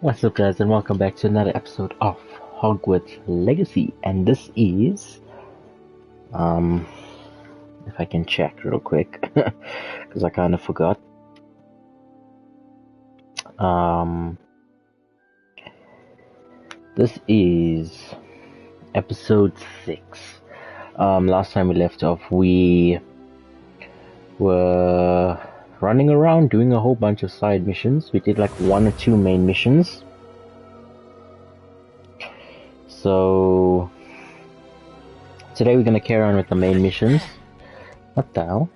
What's up, guys, and welcome back to another episode of Hogwarts Legacy. And this is, if I can check real quick, because I kind of forgot. This is episode 6. Last time we left off, we were running around doing a whole bunch of side missions. We did like 1 or 2 main missions. So today we're gonna carry on with the main missions. What the hell?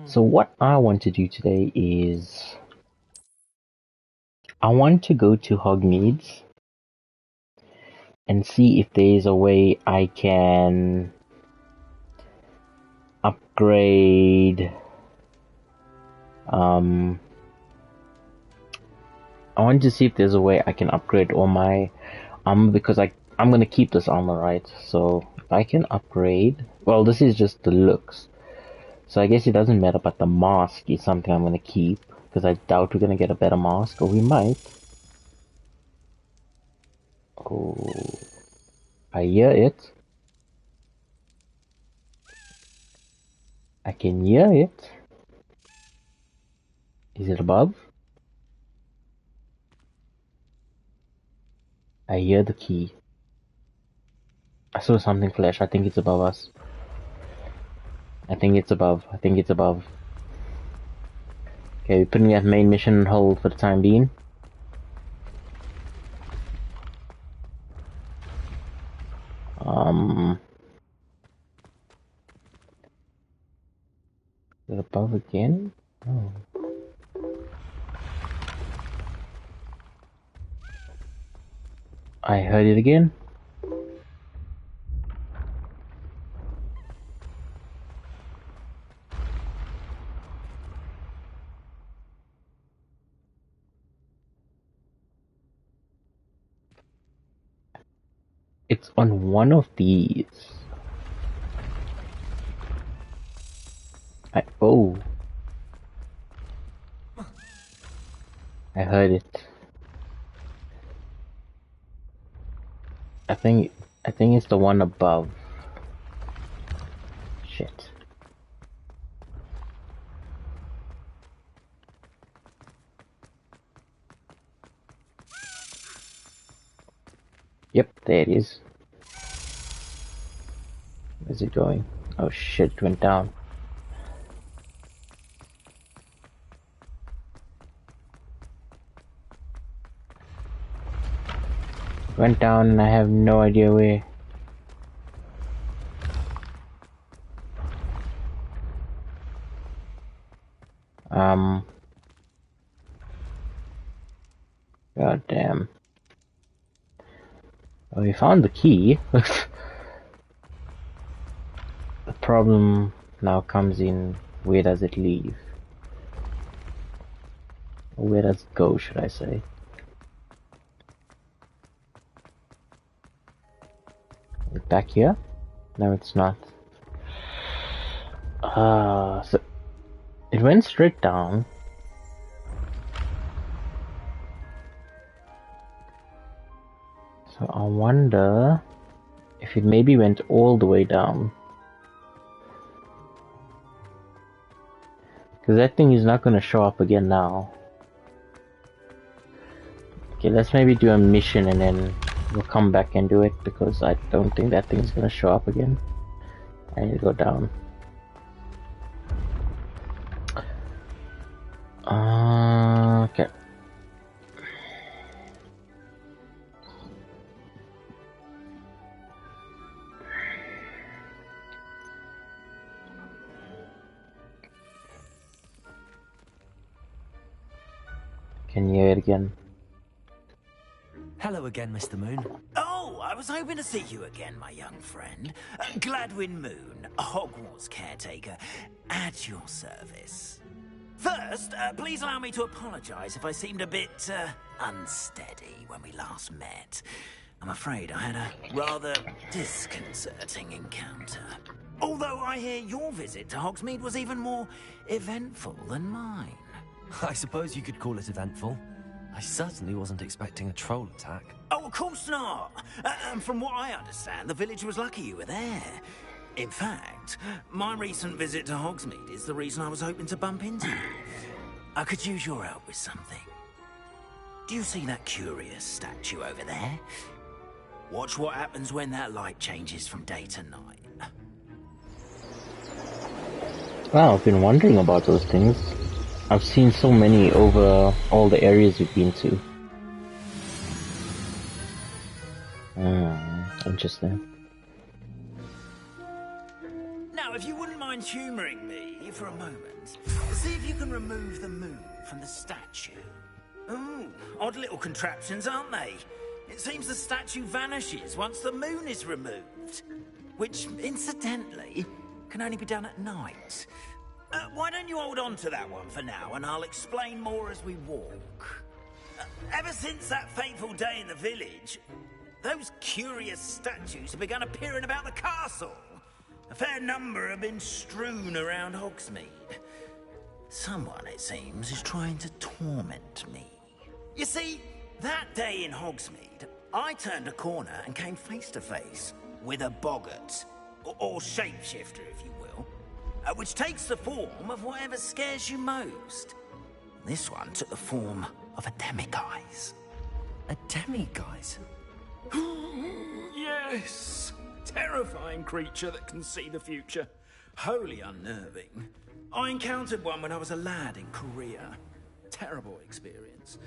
So what I want to do today is I want to go to Hogsmeade and see if there is a way I can upgrade I want to see if there's a way I can upgrade all my armor, because I'm gonna keep this armor, right? So if I can upgrade, well, this is just the looks, so I guess it doesn't matter, but the mask is something I'm gonna keep, because I doubt we're gonna get a better mask, or we might. Oh, I hear it. I can hear it. Is it above? I hear the key. I saw something flash. I think it's above us. I think it's above. Okay, we're putting that main mission on hold for the time being. Is it above again? Oh. I heard it again. It's on one of these. Oh. I heard it. I think it's the one above. Shit. Yep, there it is. Where's it going? Oh shit, it went down. Went down and I have no idea where. God damn. Oh, we found the key. The problem now comes in, where does it leave? Or where does it go, should I say? Is it back here? No, it's not. So it went straight down. So I wonder if it maybe went all the way down. Because that thing is not going to show up again now. Okay, let's maybe do a mission and then we'll come back and do it, because I don't think that thing's going to show up again. I need to go down. Okay. Can you hear it again? Hello again, Mr. Moon. Oh, I was hoping to see you again, my young friend. Gladwin Moon, Hogwarts caretaker, at your service. First, please allow me to apologize if I seemed a bit unsteady when we last met. I'm afraid I had a rather disconcerting encounter. Although I hear your visit to Hogsmeade was even more eventful than mine. I suppose you could call it eventful. I certainly wasn't expecting a troll attack. Oh, of course not. And from what I understand, the village was lucky you were there. In fact, my recent visit to Hogsmeade is the reason I was hoping to bump into you. I could use your help with something. Do you see that curious statue over there? Watch what happens when that light changes from day to night. Wow, I've been wondering about those things. I've seen so many over all the areas we've been to. Interesting. Now, if you wouldn't mind humouring me for a moment, see if you can remove the moon from the statue. Ooh, odd little contraptions, aren't they? It seems the statue vanishes once the moon is removed. Which, incidentally, can only be done at night. Why don't you hold on to that one for now, and I'll explain more as we walk. Ever since that fateful day in the village, those curious statues have begun appearing about the castle. A fair number have been strewn around Hogsmeade. Someone, it seems, is trying to torment me. You see, that day in Hogsmeade, I turned a corner and came face to face with a boggart, or shapeshifter, if you will, which takes the form of whatever scares you most. This one took the form of a demiguise. A demiguise? Yes! Terrifying creature that can see the future. Wholly unnerving. I encountered one when I was a lad in Korea. Terrible experience.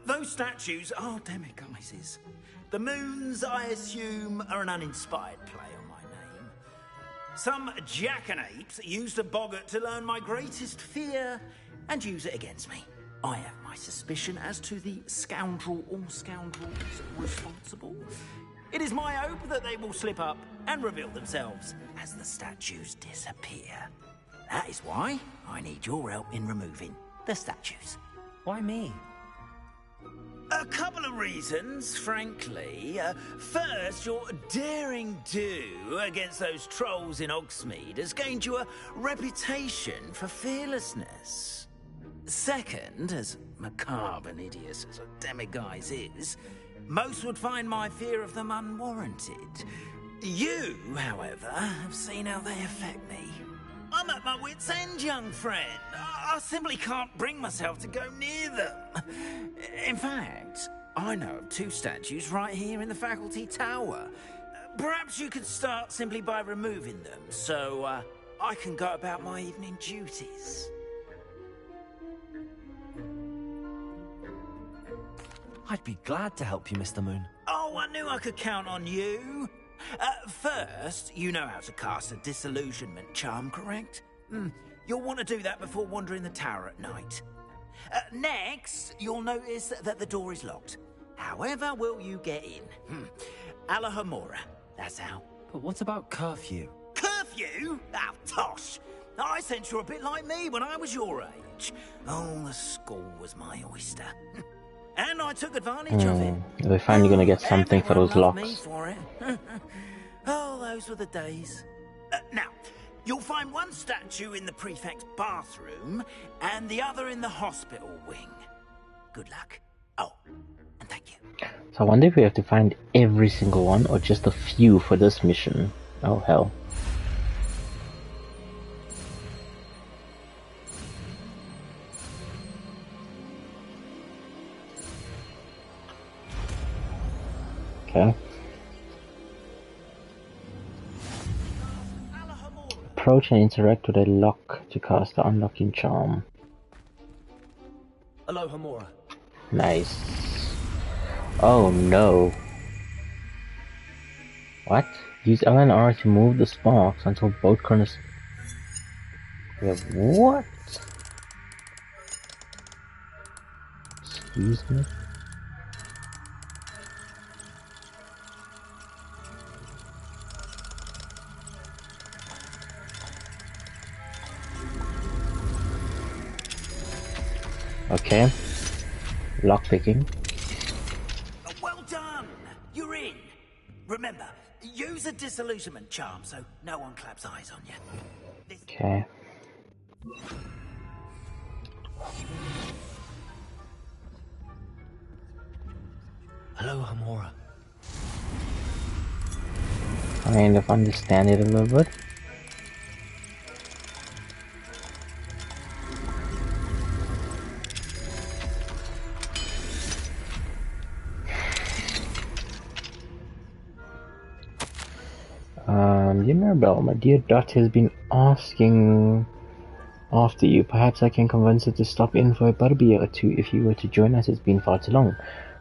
Those statues are demiguises. The moons, I assume, are an uninspired play on my name. Some jackanapes used a boggart to learn my greatest fear and use it against me. I have my suspicion as to the scoundrel or scoundrels responsible. It is my hope that they will slip up and reveal themselves as the statues disappear. That is why I need your help in removing the statues. Why me? A couple of reasons, frankly. First, your daring do against those trolls in Hogsmeade has gained you a reputation for fearlessness. Second, as macabre and hideous as a demiguise is, most would find my fear of them unwarranted. You, however, have seen how they affect me. I'm at my wit's end, young friend. I simply can't bring myself to go near them. In fact, I know of two statues right here in the faculty tower. Perhaps you could start simply by removing them, so I can go about my evening duties. I'd be glad to help you, Mr. Moon. Oh, I knew I could count on you. First, you know how to cast a disillusionment charm, correct? You'll want to do that before wandering the tower at night. Next, you'll notice that the door is locked. However will you get in? Alahomora, that's how. But what about curfew? Curfew? Oh, tosh. I sense you're a bit like me when I was your age. Oh, the school was my oyster. And I took advantage of it. Are they finally gonna get something for those Everyone loved me locks? for it. Oh, those were the days. Now, you'll find one statue in the prefect's bathroom and the other in the hospital wing. Good luck. Oh, and thank you. So I wonder if we have to find every single one or just a few for this mission. Oh hell. Okay. Approach and interact with a lock to cast the unlocking charm. Alohomora. Nice. Oh no. What? Use L and R to move the sparks until both corners. Yeah, what? Excuse me? Okay. Lockpicking. Well done. You're in. Remember, use a disillusionment charm so no one claps eyes on you. Okay. Hello, Hamora. Kind of understand it a little bit. Dear Maribel, my dear Dot has been asking after you. Perhaps I can convince her to stop in for a butterbeer or two if you were to join us. It's been far too long.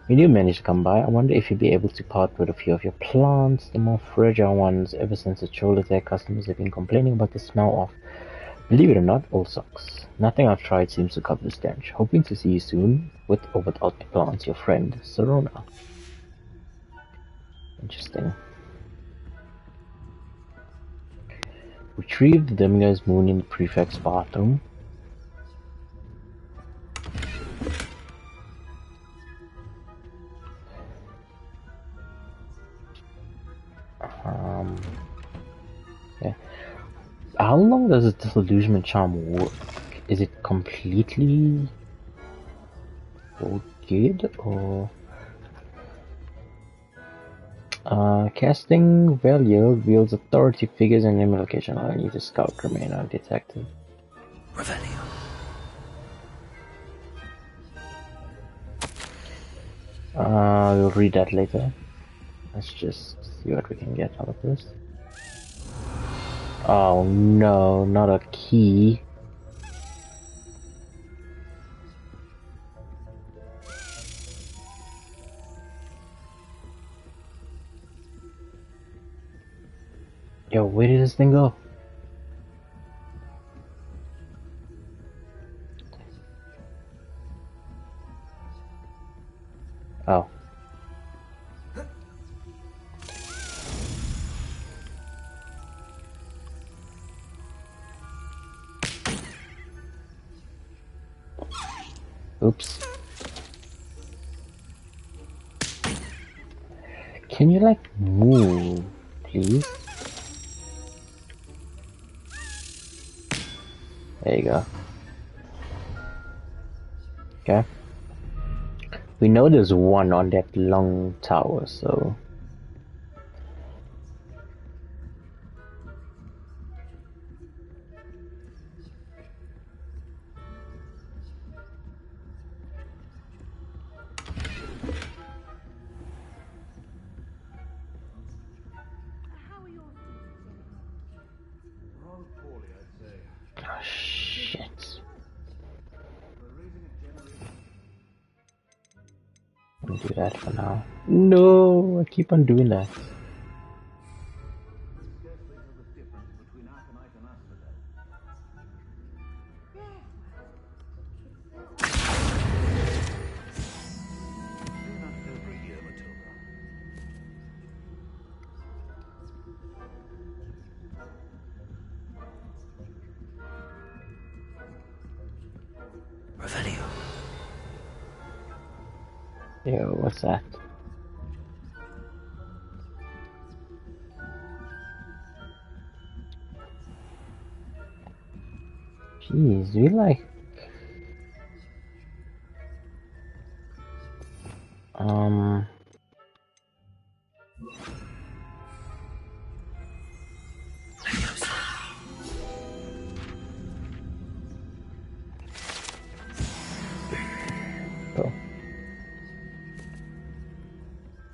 When you manage to come by, I wonder if you'd be able to part with a few of your plants, the more fragile ones. Ever since the troll attack, customers have been complaining about the smell of, believe it or not, old socks. Nothing I've tried seems to cover the stench. Hoping to see you soon, with or without the plants, your friend, Sorona. Interesting. Retrieve the Demigo's moon in the prefect's bathroom. Okay. How long does a disillusionment charm work? Is it completely all good, or casting value reveals authority figures and enemy location. I need to scout remain undetected. Revelio. We'll read that later. Let's just see what we can get out of this. Oh no, not a key. Yo, where did this thing go? Oh. Oops. Can you like move, please? There you go. Okay. We know there's one on that long tower, so... Oh, shit. I'll do that for now. No, I keep on doing that. Revelio. Yo, what's that? Jeez, we like... Oh.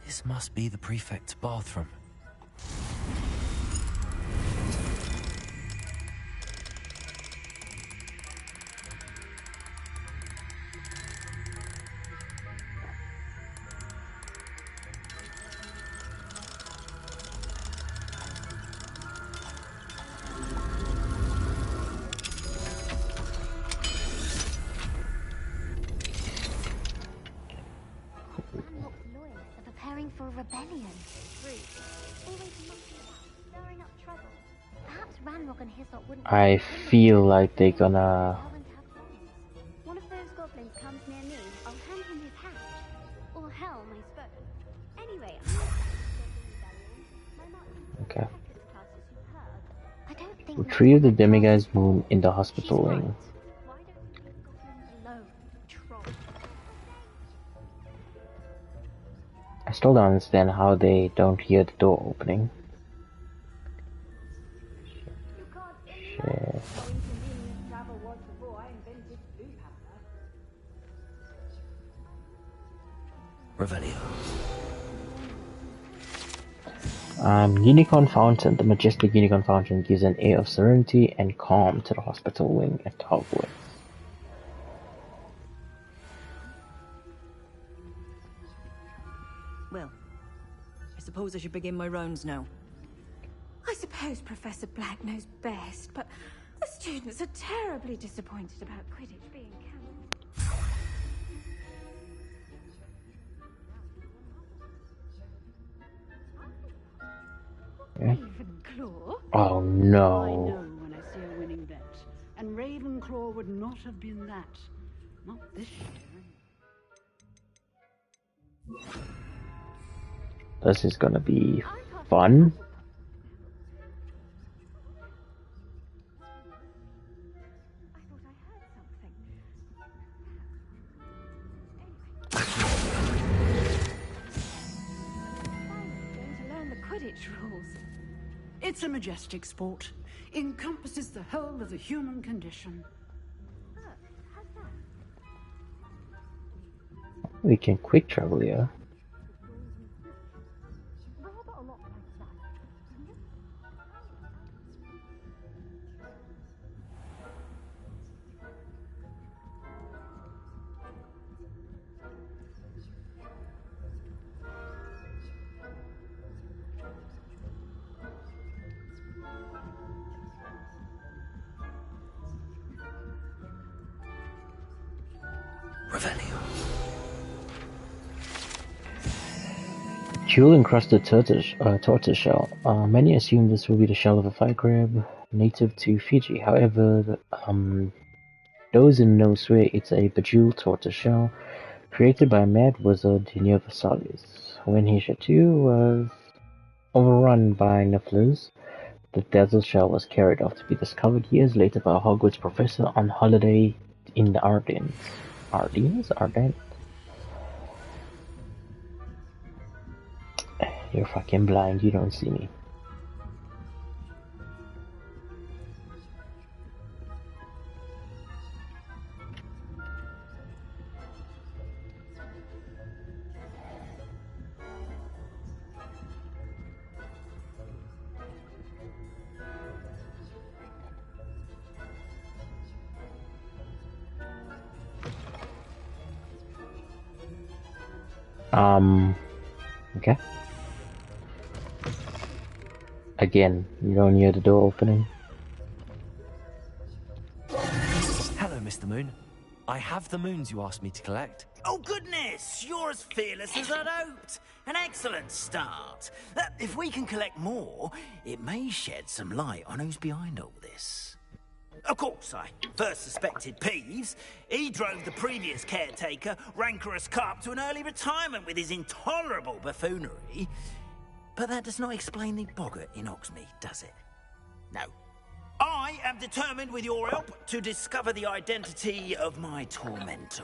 This must be the prefect's bathroom. For a rebellion. Always stirring up trouble. Perhaps Ranrock and Hislop wouldn't. I feel like they're gonna... One of those goblins comes near me, I'll hand him his hat. Or helm, I suppose. Anyway, I'm not Okay. class is superb. I don't think Retrieve the demigod's moon in the hospital she's wing. right. Why don't you leave goblins alone, troll? I still don't understand how they don't hear the door opening. You can't Shit. imagine how inconvenient travel was before I invented blue powder. Revelio. Unicorn Fountain. The majestic Unicorn Fountain gives an air of serenity and calm to the hospital wing at Hogwarts. Well, I suppose I should begin my rounds now. I suppose Professor Black knows best, but the students are terribly disappointed about Quidditch being cancelled. Yeah. Ravenclaw? Oh I no. know when I see a winning bet. And Ravenclaw would not have been that. Not this year. This is gonna be fun. I thought I heard something. Finally going to learn the Quidditch rules. It's a majestic sport. Encompasses the whole of the human condition. How's that? We can quick travel here. Rather a lot like that. Revelio. Jewel-encrusted tortoise shell. Many assume this will be the shell of a fire crab native to Fiji. However, those in know swear it's a bejeweled tortoise shell created by a mad wizard near Versailles. When his chateau was overrun by nifflers, the dazzled shell was carried off to be discovered years later by a Hogwarts professor on holiday in the Ardennes. Ardennes? You're fucking blind, you don't see me. Okay. Again, you don't hear the door opening. Hello, Mr. Moon. I have the moons you asked me to collect. Oh, goodness! You're as fearless as I'd hoped. An excellent start. If we can collect more, it may shed some light on who's behind all this. Of course, I first suspected Peeves. He drove the previous caretaker, Rancorous Carp, to an early retirement with his intolerable buffoonery. But that does not explain the boggart in Hogsmeade, does it? No. I am determined, with your help, to discover the identity of my tormentor.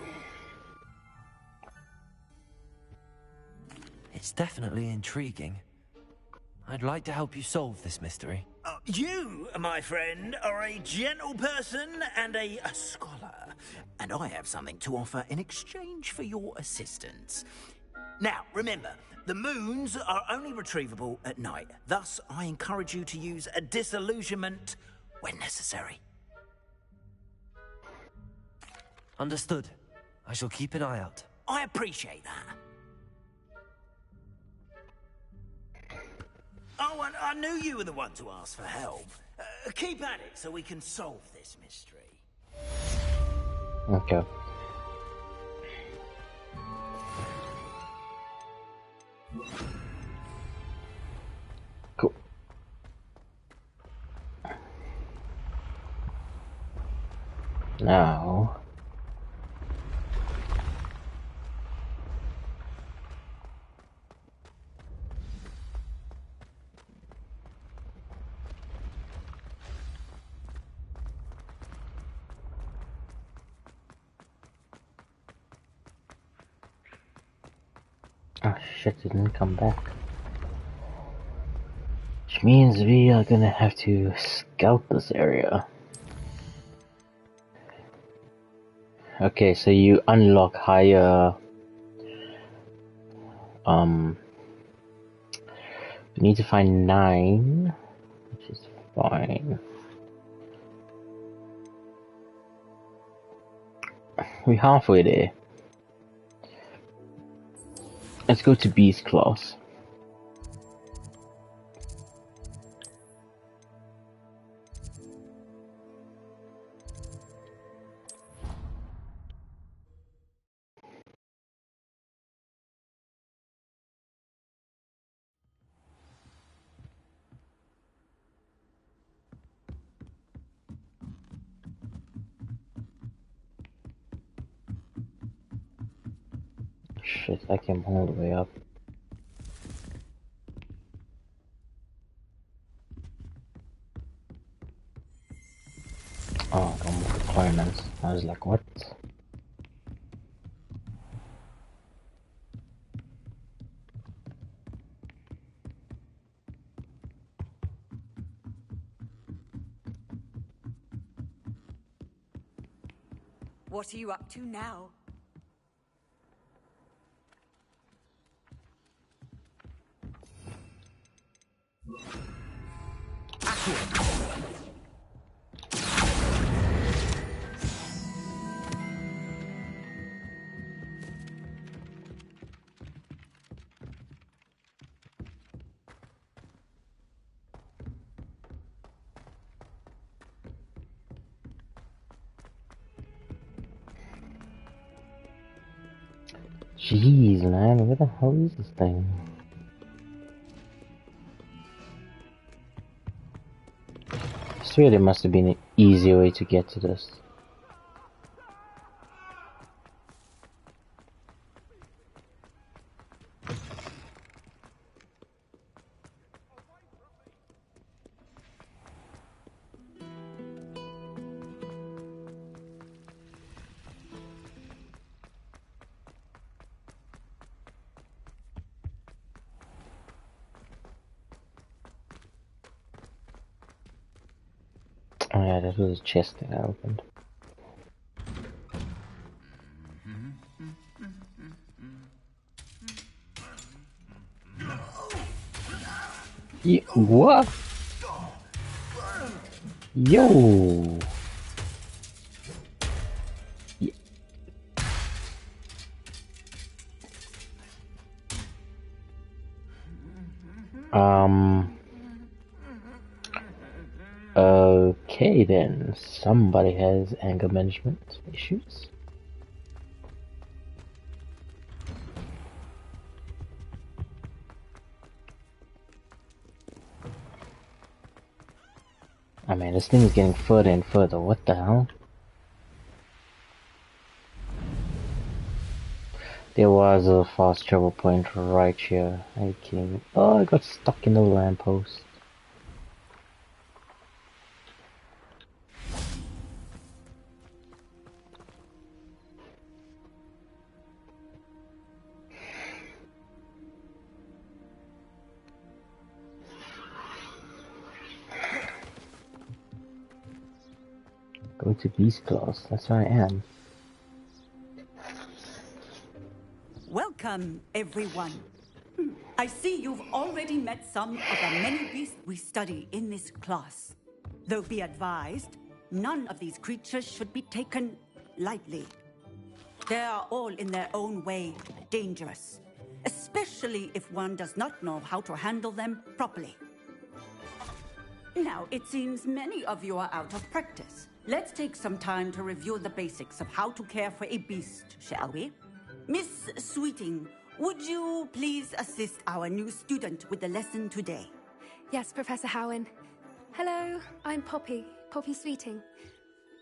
It's definitely intriguing. I'd like to help you solve this mystery. You, my friend, are a gentle person and a scholar, and I have something to offer in exchange for your assistance. Now, remember, the moons are only retrievable at night. Thus, I encourage you to use a disillusionment when necessary. Understood. I shall keep an eye out. I appreciate that. Oh, and I knew you were the one to ask for help. Keep at it so we can solve this mystery. Okay. Cool. Now... Oh shit, it didn't come back. Which means we are gonna have to scout this area. Okay, so you unlock higher... We need to find 9, which is fine. We're halfway there. Let's go to Beast class. Shit, I came all the way up. Oh, no more requirements. I was like, what? What are you up to now? Jeez, man, where the hell is this thing? I swear there must have been an easier way to get to this. Oh yeah, that was a chest that I opened. What? Yo! Okay then, somebody has anger management issues. I mean, this thing is getting further and further, what the hell? There was a fast travel point right here. Are you kidding me? Oh, I got stuck in the lamppost. Go to Beast class, that's where I am. Welcome, everyone. I see you've already met some of the many beasts we study in this class. Though be advised, none of these creatures should be taken lightly. They are all in their own way dangerous, especially if one does not know how to handle them properly. Now, it seems many of you are out of practice. Let's take some time to review the basics of how to care for a beast, shall we? Miss Sweeting, would you please assist our new student with the lesson today? Yes, Professor Howen. Hello, I'm Poppy Sweeting.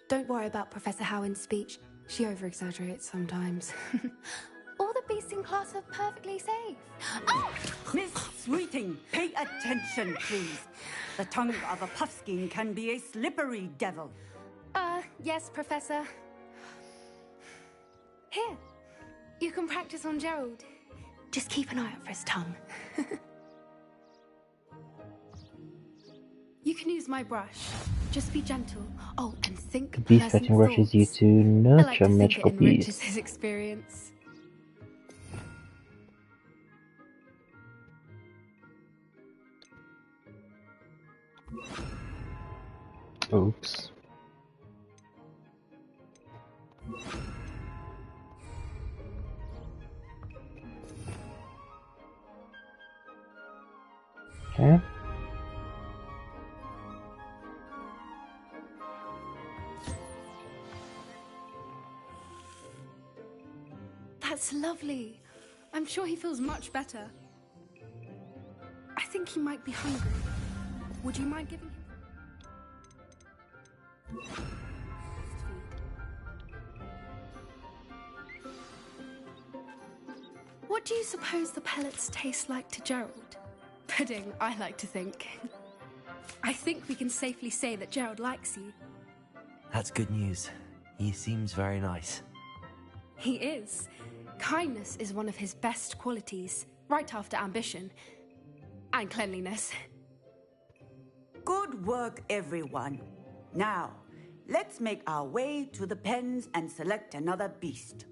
Don't worry about Professor Howen's speech. She over-exaggerates sometimes. All the beasts in class are perfectly safe. Oh! Miss Sweeting, pay attention, please. The tongue of a puffskein can be a slippery devil. Yes, Professor. Here, you can practice on Gerald. Just keep an eye out for his tongue. You can use my brush. Just be gentle. Oh, and think The beast pleasant fetching rushes you thoughts. to I like nurture to think it magical enriches beasts. his experience. Oops. Okay. That's lovely. I'm sure he feels much better. I think he might be hungry. Would you mind giving him... What do you suppose the pellets taste like to Gerald? Pudding, I like to think. I think we can safely say that Gerald likes you. That's good news. He seems very nice. He is. Kindness is one of his best qualities, right after ambition. And cleanliness. Good work, everyone. Now, let's make our way to the pens and select another beast.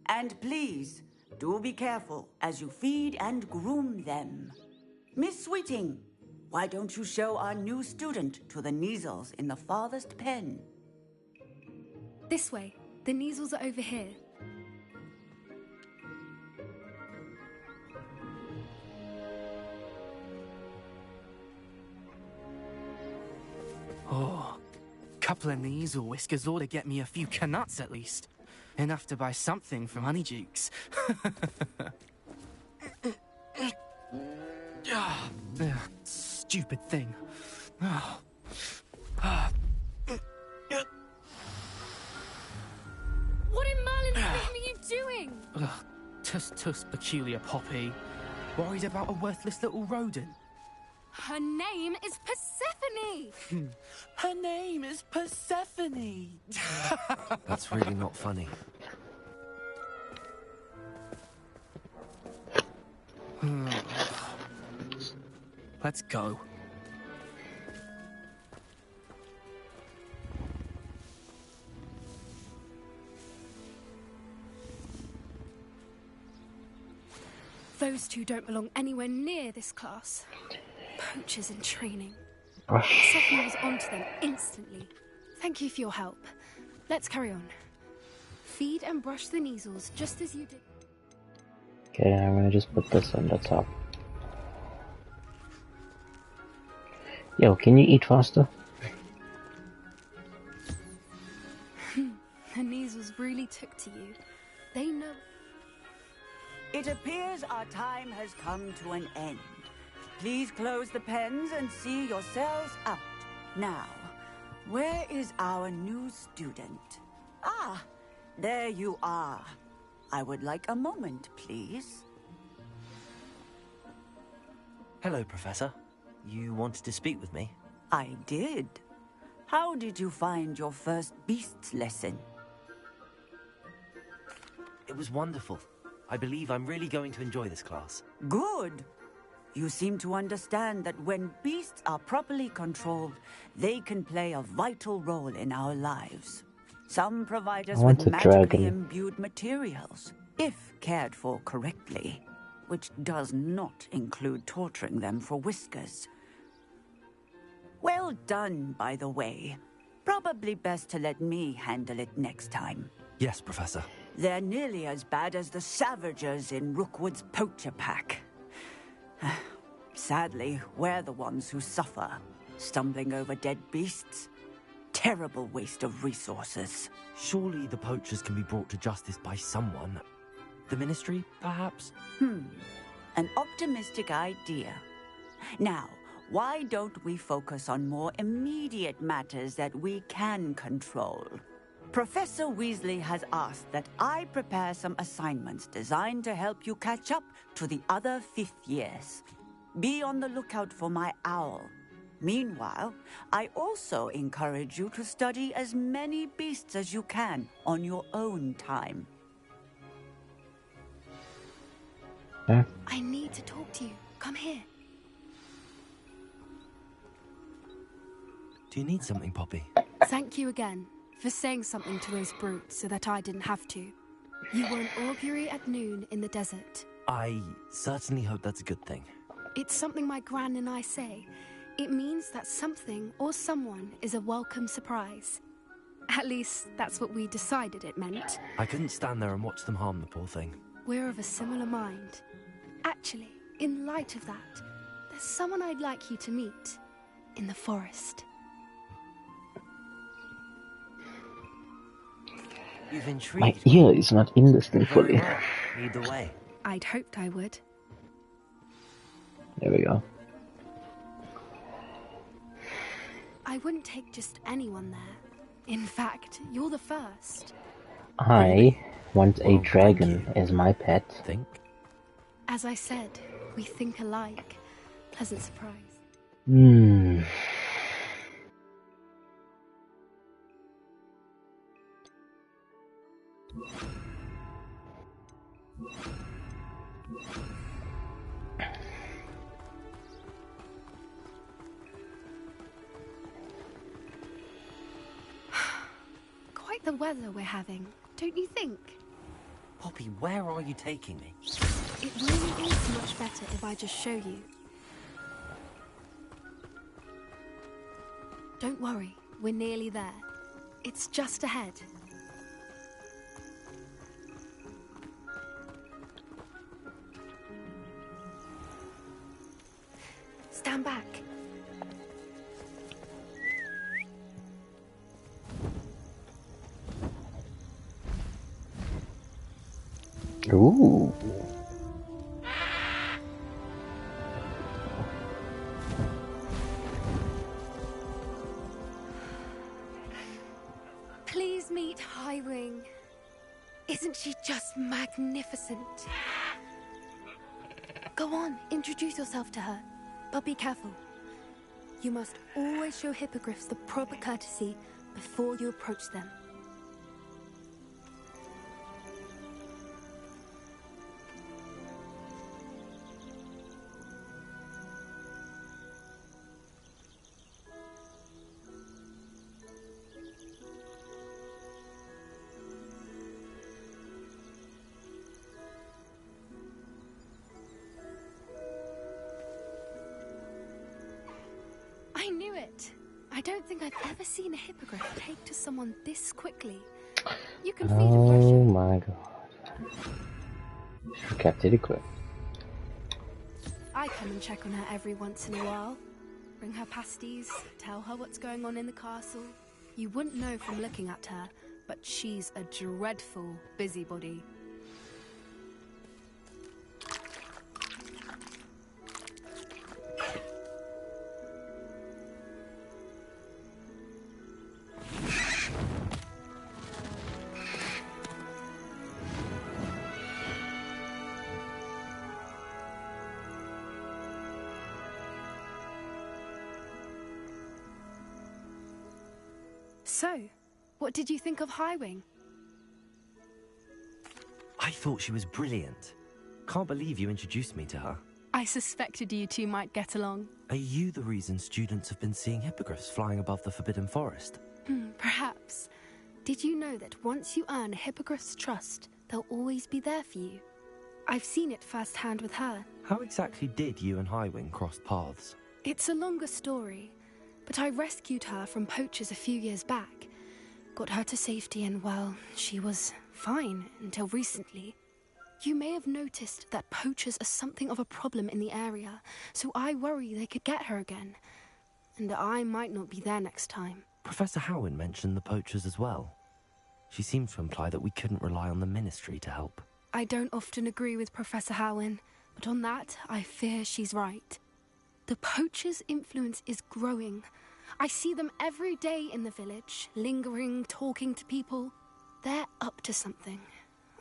And please, do be careful as you feed and groom them. Miss Sweeting, why don't you show our new student to the Neasels in the farthest pen? This way. The Neasels are over here. Oh, couple of Neasel whiskers ought to get me a few canuts at least. Enough to buy something from Honeydukes. Stupid thing. Oh. What in Merlin's name are you doing? Tuss, peculiar Poppy. Worried about a worthless little rodent? Her name is Persephone! Her name is Persephone! That's really not funny. Let's go. Those two don't belong anywhere near this class. Poachers in training. Brush. Persephone was onto them instantly. Thank you for your help. Let's carry on. Feed and brush the Neasels just as you did. Okay, I'm gonna just put this on the top. Yo, can you eat faster? The Neasels really took to you. They know. It appears our time has come to an end. Please close the pens and see yourselves out. Now, where is our new student? Ah, there you are. I would like a moment, please. Hello, Professor. You wanted to speak with me? I did. How did you find your first beasts lesson? It was wonderful. I believe I'm really going to enjoy this class. Good. You seem to understand that when beasts are properly controlled, they can play a vital role in our lives. Some provide us with magically imbued materials, if cared for correctly, which does not include torturing them for whiskers. Well done, by the way. Probably best to let me handle it next time. Yes, Professor. They're nearly as bad as the Savagers in Rookwood's poacher pack. Sadly, we're the ones who suffer, stumbling over dead beasts. Terrible waste of resources. Surely the poachers can be brought to justice by someone. The Ministry, perhaps? An optimistic idea. Now, why don't we focus on more immediate matters that we can control? Professor Weasley has asked that I prepare some assignments designed to help you catch up to the other fifth years. Be on the lookout for my owl. Meanwhile, I also encourage you to study as many beasts as you can on your own time. Huh? I need to talk to you. Come here. Do you need something, Poppy? Thank you again for saying something to those brutes so that I didn't have to. You were an augury at noon in the desert. I certainly hope that's a good thing. It's something my gran and I say. It means that something or someone is a welcome surprise. At least, that's what we decided it meant. I couldn't stand there and watch them harm the poor thing. We're of a similar mind. Actually, in light of that, there's someone I'd like you to meet. In the forest. You've My intrigued. ear is not in this thing Very fully. well. Lead the way. I'd hoped I would. There we go. I wouldn't take just anyone there. In fact, you're the first. I want a Well, dragon thank you. as my pet. Think? As I said, we think alike. Pleasant surprise. Hmm. Quite the weather we're having, don't you think? Poppy, where are you taking me? It really is much better if I just show you. Don't worry, we're nearly there. It's just ahead. Stand back. Ooh. Please meet Highwing. Isn't she just magnificent? Go on, introduce yourself to her. But be careful. You must always show hippogriffs the proper courtesy before you approach them. I knew it. I don't think I've ever seen a hippogriff take to someone this quickly. You can feed Oh aggression. my god. She kept it equipped. I come and check on her every once in a while. Bring her pasties, tell her what's going on in the castle. You wouldn't know from looking at her, but she's a dreadful busybody. So, what did you think of Highwing? I thought she was brilliant. Can't believe you introduced me to her. I suspected you two might get along. Are you the reason students have been seeing hippogriffs flying above the Forbidden Forest? Perhaps. Did you know that once you earn a hippogriff's trust, they'll always be there for you? I've seen it firsthand with her. How exactly did you and Highwing cross paths? It's a longer story, but I rescued her from poachers a few years back. Got her to safety and, well, she was fine until recently. You may have noticed that poachers are something of a problem in the area, so I worry they could get her again. And I might not be there next time. Professor Howin mentioned the poachers as well. She seemed to imply that we couldn't rely on the Ministry to help. I don't often agree with Professor Howin, but on that, I fear she's right. The poachers' influence is growing. I see them every day in the village, lingering, talking to people. They're up to something.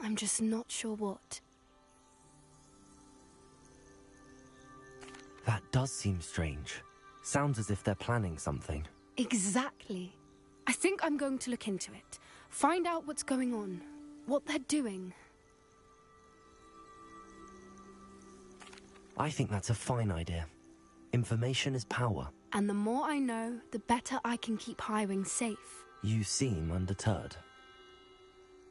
I'm just not sure what. That does seem strange. Sounds as if they're planning something. Exactly. I think I'm going to look into it. Find out what's going on. What they're doing. I think that's a fine idea. Information is power. And the more I know, the better I can keep Highwing safe. You seem undeterred.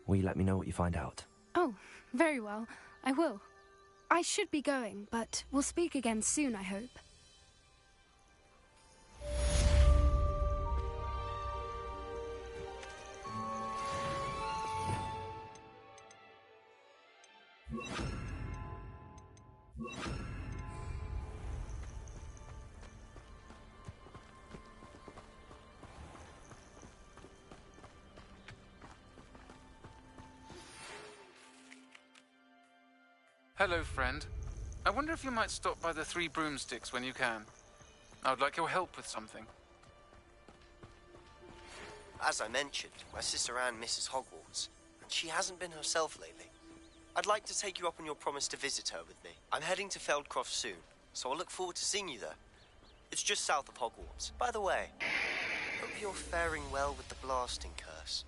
Will you let me know what you find out? Oh, very well. I will. I should be going, but we'll speak again soon, I hope. Hello, friend. I wonder if you might stop by the Three Broomsticks when you can. I would like your help with something. As I mentioned, my sister Anne misses Hogwarts, and she hasn't been herself lately. I'd like to take you up on your promise to visit her with me. I'm heading to Feldcroft soon, so I'll look forward to seeing you there. It's just south of Hogwarts. By the way, hope you're faring well with the blasting curse.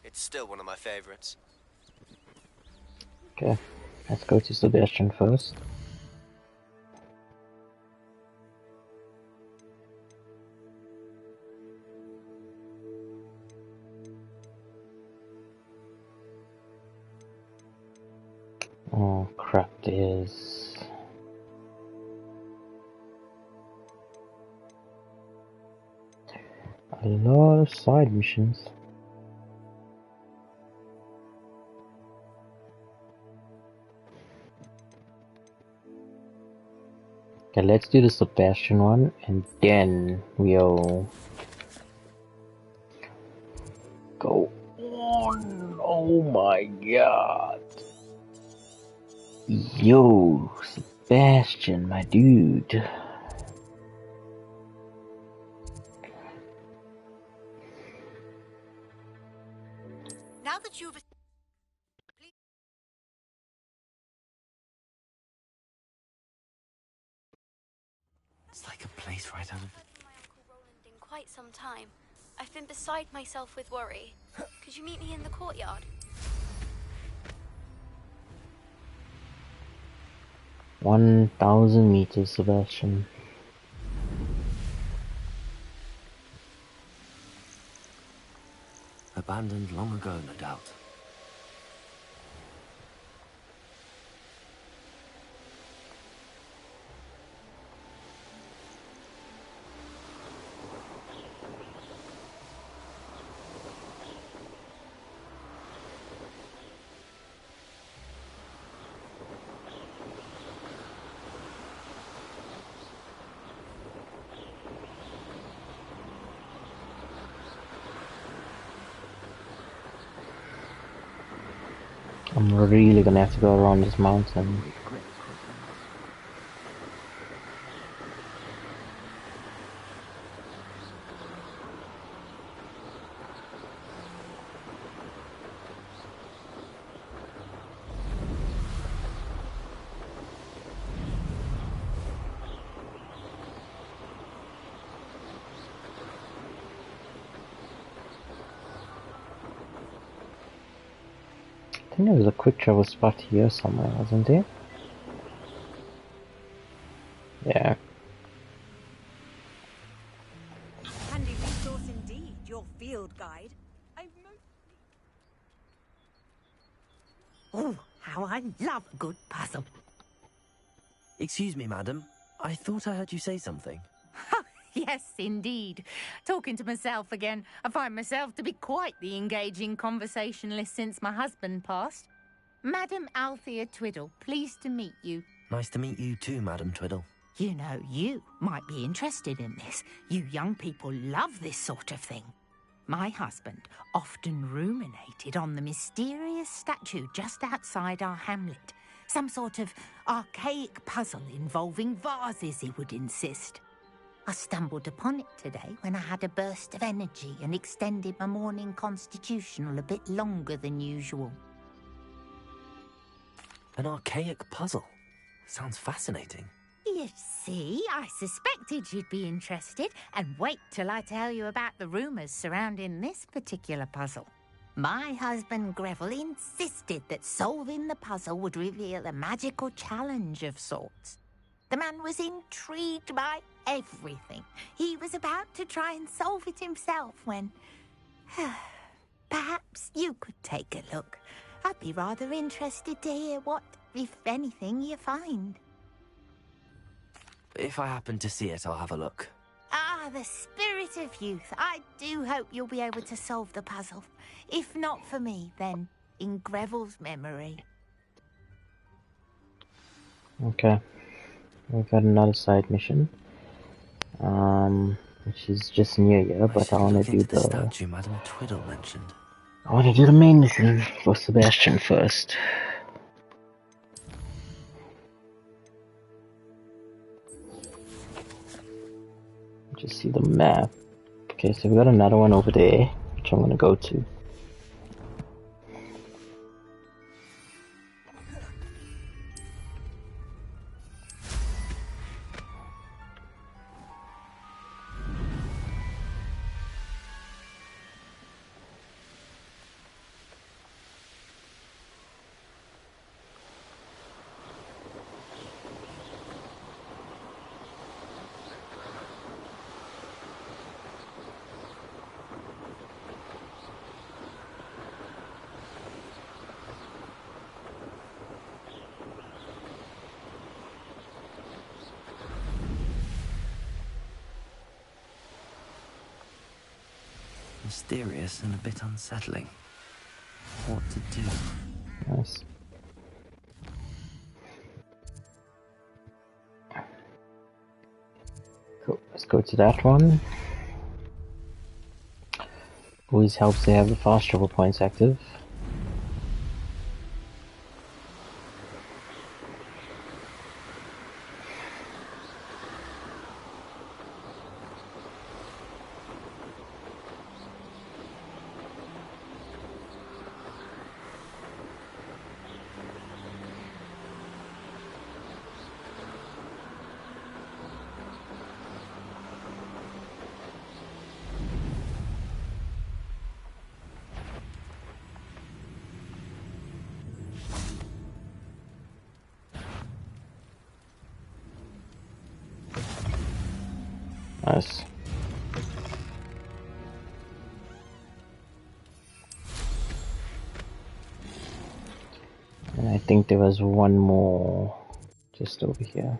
It's still one of my favorites. Okay, let's go to Sebastian first. Oh crap, there's a lot of side missions. Okay, let's do the Sebastian one and then we'll go on. Oh my god. Yo, Sebastian, my dude. Now that you've... It's like a place right out of... My Uncle Roland in quite some time. I've been beside myself with worry. Could you meet me in the courtyard? 1,000 meters, Sebastian. Abandoned long ago, no doubt. I'm really gonna have to go around this mountain. I think there was a quick travel spot here somewhere, wasn't there? Yeah. Handy resource indeed, your field guide. Oh, how I love a good puzzle. Excuse me, madam. I thought I heard you say something. Yes, indeed. Talking to myself again. I find myself to be quite the engaging conversationalist since my husband passed. Madam Althea Twiddle, pleased to meet you. Nice to meet you too, Madam Twiddle. You know, you might be interested in this. You young people love this sort of thing. My husband often ruminated on the mysterious statue just outside our hamlet. Some sort of archaic puzzle involving vases, he would insist. I stumbled upon it today when I had a burst of energy and extended my morning constitutional a bit longer than usual. An archaic puzzle. Sounds fascinating. You see, I suspected you'd be interested, and wait till I tell you about the rumours surrounding this particular puzzle. My husband Greville insisted that solving the puzzle would reveal a magical challenge of sorts. The man was intrigued by everything. He was about to try and solve it himself when... Perhaps you could take a look. I'd be rather interested to hear what, if anything, you find. If I happen to see it, I'll have a look. Ah, the spirit of youth. I do hope you'll be able to solve the puzzle. If not for me, then in Greville's memory. Okay. We've got another side mission. Which is just near here, but I want to do the statue Madame Twiddle mentioned. I want to do the main mission for Sebastian first. Just see the map. Okay, so we got another one over there, which I'm gonna go to. Mysterious and a bit unsettling. What to do? Nice. Cool. Let's go to that one. Always helps to have the fast travel points active. Nice. And I think there was one more just over here.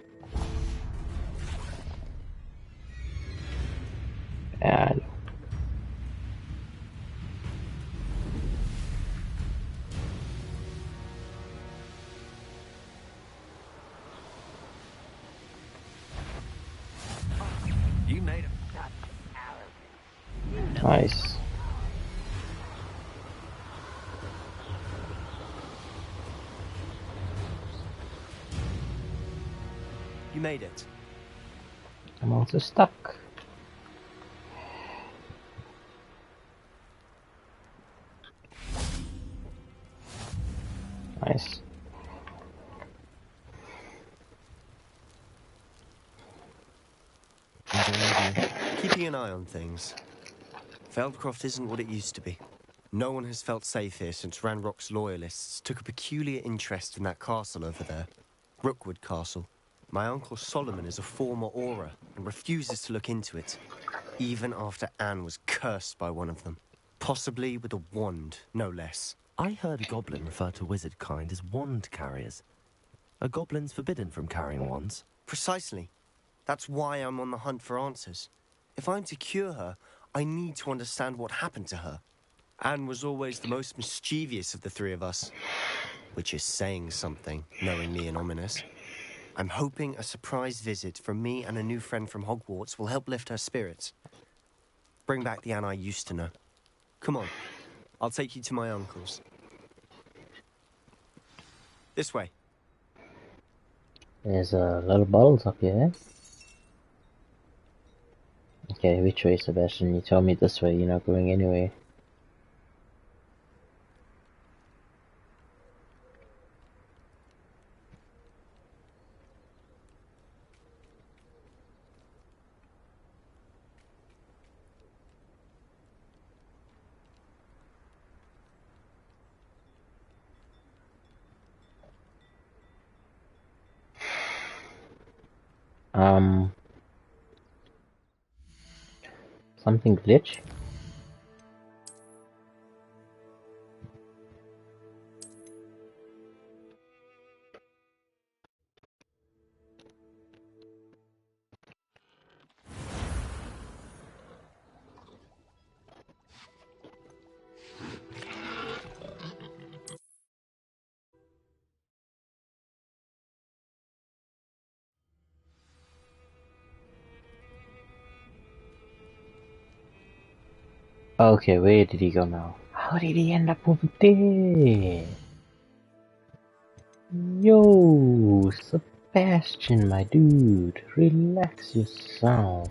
And You made it. nice. You made it. I'm also stuck. Nice. Keeping an eye on things. Feldcroft isn't what it used to be. No one has felt safe here since Ranrock's loyalists took a peculiar interest in that castle over there. Rookwood Castle. My uncle Solomon is a former Auror and refuses to look into it, even after Anne was cursed by one of them. Possibly with a wand, no less. I heard a goblin refer to wizard kind as wand carriers. Are goblins forbidden from carrying wands? Precisely. That's why I'm on the hunt for answers. If I'm to cure her, I need to understand what happened to her. Anne was always the most mischievous of the three of us. Which is saying something, knowing me and ominous. I'm hoping a surprise visit from me and a new friend from Hogwarts will help lift her spirits. Bring back the Anne I used to know. Come on, I'll take you to my uncle's. This way. There's little bottles up here. Okay, which way, Sebastian? You told me this way, you're not going anywhere. Something glitch? Okay, where did he go now? How did he end up over there? Yo, Sebastian, my dude, relax yourself.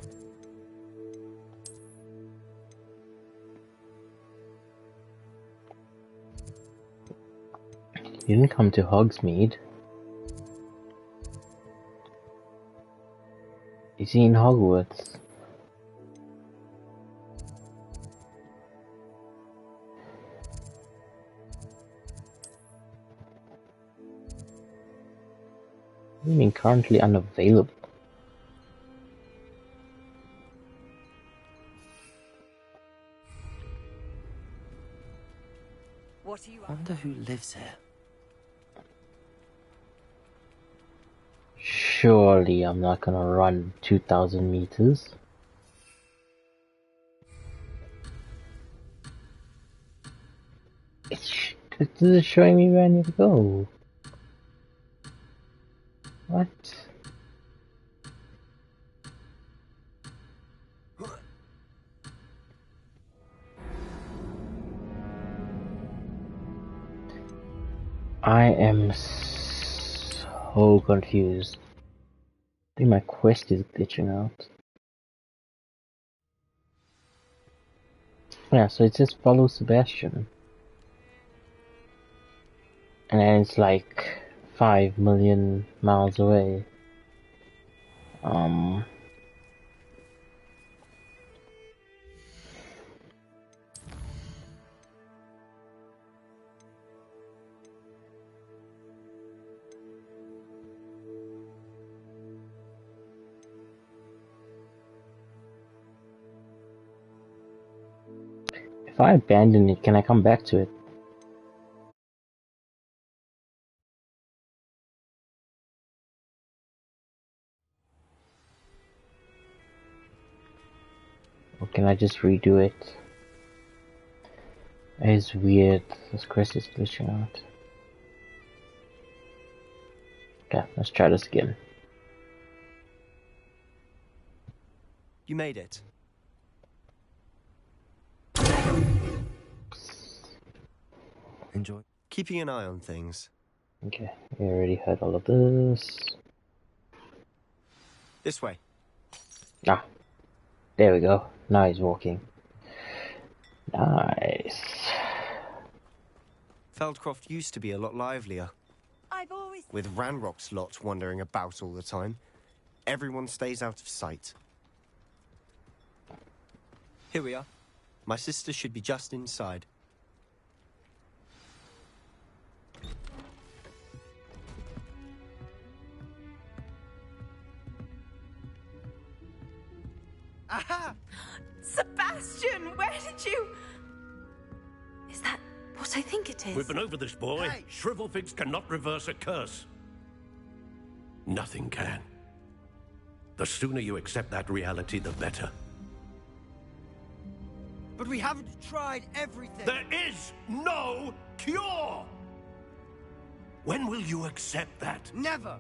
You didn't come to Hogsmeade. Is he in Hogwarts? What do you mean currently unavailable? What are you I wonder who lives here. Surely I'm not gonna run 2,000 meters. This is showing me where I need to go. What? I am so confused. I think my quest is glitching out. Yeah, so it says follow Sebastian. And then it's like 5 million miles away. If I abandon it, can I come back to it? Or can I just redo it? It's weird. This quest is glitching out. Okay, let's try this again. You made it. Enjoy. Keeping an eye on things. Okay, we already heard all of this. This way. Ah, there we go. Now he's walking. Nice. Feldcroft used to be a lot livelier. I've always... With Ranrock's lot wandering about all the time. Everyone stays out of sight. Here we are. My sister should be just inside. Aha! Sebastian, where did you... Is that what I think it is? We've been over this, boy. Hey. Shrivelfigs cannot reverse a curse. Nothing can. The sooner you accept that reality, the better. But we haven't tried everything. There is no cure! When will you accept that? Never.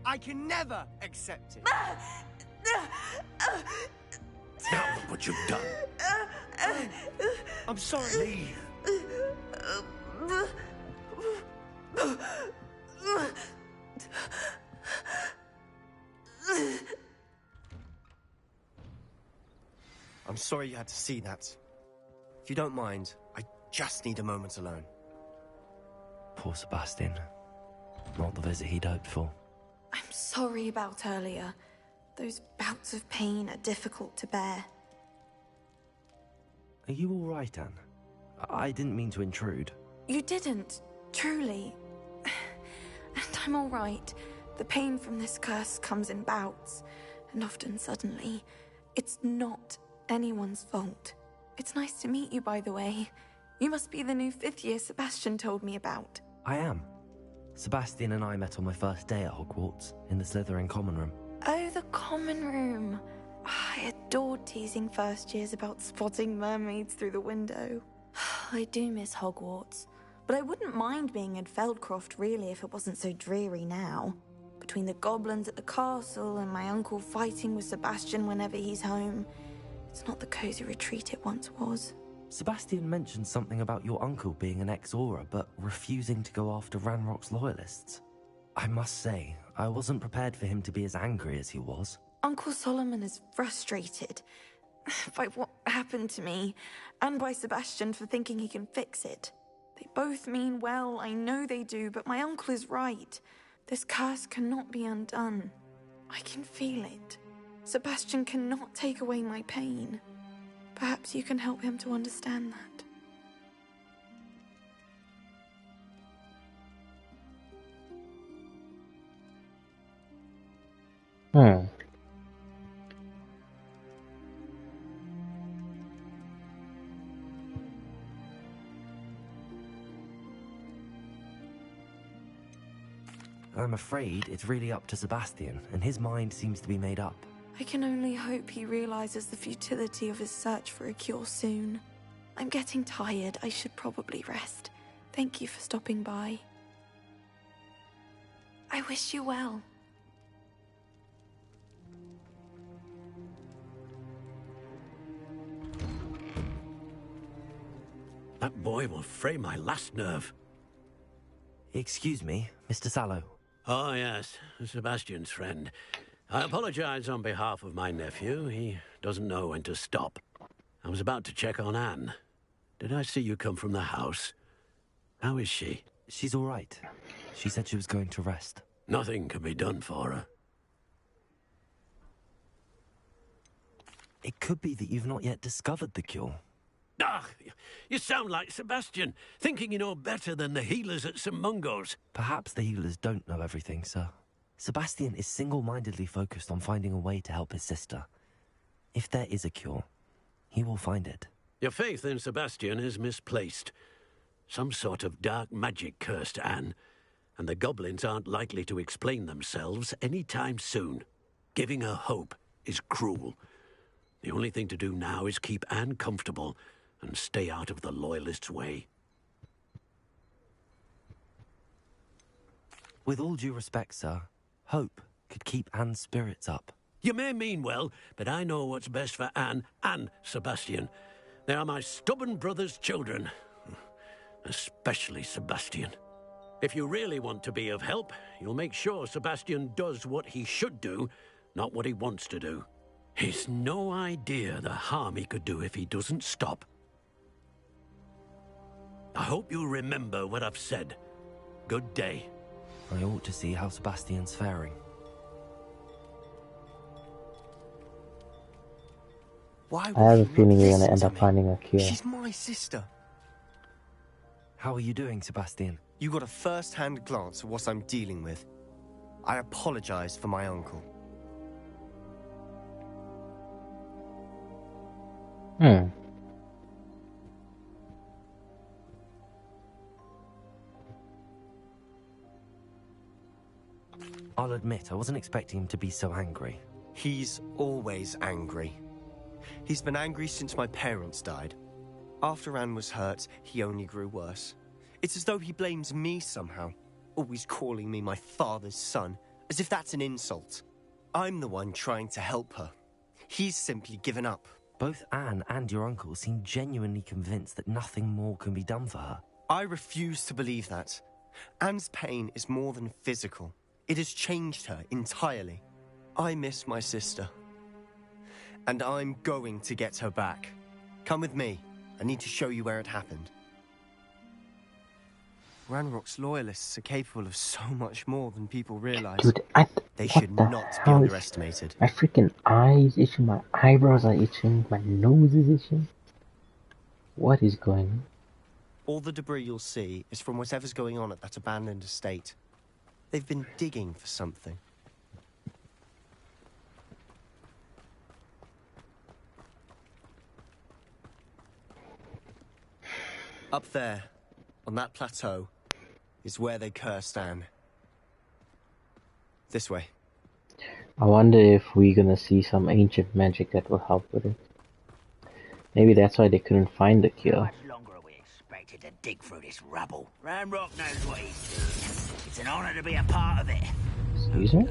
I can never accept it. Now look what you've done. I'm sorry. Leave. I'm sorry you had to see that. If you don't mind, I just need a moment alone. Poor Sebastian. Not the visit he'd hoped for. I'm sorry about earlier. Those bouts of pain are difficult to bear. Are you all right, Anne? I didn't mean to intrude. You didn't, truly. And I'm all right. The pain from this curse comes in bouts, and often suddenly. It's not anyone's fault. It's nice to meet you, by the way. You must be the new 5th year Sebastian told me about. I am. Sebastian and I met on my first day at Hogwarts, in the Slytherin common room. Oh, the common room. I adored teasing first years about spotting mermaids through the window. I do miss Hogwarts, but I wouldn't mind being in Feldcroft really if it wasn't so dreary now. Between the goblins at the castle and my uncle fighting with Sebastian whenever he's home, it's not the cozy retreat it once was. Sebastian mentioned something about your uncle being an ex-Auror, but refusing to go after Ranrock's loyalists. I must say, I wasn't prepared for him to be as angry as he was. Uncle Solomon is frustrated by what happened to me, and by Sebastian for thinking he can fix it. They both mean well, I know they do, but my uncle is right. This curse cannot be undone. I can feel it. Sebastian cannot take away my pain. Perhaps you can help him to understand that. I'm afraid it's really up to Sebastian, and his mind seems to be made up. I can only hope he realizes the futility of his search for a cure soon. I'm getting tired. I should probably rest. Thank you for stopping by. I wish you well. That boy will fray my last nerve. Excuse me, Mr. Sallow. Oh, yes, Sebastian's friend. I apologize on behalf of my nephew. He doesn't know when to stop. I was about to check on Anne. Did I see you come from the house? How is she? She's all right. She said she was going to rest. Nothing can be done for her. It could be that you've not yet discovered the cure. Ah, you sound like Sebastian, thinking you know better than the healers at St. Mungo's. Perhaps the healers don't know everything, sir. Sebastian is single-mindedly focused on finding a way to help his sister. If there is a cure, he will find it. Your faith in Sebastian is misplaced. Some sort of dark magic cursed Anne, and the goblins aren't likely to explain themselves any time soon. Giving her hope is cruel. The only thing to do now is keep Anne comfortable and stay out of the Loyalists' way. With all due respect, sir, hope could keep Anne's spirits up. You may mean well, but I know what's best for Anne and Sebastian. They are my stubborn brother's children. Especially Sebastian. If you really want to be of help, you'll make sure Sebastian does what he should do, not what he wants to do. He's no idea the harm he could do if he doesn't stop. I hope you'll remember what I've said. Good day. I ought to see how Sebastian's faring. Why I have a feeling you're listen gonna end to up me? finding a cure. She's my sister. How are you doing, Sebastian? You got a first-hand glance at what I'm dealing with. I apologize for my uncle. I'll admit, I wasn't expecting him to be so angry. He's always angry. He's been angry since my parents died. After Anne was hurt, he only grew worse. It's as though he blames me somehow, always calling me my father's son, as if that's an insult. I'm the one trying to help her. He's simply given up. Both Anne and your uncle seem genuinely convinced that nothing more can be done for her. I refuse to believe that. Anne's pain is more than physical. It has changed her entirely. I miss my sister. And I'm going to get her back. Come with me. I need to show you where it happened. Ranrock's loyalists are capable of so much more than people realize. Dude, they should not be underestimated. My freaking eyes itching, my eyebrows are itching, my nose is itching. What is going on? All the debris you'll see is from whatever's going on at that abandoned estate. They've been digging for something. Up there, on that plateau, is where they cursed Anne. This way. I wonder if we're gonna see some ancient magic that will help with it. Maybe that's why they couldn't find the cure. How much longer are we expected to dig through this rubble? Ranrock knows what he's doing. It's an honor to be a part of it. Excuse me?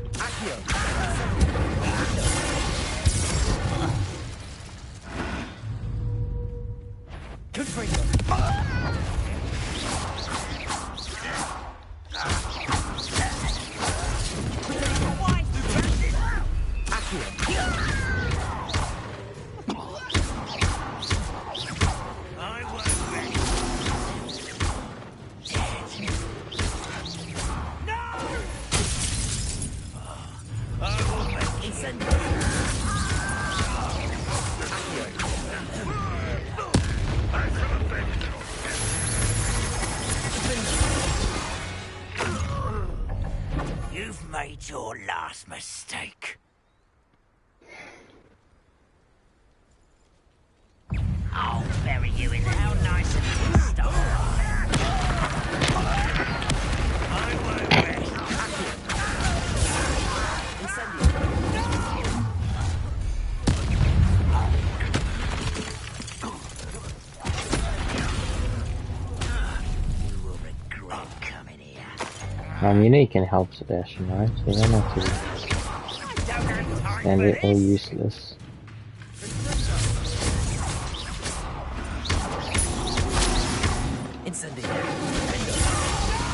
Good for you. You've made your last mistake. I'll bury you in how nice of you to start. I won't rest. You will regret coming here. You know you can help Sebastian, right? So you don't have to stand it all useless.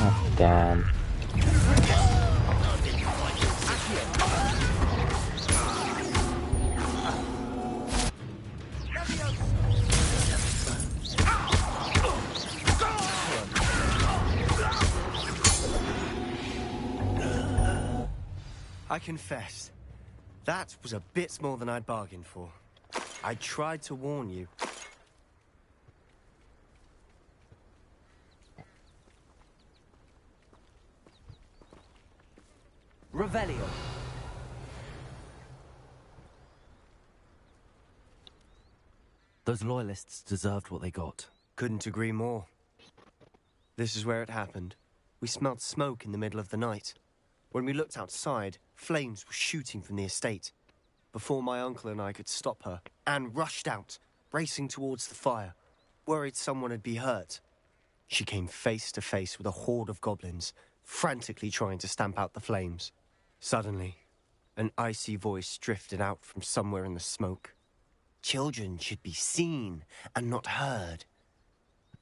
Oh, damn. I confess, that was a bit more than I'd bargained for. I tried to warn you. Revelio. Those loyalists deserved what they got. Couldn't agree more. This is where it happened. We smelled smoke in the middle of the night. When we looked outside, flames were shooting from the estate. Before my uncle and I could stop her, Anne rushed out, racing towards the fire, worried someone had been hurt. She came face to face with a horde of goblins, frantically trying to stamp out the flames. Suddenly, an icy voice drifted out from somewhere in the smoke. Children should be seen and not heard.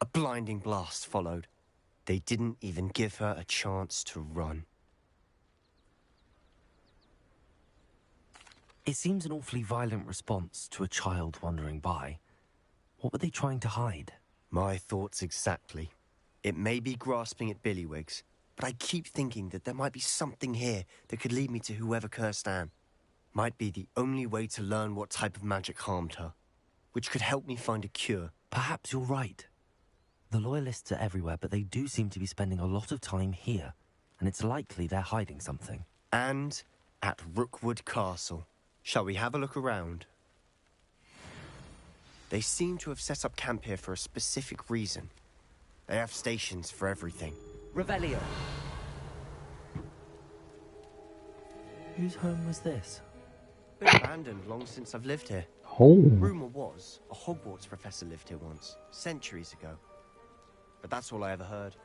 A blinding blast followed. They didn't even give her a chance to run. It seems an awfully violent response to a child wandering by. What were they trying to hide? My thoughts exactly. It may be grasping at Billywigs, but I keep thinking that there might be something here that could lead me to whoever cursed Anne. Might be the only way to learn what type of magic harmed her, which could help me find a cure. Perhaps you're right. The Loyalists are everywhere, but they do seem to be spending a lot of time here, and it's likely they're hiding something. And at Rookwood Castle. Shall we have a look around? They seem to have set up camp here for a specific reason. They have stations for everything. Revelio. Whose home was this? Been abandoned long since I've lived here. Oh. Rumour was a Hogwarts professor lived here once, centuries ago. But that's all I ever heard.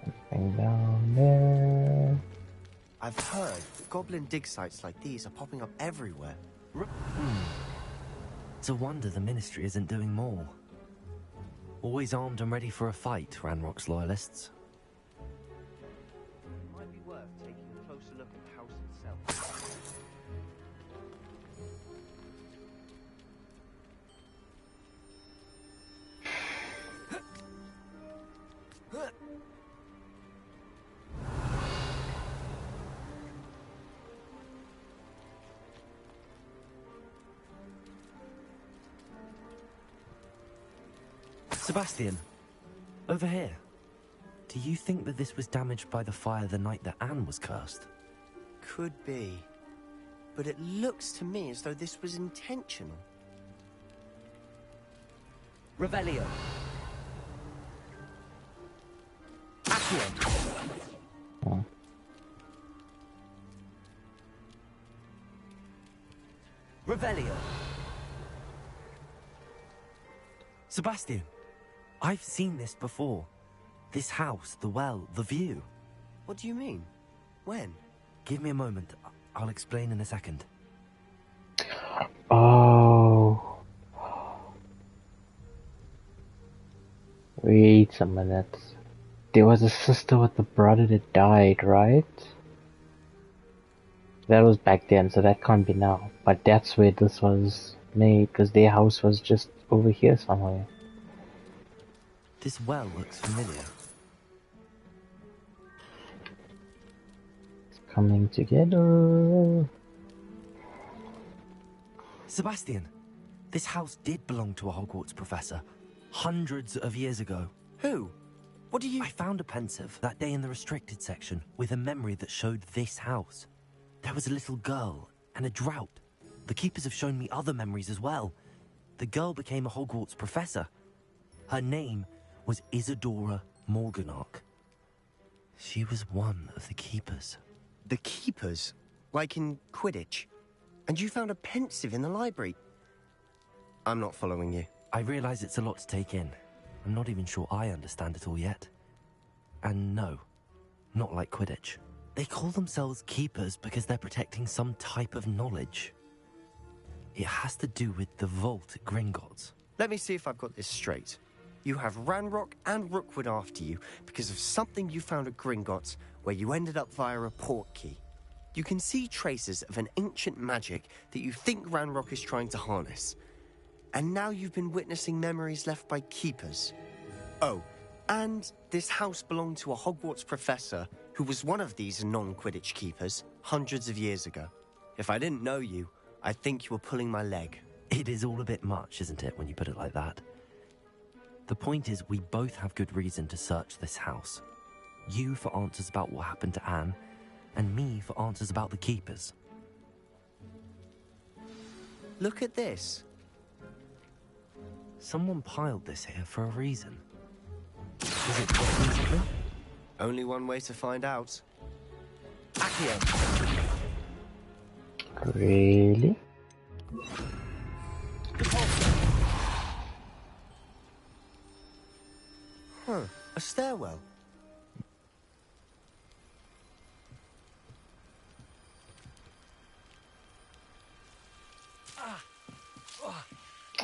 Something down there. I've heard goblin dig sites like these are popping up everywhere. It's a wonder the Ministry isn't doing more. Always armed and ready for a fight, Ranrock's loyalists. It might be worth taking a closer look at the house itself. Sebastian, over here. Do you think that this was damaged by the fire the night that Anne was cursed? Could be. But it looks to me as though this was intentional. Revelio. Accio. Revelio. Sebastian, I've seen this before. This house, the well, the view. What do you mean? When? Give me a moment. I'll explain in a second. Oh. Wait a minute. There was a sister with a brother that died, right? That was back then, so that can't be now. But that's where this was made, because their house was just over here somewhere. This well looks familiar. It's coming together. Sebastian, this house did belong to a Hogwarts professor. Hundreds of years ago. Who? What do you... I found a pensive that day in the restricted section with a memory that showed this house. There was a little girl and a drought. The keepers have shown me other memories as well. The girl became a Hogwarts professor. Her name was Isadora Morganach. She was one of the keepers. The keepers? Like in Quidditch? And you found a pensive in the library? I'm not following you. I realize it's a lot to take in. I'm not even sure I understand it all yet. And no, not like Quidditch. They call themselves keepers because they're protecting some type of knowledge. It has to do with the vault at Gringotts. Let me see if I've got this straight. You have Ranrock and Rookwood after you because of something you found at Gringotts where you ended up via a port key. You can see traces of an ancient magic that you think Ranrock is trying to harness. And now you've been witnessing memories left by keepers. Oh, and this house belonged to a Hogwarts professor who was one of these non-Quidditch keepers hundreds of years ago. If I didn't know you, I'd think you were pulling my leg. It is all a bit much, isn't it, when you put it like that? The point is, we both have good reason to search this house. You for answers about what happened to Anne, and me for answers about the keepers. Look at this. Someone piled this here for a reason. Is it blocking something? Only one way to find out. Accio. Really? Huh, a stairwell.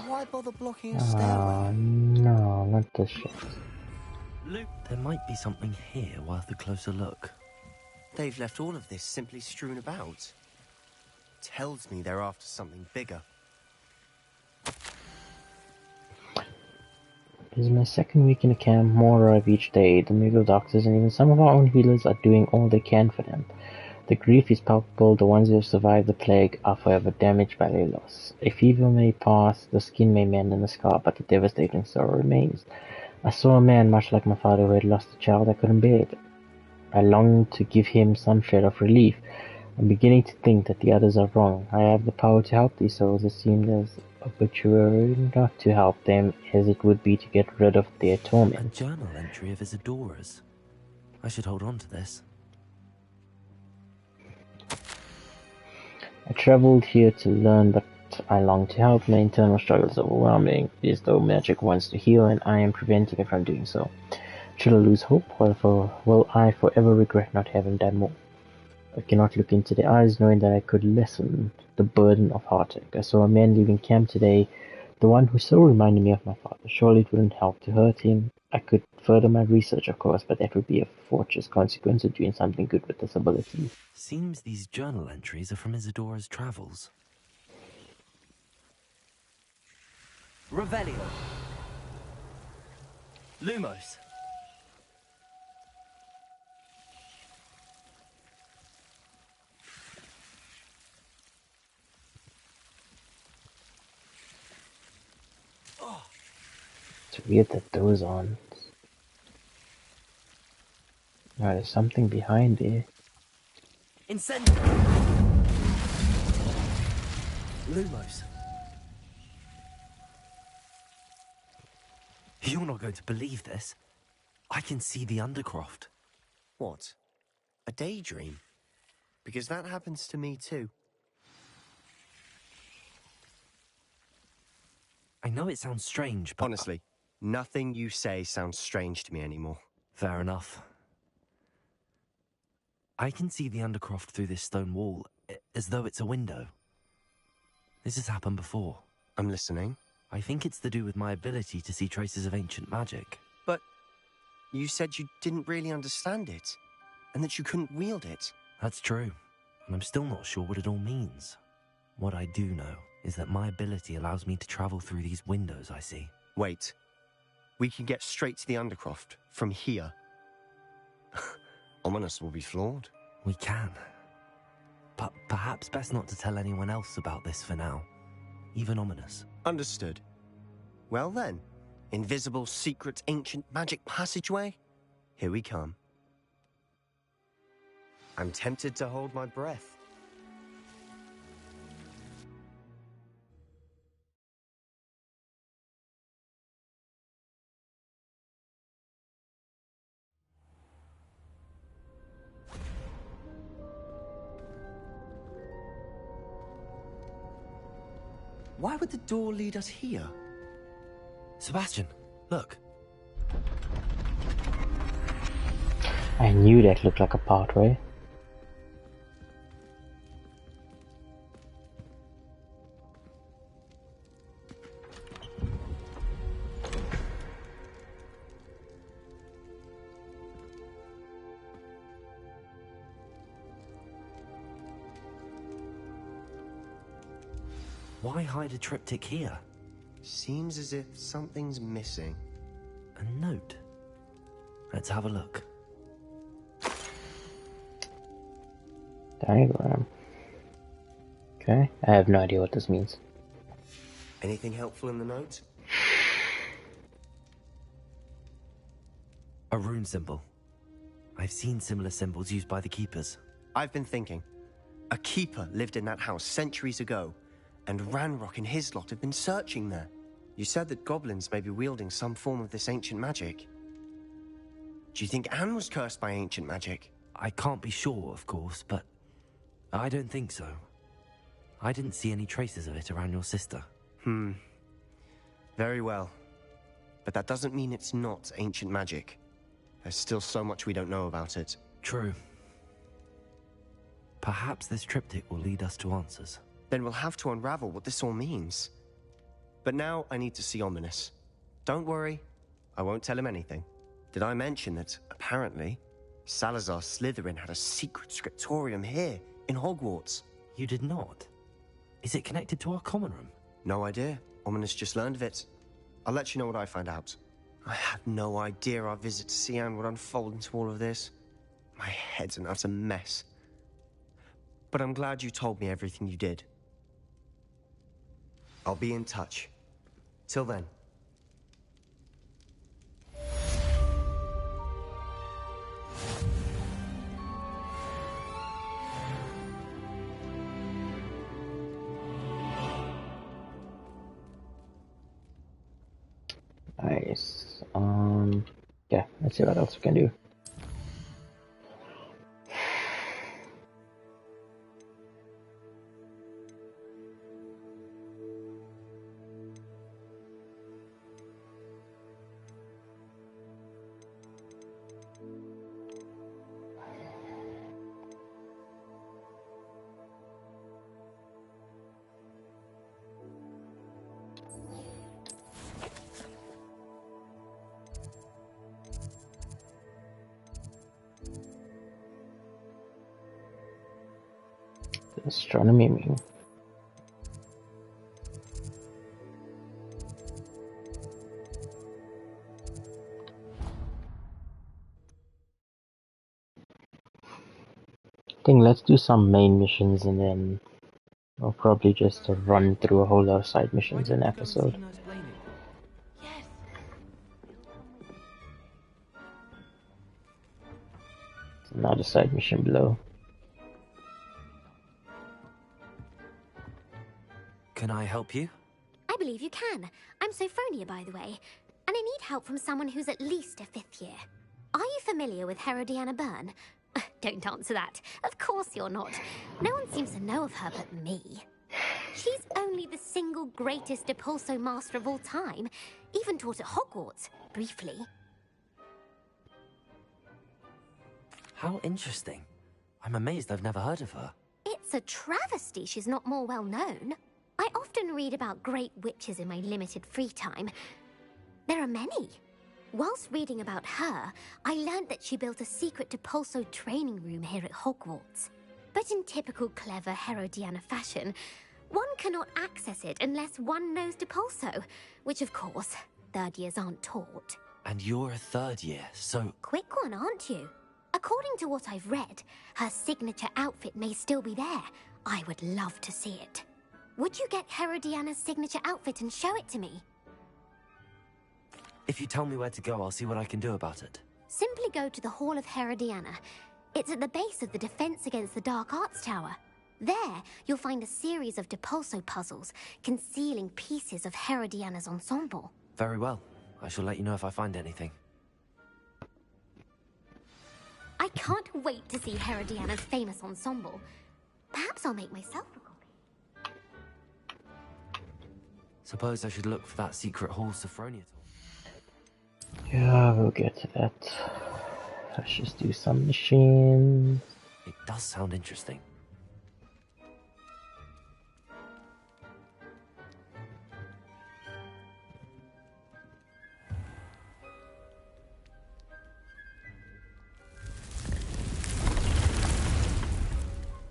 Why bother blocking a stairwell? No, not this shit. Luke, there might be something here worth a closer look. They've left all of this simply strewn about. Tells me they're after something bigger. This is my second week in the camp, more arrive each day. The medical doctors and even some of our own healers are doing all they can for them. The grief is palpable. The ones who have survived the plague are forever damaged by their loss. A fever may pass, the skin may mend and the scar, but the devastating sorrow remains. I saw a man much like my father who had lost a child I couldn't bear. I longed to give him some shred of relief. I'm beginning to think that the others are wrong. I have the power to help these souls. It seemed as arbitrary not to help them as it would be to get rid of their torment. A journal entry of Isadora's. I should hold on to this. I traveled here to learn, but I long to help. My internal struggle is overwhelming. It is though magic wants to heal, and I am preventing it from doing so. Should I lose hope, will I forever regret not having done more? I cannot look into their eyes, knowing that I could lessen the burden of heartache. I saw a man leaving camp today, the one who so reminded me of my father. Surely it wouldn't help to hurt him. I could further my research, of course, but that would be a fortuitous consequence of doing something good with this ability. Seems these journal entries are from Isadora's travels. Revelio. Lumos. Weird that those aren't. Oh, there's something behind there. Incendio! Lumos. You're not going to believe this. I can see the Undercroft. What? A daydream? Because that happens to me too. I know it sounds strange, but... Honestly, nothing you say sounds strange to me anymore. Fair enough. I can see the Undercroft through this stone wall, as though it's a window. This has happened before. I'm listening. I think it's to do with my ability to see traces of ancient magic. But you said you didn't really understand it, and that you couldn't wield it. That's true, and I'm still not sure what it all means. What I do know is that my ability allows me to travel through these windows I see. Wait. We can get straight to the Undercroft from here. Ominous will be flawed. We can. But perhaps best not to tell anyone else about this for now. Even Ominous. Understood. Well then, invisible, secret, ancient magic passageway? Here we come. I'm tempted to hold my breath. Why would the door lead us here? Sebastian, look. I knew that looked like a pathway. Why hide a triptych here? Seems as if something's missing. A note. Let's have a look. Diagram. Okay, I have no idea what this means. Anything helpful in the note? A rune symbol. I've seen similar symbols used by the keepers. I've been thinking. A keeper lived in that house centuries ago, and Ranrock and his lot have been searching there. You said that goblins may be wielding some form of this ancient magic. Do you think Anne was cursed by ancient magic? I can't be sure, of course, but I don't think so. I didn't see any traces of it around your sister. Very well. But that doesn't mean it's not ancient magic. There's still so much we don't know about it. True. Perhaps this triptych will lead us to answers. Then we'll have to unravel what this all means. But now I need to see Ominous. Don't worry, I won't tell him anything. Did I mention that, apparently, Salazar Slytherin had a secret scriptorium here, in Hogwarts? You did not? Is it connected to our common room? No idea. Ominous just learned of it. I'll let you know what I find out. I had no idea our visit to Cian would unfold into all of this. My head's an utter mess. But I'm glad you told me everything you did. I'll be in touch. Till then. Nice. Yeah, let's see what else we can do. Astronomy meeting. I think let's do some main missions and then we'll probably just run through a whole lot of side missions in an episode. Another side mission below. Can I help you? I believe you can. I'm Sophronia, by the way, and I need help from someone who's at least a 5th year. Are you familiar with Herodiana Byrne? Don't answer that. Of course you're not. No one seems to know of her but me. She's only the single greatest Depulso master of all time. Even taught at Hogwarts, briefly. How interesting. I'm amazed I've never heard of her. It's a travesty she's not more well known. I often read about great witches in my limited free time. There are many. Whilst reading about her, I learned that she built a secret Depulso training room here at Hogwarts. But in typical clever Herodiana fashion, one cannot access it unless one knows Depulso, which of course, 3rd years aren't taught. And you're a 3rd year, so... Quick one, aren't you? According to what I've read, her signature outfit may still be there. I would love to see it. Would you get Herodiana's signature outfit and show it to me? If you tell me where to go, I'll see what I can do about it. Simply go to the Hall of Herodiana. It's at the base of the Defense Against the Dark Arts Tower. There, you'll find a series of Depulso puzzles concealing pieces of Herodiana's ensemble. Very well. I shall let you know if I find anything. I can't wait to see Herodiana's famous ensemble. Perhaps I'll make myself a copy. Suppose I should look for that secret hall Sophronia told. Yeah, we'll get to that. Let's just do some machines. It does sound interesting.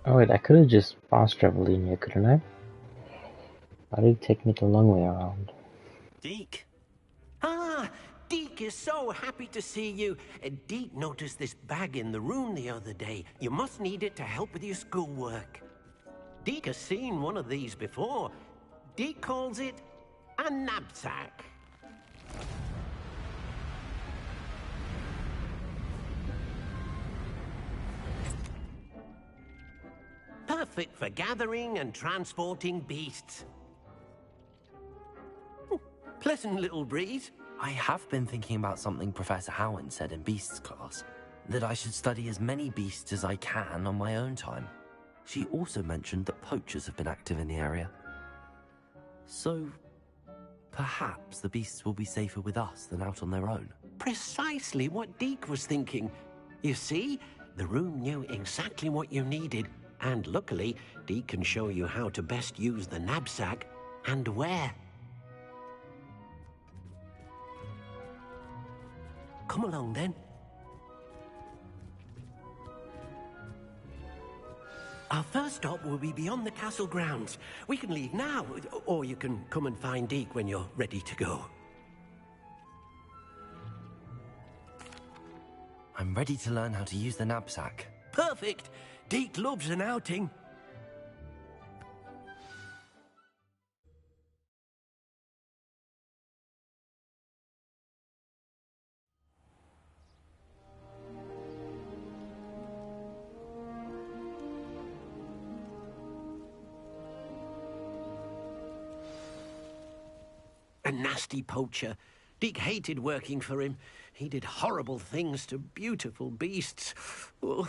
Oh wait, I could have just fast traveled in here, couldn't I? Why did it take me the long way around? Deke? Ah, Deke is so happy to see you. Deke noticed this bag in the room the other day. You must need it to help with your schoolwork. Deke has seen one of these before. Deke calls it a knapsack. Perfect for gathering and transporting beasts. Pleasant little breeze. I have been thinking about something Professor Howin said in Beasts class. That I should study as many beasts as I can on my own time. She also mentioned that poachers have been active in the area. So, perhaps the beasts will be safer with us than out on their own. Precisely what Deke was thinking. You see, the room knew exactly what you needed. And luckily, Deke can show you how to best use the knapsack and where. Come along then. Our first stop will be beyond the castle grounds. We can leave now, or you can come and find Deke when you're ready to go. I'm ready to learn how to use the knapsack. Perfect! Deke loves an outing. A nasty poacher. Deke hated working for him. He did horrible things to beautiful beasts. Oh.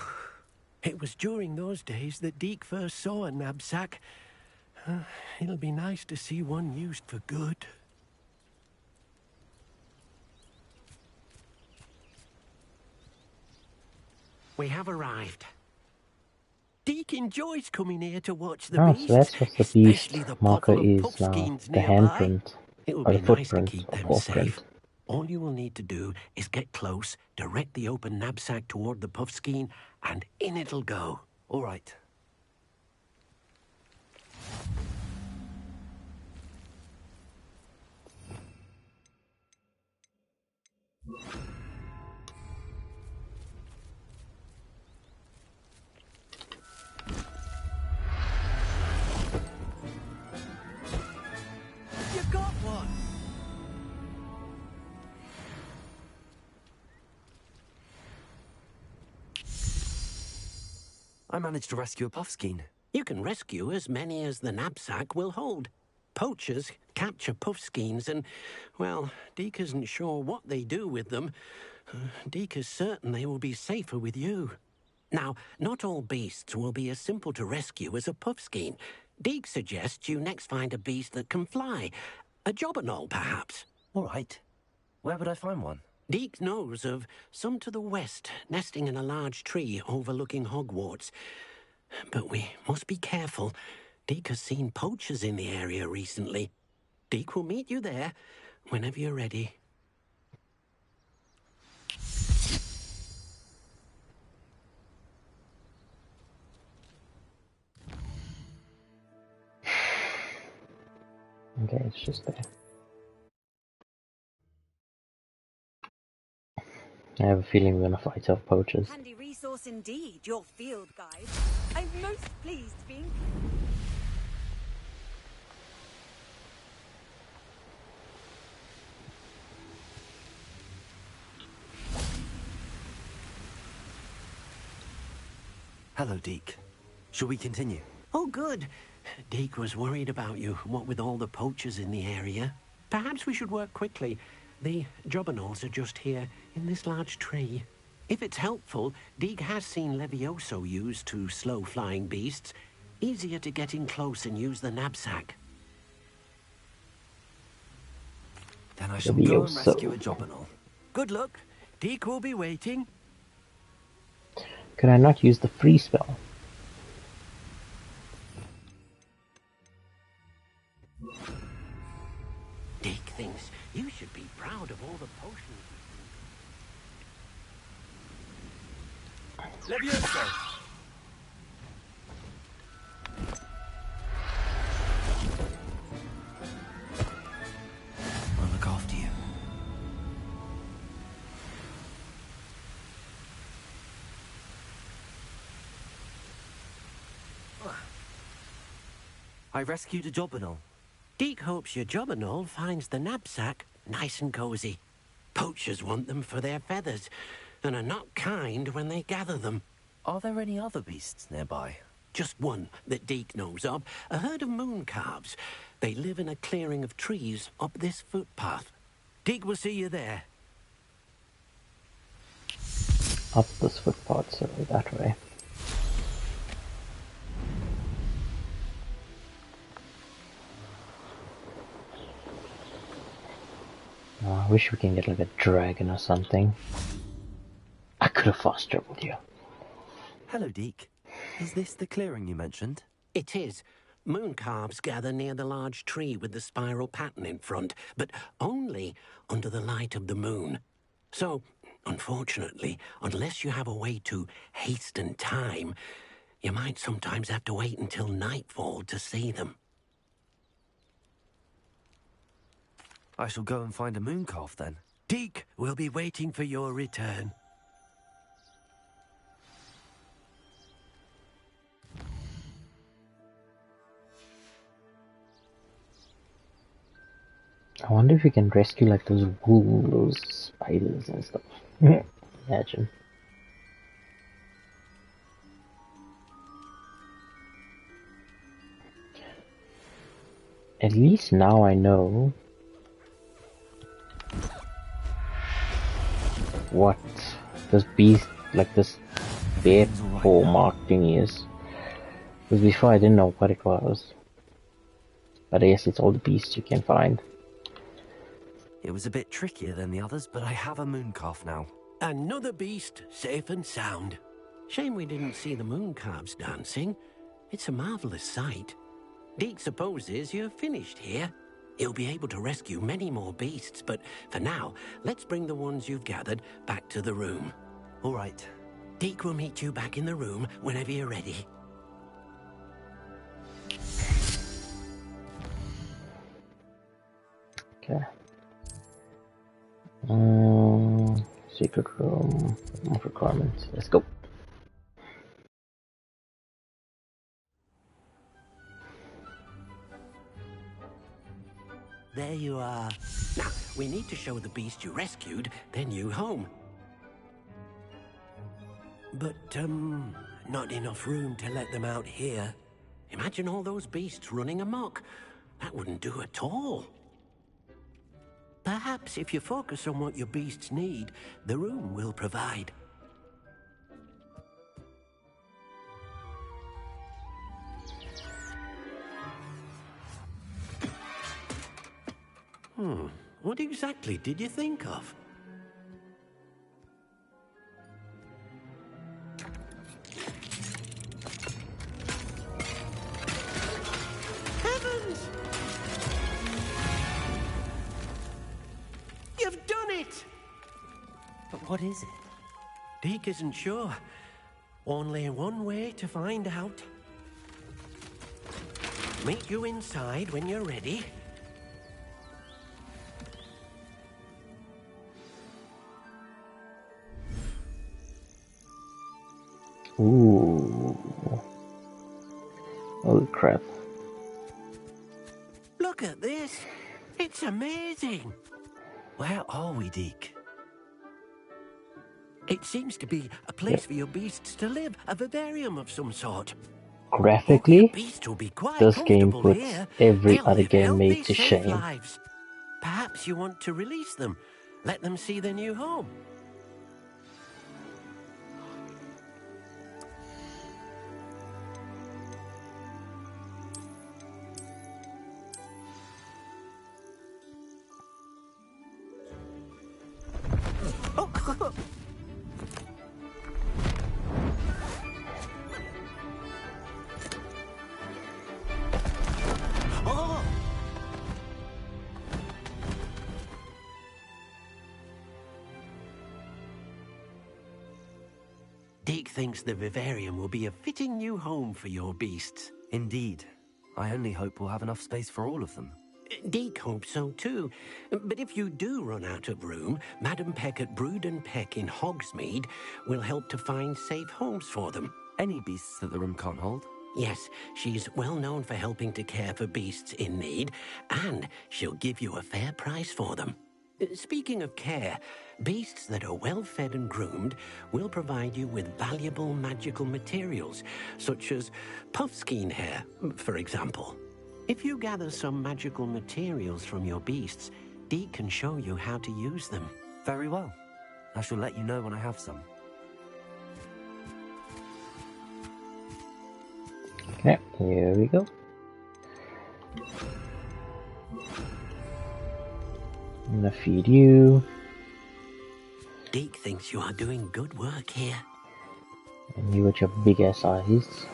It was during those days that Deke first saw a knapsack. It'll be nice to see one used for good. We have arrived. Deke enjoys coming here to watch the beasts. So that's what the beast marker is now. The handprint. It'll Or be the nice to footprint keep or them paw safe. print. All you will need to do is get close, direct the open knapsack toward the puffskein, and in it'll go. All right. You got one! I managed to rescue a puffskein. You can rescue as many as the knapsack will hold. Poachers capture puffskeins and, well, Deke isn't sure what they do with them. Deke is certain they will be safer with you. Now, not all beasts will be as simple to rescue as a puffskein. Deke suggests you next find a beast that can fly. A jobberknoll, perhaps. All right. Where would I find one? Deke knows of some to the west, nesting in a large tree overlooking Hogwarts. But we must be careful. Deke has seen poachers in the area recently. Deke will meet you there whenever you're ready. Okay, it's just there. I have a feeling we're gonna fight off poachers. Handy resource indeed, your field guide. I'm most pleased being... Hello, Deke. Shall we continue? Oh, good. Deke was worried about you, what with all the poachers in the area. Perhaps we should work quickly. The jobberknolls are just here, in this large tree. If it's helpful, Deke has seen Levioso used to slow flying beasts. Easier to get in close and use the knapsack. Then I shall go and rescue a jobberknoll. Good luck. Deke will be waiting. Could I not use the free spell? Deke thinks you should be proud of all the potions. Levioso! I'll look after you. I rescued a jobberknoll. Deke hopes your jobberknoll finds the knapsack nice and cozy. Poachers want them for their feathers, and are not kind when they gather them. Are there any other beasts nearby? Just one that Deke knows of, a herd of mooncalves. They live in a clearing of trees up this footpath. Deke will see you there. Up this footpath, so that way. Oh, I wish we can get like a dragon or something. I could have fast traveled you. Hello, Deke. Is this the clearing you mentioned? It is. Mooncalves gather near the large tree with the spiral pattern in front, but only under the light of the moon. So, unfortunately, unless you have a way to hasten time, you might sometimes have to wait until nightfall to see them. I shall go and find a mooncalf then. Deke will be waiting for your return. I wonder if we can rescue like those spiders and stuff. Imagine. At least now I know what this beast, like this bear paw mark thingy is. Because before I didn't know what it was. But I guess it's all the beasts you can find. It was a bit trickier than the others, but I have a mooncalf now. Another beast, safe and sound. Shame we didn't see the mooncalves dancing. It's a marvelous sight. Deke supposes you're finished here. He'll be able to rescue many more beasts, but for now, let's bring the ones you've gathered back to the room. All right. Deke will meet you back in the room whenever you're ready. Okay. Secret room, requirements. Let's go. There you are. Now, we need to show the beast you rescued their new home. But, not enough room to let them out here. Imagine all those beasts running amok. That wouldn't do at all. Perhaps if you focus on what your beasts need, the room will provide. What exactly did you think of? Heavens! You've done it! But what is it? Deke isn't sure. Only one way to find out. Meet you inside when you're ready. Ooh. Holy crap. Look at this. It's amazing. Where are we, Deke? It seems to be a place for your beasts to live, a vivarium of some sort. Graphically, Beasts will be quite this game comfortable puts here. every They'll other live game healthy, made to safe shame. lives. Perhaps you want to release them. Let them see their new home. Deke thinks the vivarium will be a fitting new home for your beasts. Indeed. I only hope we'll have enough space for all of them. Deke hopes so too. But if you do run out of room, Madam Peck at Brood and Peck in Hogsmeade will help to find safe homes for them. Any beasts that the room can't hold? Yes, she's well known for helping to care for beasts in need, and she'll give you a fair price for them. Speaking of care, beasts that are well fed and groomed will provide you with valuable magical materials, such as puffskein hair, for example. If you gather some magical materials from your beasts, Deke can show you how to use them. Very well. I shall let you know when I have some. Okay, here we go. I'm gonna feed you. Deke thinks you are doing good work here. And you with your big ass eyes.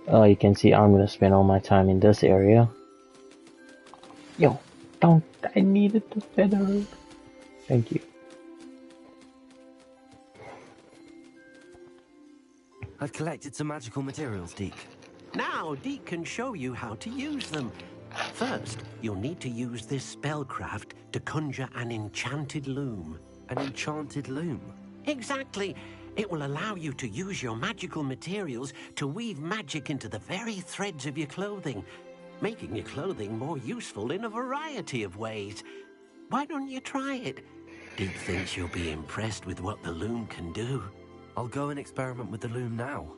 Oh, you can see I'm gonna spend all my time in this area. Yo, don't, I needed the feather. Thank you. I've collected some magical materials, Deke. Now Deke can show you how to use them. First, you'll need to use this spellcraft to conjure an enchanted loom. An enchanted loom? Exactly. It will allow you to use your magical materials to weave magic into the very threads of your clothing, making your clothing more useful in a variety of ways. Why don't you try it? Deke thinks you'll be impressed with what the loom can do. I'll go and experiment with the loom now.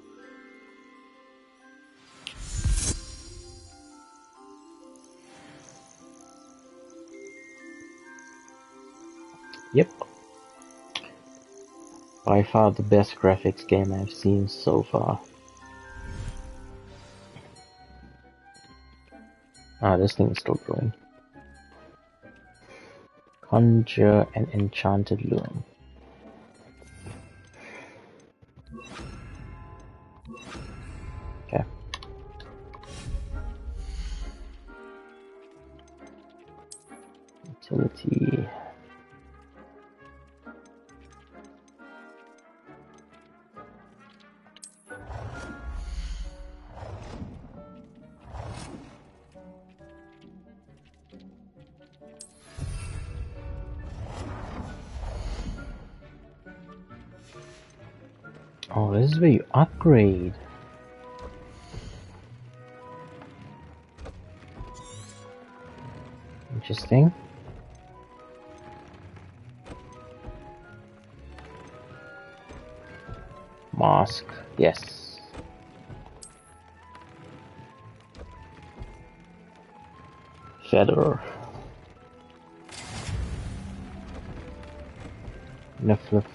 Yep. By far the best graphics game I've seen so far. Ah, this thing is still going. Conjure an enchanted loom. Utility. Oh, this is where you upgrade. Interesting. Mask, yes. Feather. Niflif,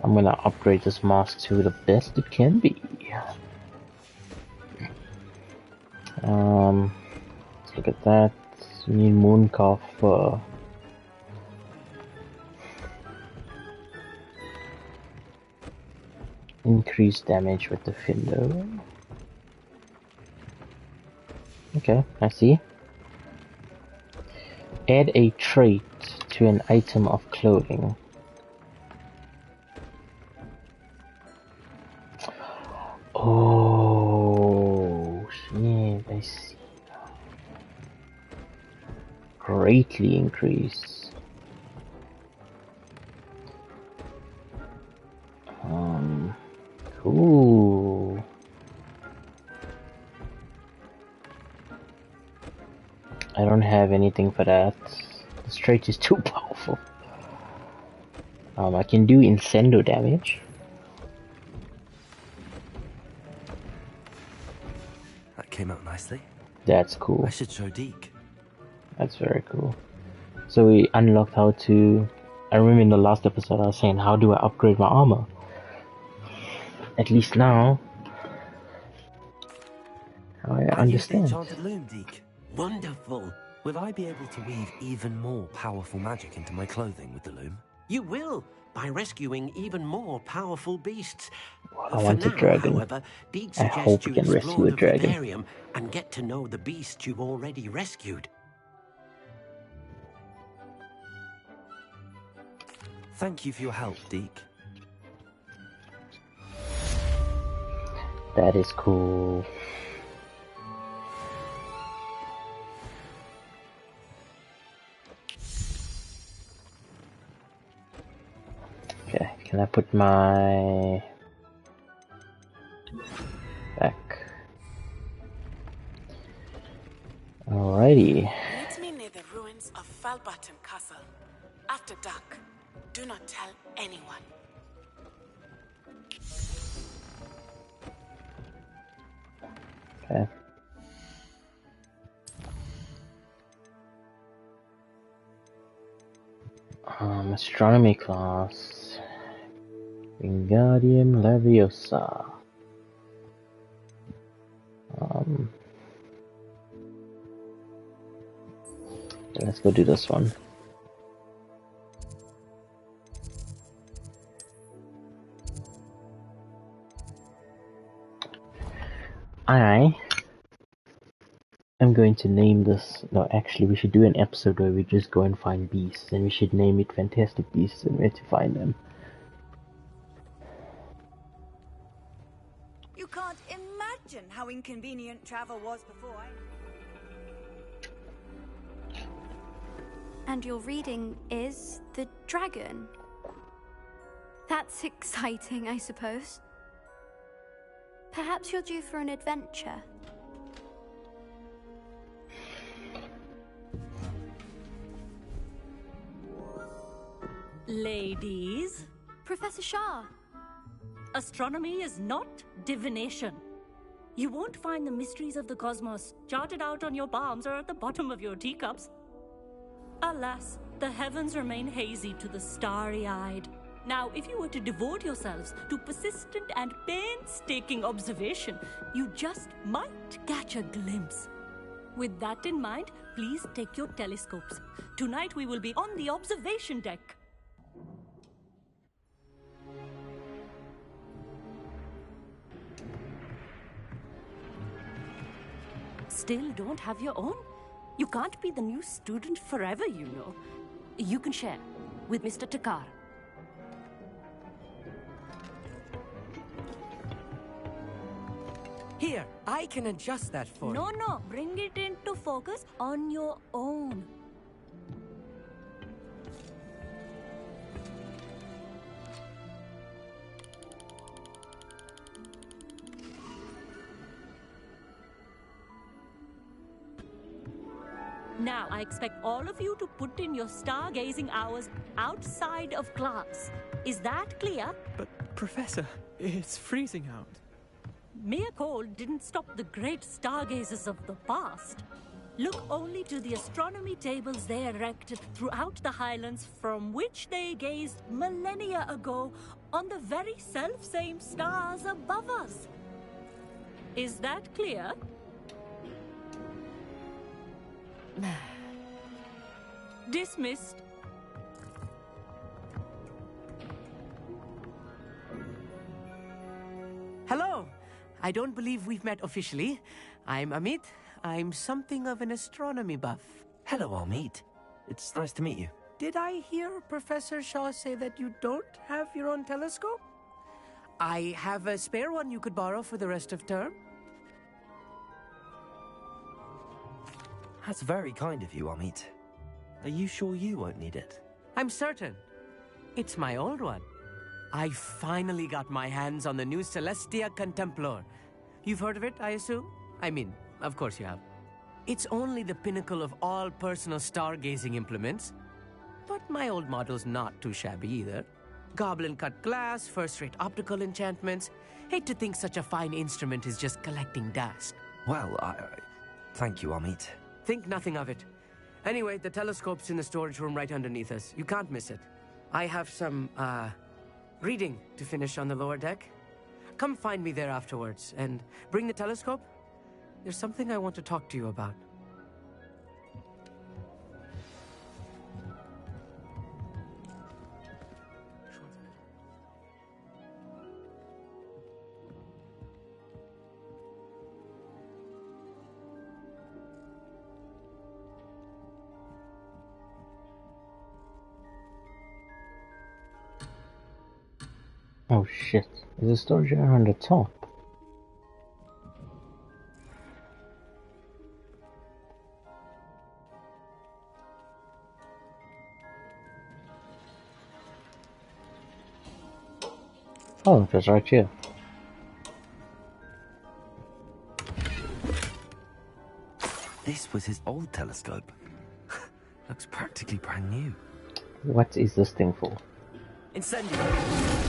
I'm gonna upgrade this mask to the best it can be. Let's look at that. We need Mooncalf fur. Increase damage with the Findo. Okay, I see. Add a trait to an item of clothing. Oh shit, I see. Greatly increase. Cool. I don't have anything for that. The trait is too powerful. I can do incendio damage. That came out nicely. That's cool. I should show Deke. That's very cool. So we unlocked how to... I remember in the last episode I was saying, how do I upgrade my armor? At least now, I understand. Use the enchanted loom, Deke. Wonderful. Will I be able to weave even more powerful magic into my clothing with the loom? You will, by rescuing even more powerful beasts. I want a dragon. However, Deke I hope suggests we you can explore rescue a the dragon. vivarium and get to know the beasts you've already rescued. Thank you for your help, Deke. That is cool. Okay, can I put my back? Alrighty. Meet me near the ruins of Falbaton Castle. After dark. Do not tell anyone. Okay. Astronomy class. Wingardium Leviosa. Let's go do this one. I am going to name this. No, actually, we should do an episode where we just go and find beasts, and we should name it Fantastic Beasts and where to find them. You can't imagine how inconvenient travel was before I... And your reading is the dragon. That's exciting, I suppose. Perhaps you're due for an adventure. Ladies, Professor Shah. astronomy is not divination. You won't find the mysteries of the cosmos charted out on your palms or at the bottom of your teacups. Alas, the heavens remain hazy to the starry-eyed. Now, if you were to devote yourselves to persistent and painstaking observation, you just might catch a glimpse. With that in mind, please take your telescopes. Tonight we will be on the observation deck. Still don't have your own? You can't be the new student forever, you know. You can share with Mr. Takar. Here, I can adjust that for you. No, bring it into focus on your own. Now, I expect all of you to put in your stargazing hours outside of class. Is that clear? But, Professor, it's freezing out. Mere cold didn't stop the great stargazers of the past. Look only to the astronomy tables they erected throughout the Highlands, from which they gazed millennia ago on the very self-same stars above us. Is that clear? Dismissed. Hello. I don't believe we've met officially. I'm Amit. I'm something of an astronomy buff. Hello, Amit. It's nice to meet you. Did I hear Professor Shaw say that you don't have your own telescope? I have a spare one you could borrow for the rest of term. That's very kind of you, Amit. Are you sure you won't need it? I'm certain. It's my old one. I finally got my hands on the new Celestia Contemplar. You've heard of it, I assume? I mean, of course you have. It's only the pinnacle of all personal stargazing implements. But my old model's not too shabby either. Goblin-cut glass, first-rate optical enchantments. Hate to think such a fine instrument is just collecting dust. Well, thank you, Amit. Think nothing of it. Anyway, the telescope's in the storage room right underneath us. You can't miss it. I have some, reading to finish on the lower deck. Come find me there afterwards, and bring the telescope. There's something I want to talk to you about. Oh shit, there's a storage area on the top. Oh, it's right here. This was his old telescope. Looks practically brand new. What is this thing for? Incendio.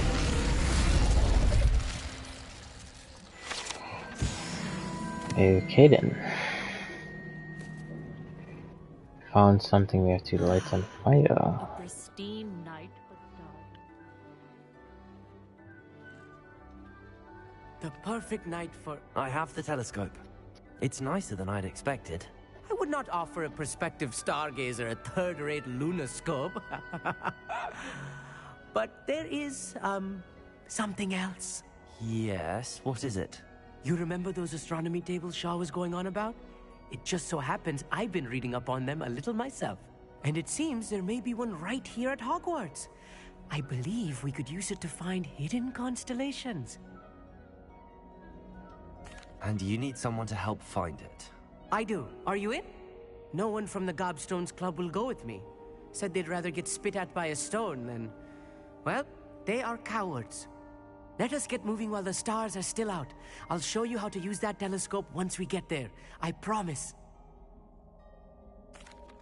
Okay then. Found something we have to light on fire. Pristine night, but dark. The perfect night for... I have the telescope. It's nicer than I'd expected. I would not offer a prospective stargazer a third-rate lunoscope. But there is, something else. Yes, what is it? You remember those astronomy tables Shaw was going on about? It just so happens I've been reading up on them a little myself. And it seems there may be one right here at Hogwarts. I believe we could use it to find hidden constellations. And you need someone to help find it. I do. Are you in? No one from the Gobstones Club will go with me. Said they'd rather get spit at by a stone than... Well, they are cowards. Let us get moving while the stars are still out. I'll show you how to use that telescope once we get there. I promise.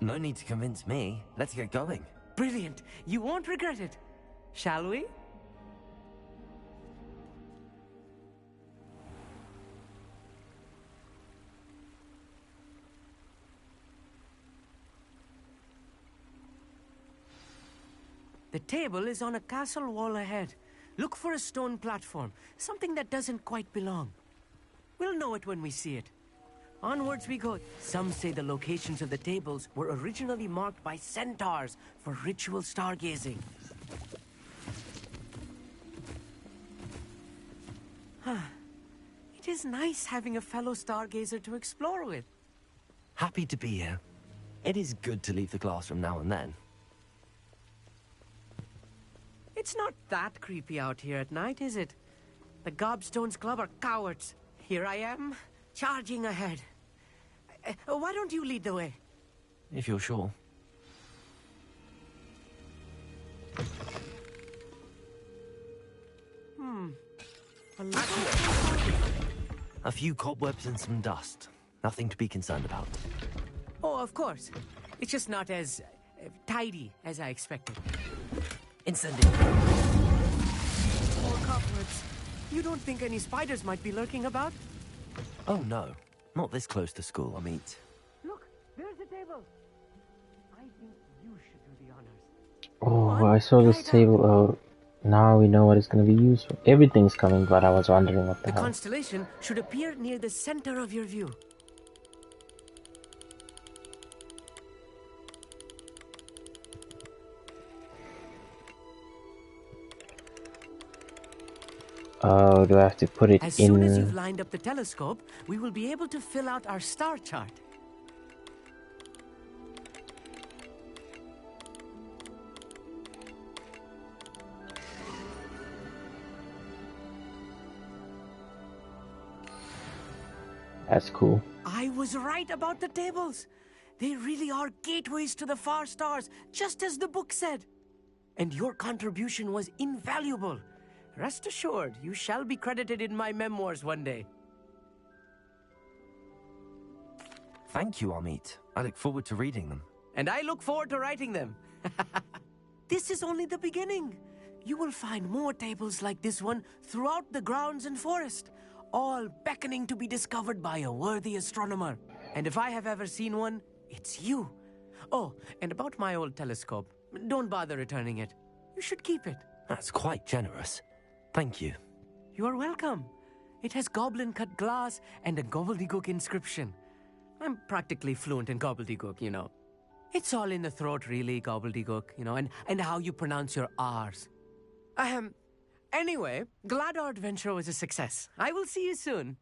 No need to convince me. Let's get going. Brilliant. You won't regret it. Shall we? The table is on a castle wall ahead. Look for a stone platform, something that doesn't quite belong. We'll know it when we see it. Onwards we go. Some say the locations of the tables were originally marked by centaurs for ritual stargazing. It is nice having a fellow stargazer to explore with. Happy to be here. It is good to leave the classroom now and then. It's not that creepy out here at night, is it? The Gobstones Club are cowards. Here I am, charging ahead. Why don't you lead the way? If you're sure. A few cobwebs and some dust. Nothing to be concerned about. Oh, of course. It's just not as tidy as I expected. Incendiary. More cobwebs. You don't think any spiders might be lurking about? Oh no, not this close to school, I mean. Look, there's a table. I think you should do the honors. Oh, I saw this table. Oh, now we know what it's going to be used for. Everything's coming, but I was wondering what the hell. Constellation should appear near the center of your view. Oh, do I have to put it in? As soon as you've lined up the telescope, we will be able to fill out our star chart. That's cool. I was right about the tables. They really are gateways to the far stars, just as the book said. And your contribution was invaluable. Rest assured, you shall be credited in my memoirs one day. Thank you, Amit. I look forward to reading them. And I look forward to writing them. This is only the beginning. You will find more tables like this one throughout the grounds and forest, all beckoning to be discovered by a worthy astronomer. And if I have ever seen one, it's you. Oh, and about my old telescope, don't bother returning it. You should keep it. That's quite generous. Thank you. You are welcome. It has goblin-cut glass and a gobbledygook inscription. I'm practically fluent in gobbledygook, you know. It's all in the throat, really, gobbledygook, you know, and how you pronounce your R's. Anyway, glad our adventure was a success. I will see you soon.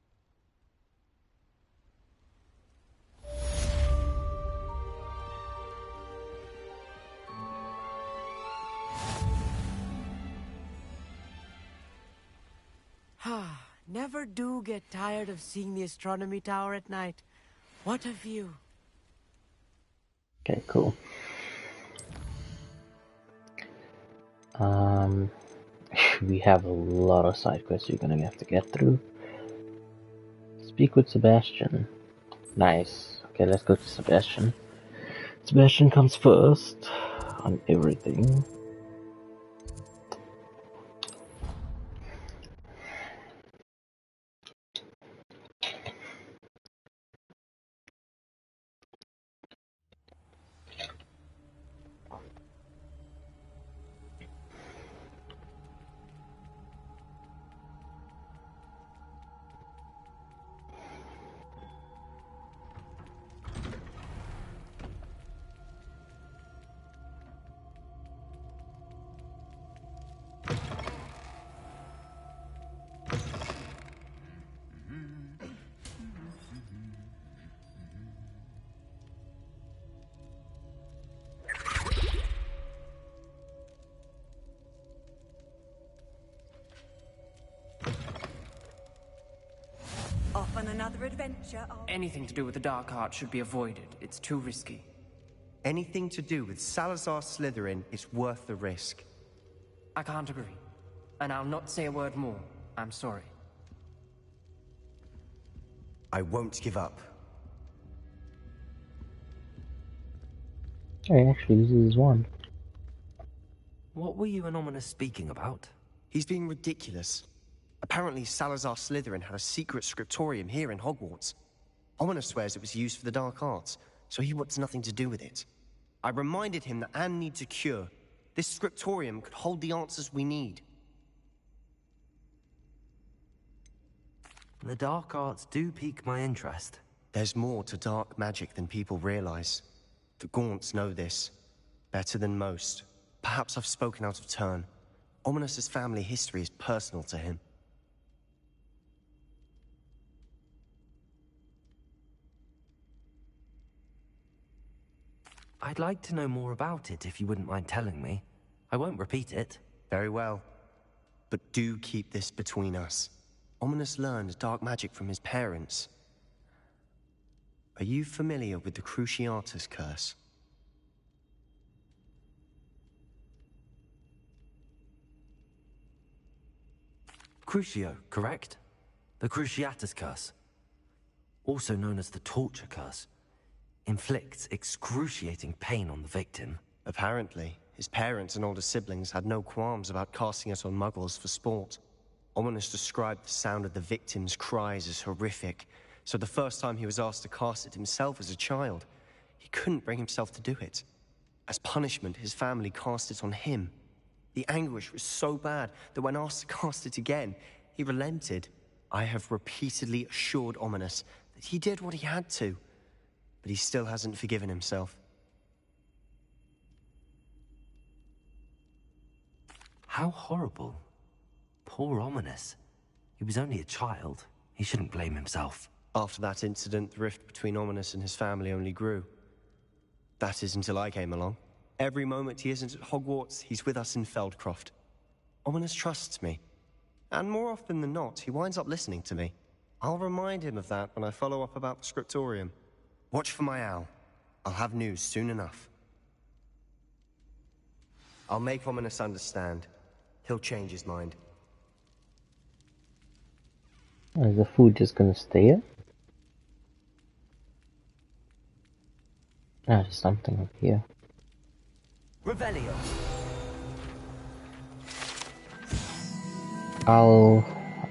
Never do get tired of seeing the astronomy tower at night. What a view. Okay, cool. We have a lot of side quests we're gonna have to get through. Speak with Sebastian. Nice. Okay, let's go to Sebastian. Sebastian comes first on everything. Off on another adventure. Anything to do with the dark art should be avoided. It's too risky. Anything to do with Salazar Slytherin is worth the risk. I can't agree. And I'll not say a word more. I'm sorry. I won't give up. Hey, actually, this is one. What were you and Ominous speaking about? He's being ridiculous. Apparently, Salazar Slytherin had a secret scriptorium here in Hogwarts. Ominous swears it was used for the dark arts, so he wants nothing to do with it. I reminded him that Anne needs a cure. This scriptorium could hold the answers we need. The dark arts do pique my interest. There's more to dark magic than people realize. The Gaunts know this. Better than most. Perhaps I've spoken out of turn. Ominous's family history is personal to him. I'd like to know more about it if you wouldn't mind telling me. I won't repeat it. Very well. But do keep this between us. Ominous learned dark magic from his parents. Are you familiar with the Cruciatus curse? Crucio, correct? The Cruciatus curse. Also known as the torture curse. Inflicts excruciating pain on the victim. Apparently, his parents and older siblings had no qualms about casting it on muggles for sport. Ominous described the sound of the victim's cries as horrific, so the first time he was asked to cast it himself as a child, he couldn't bring himself to do it. As punishment, his family cast it on him. The anguish was so bad that when asked to cast it again, he relented. I have repeatedly assured Ominous that he did what he had to, but he still hasn't forgiven himself. How horrible. Poor Ominous. He was only a child. He shouldn't blame himself. After that incident, the rift between Ominous and his family only grew. That is until I came along. Every moment he isn't at Hogwarts, he's with us in Feldcroft. Ominous trusts me. And more often than not, he winds up listening to me. I'll remind him of that when I follow up about the scriptorium. Watch for my owl. I'll have news soon enough. I'll make Ominous understand. He'll change his mind. Is the food just gonna stay here? Ah, there's something up here. Revelio.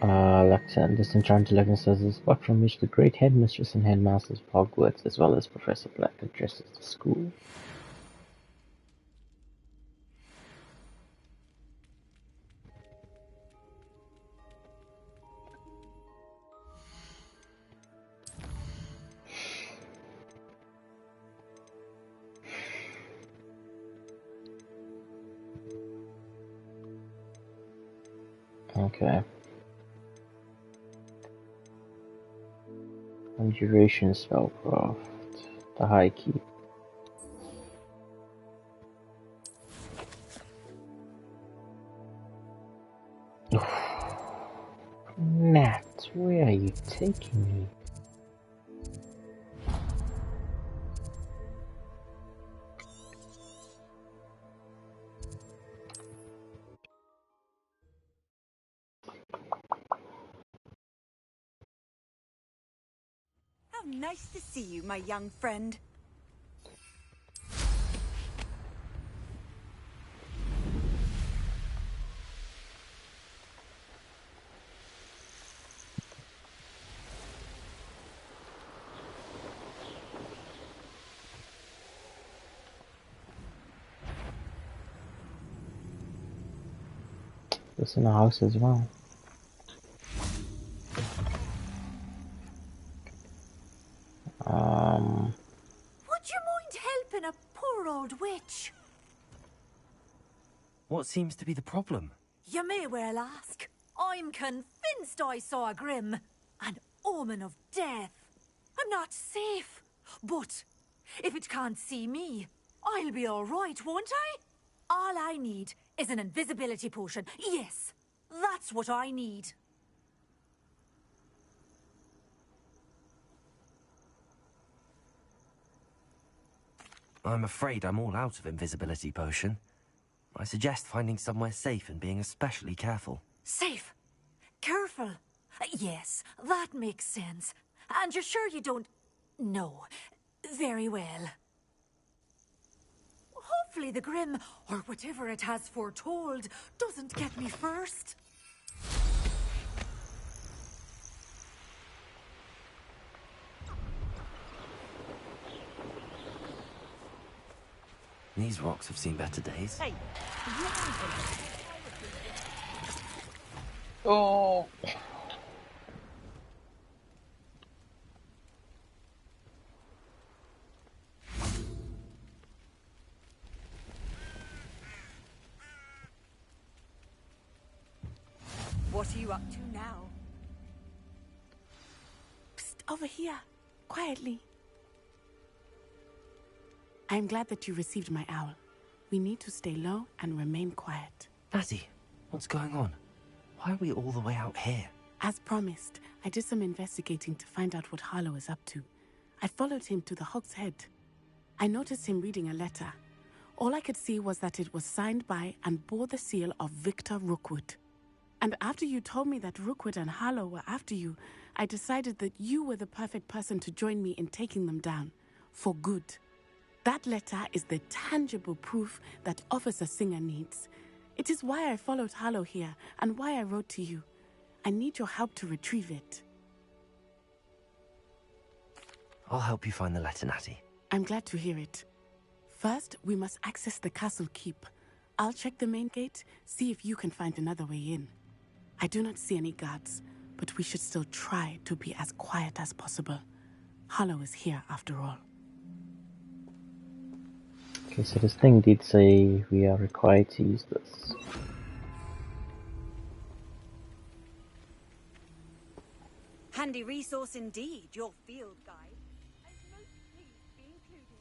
Alexa, this enchanted legend says the spot from which the great headmistress and headmasters of Hogwarts, as well as Professor Black, addresses the school. Okay. Conjuration spellcraft. The High Key. Nat, where are you taking me? How nice to see you, my young friend. It's in the house as well. Would you mind helping a poor old witch? What seems to be the problem? You may well ask. I'm convinced I saw a grim, an omen of death. I'm not safe, but if it can't see me, I'll be all right, won't I? All I need is an invisibility potion. Yes, that's what I need. I'm afraid I'm all out of invisibility potion. I suggest finding somewhere safe and being especially careful. Safe? Careful? Yes, that makes sense. And you're sure you don't... No. Very well. Hopefully the Grim, or whatever it has foretold, doesn't get me first. These rocks have seen better days. Hey. Oh. What are you up to now? Psst, over here. Quietly. I'm glad that you received my owl. We need to stay low and remain quiet. Natty, what's going on? Why are we all the way out here? As promised, I did some investigating to find out what Harlow is up to. I followed him to the Hog's Head. I noticed him reading a letter. All I could see was that it was signed by and bore the seal of Victor Rookwood. And after you told me that Rookwood and Harlow were after you, I decided that you were the perfect person to join me in taking them down. For good. That letter is the tangible proof that Officer Singer needs. It is why I followed Harlow here and why I wrote to you. I need your help to retrieve it. I'll help you find the letter, Natty. I'm glad to hear it. First, we must access the castle keep. I'll check the main gate, see if you can find another way in. I do not see any guards, but we should still try to be as quiet as possible. Harlow is here after all. Okay, so this thing did say we are required to use this. Handy resource indeed, your field guide. I'm most pleased to be included.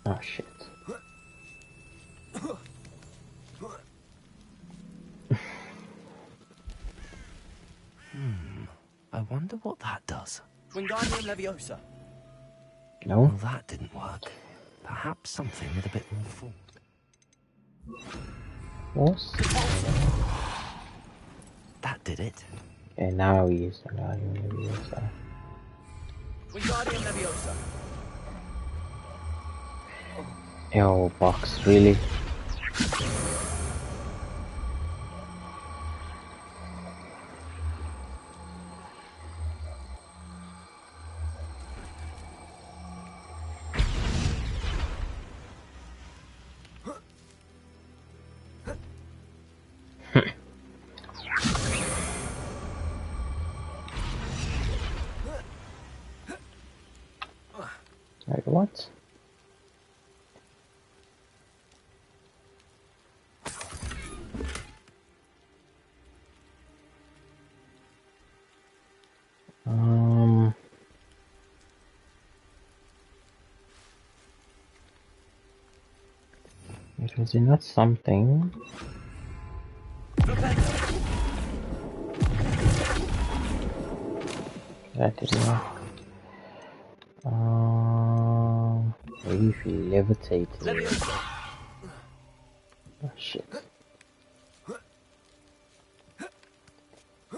Oh shit. I wonder what that does. Wingardium Leviosa. No? Well, that didn't work. Perhaps something with a bit more force. That did it. Okay, now we use Wingardium Leviosa. Wingardium Leviosa. Yo, box, really? Like what? Was it not something? That didn't work. Maybe if you levitate it. Oh shit.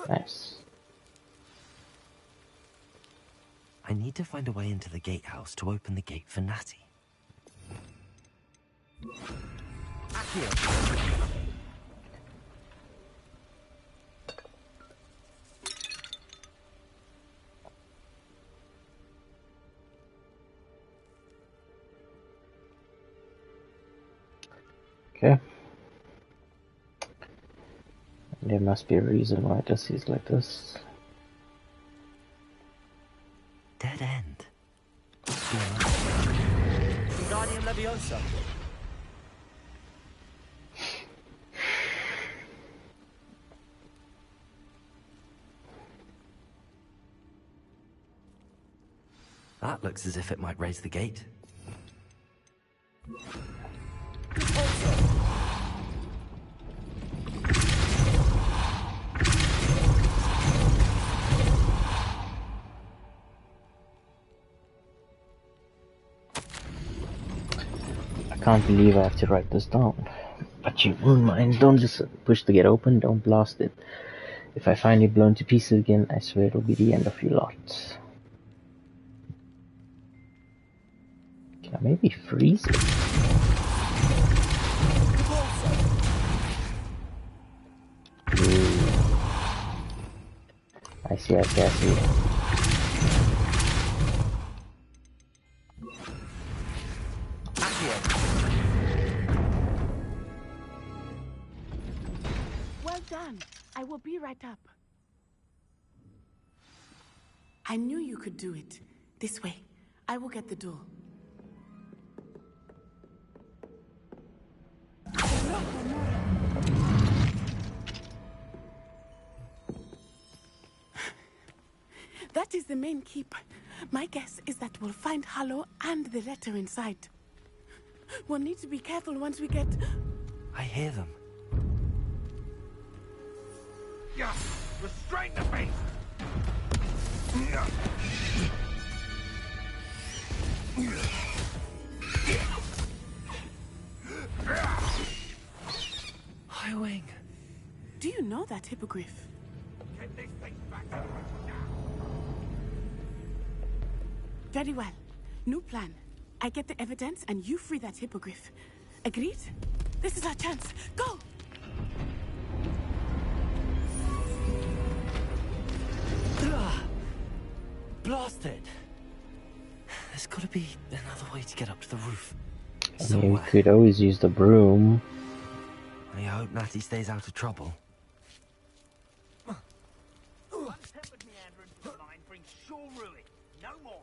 Nice. I need to find a way into the gatehouse to open the gate for Natty. Okay. There must be a reason why this is like this. Dead end. Wingardium Leviosa. That looks as if it might raise the gate. I can't believe I have to write this down. But you won't mind. Don't just push the gate open, don't blast it. If I find it blown to pieces again, I swear it'll be the end of your lot. Can I maybe freeze it? Ooh. I see. Well done. I will be right up. I knew you could do it. This way. I will get the door. That is the main keep. My guess is that we'll find Harlow and the letter inside. We'll need to be careful once we get... I hear them. Yeah, restrain the beast! Highwing. Do you know that hippogriff? Get this thing back now. Very well. New plan. I get the evidence and you free that hippogriff. Agreed? This is our chance. Go! Blasted! There's gotta be another way to get up to the roof. I mean, we could always use the broom. I hope Natty stays out of trouble. Untempered meandering shoreline brings sure ruin. No more.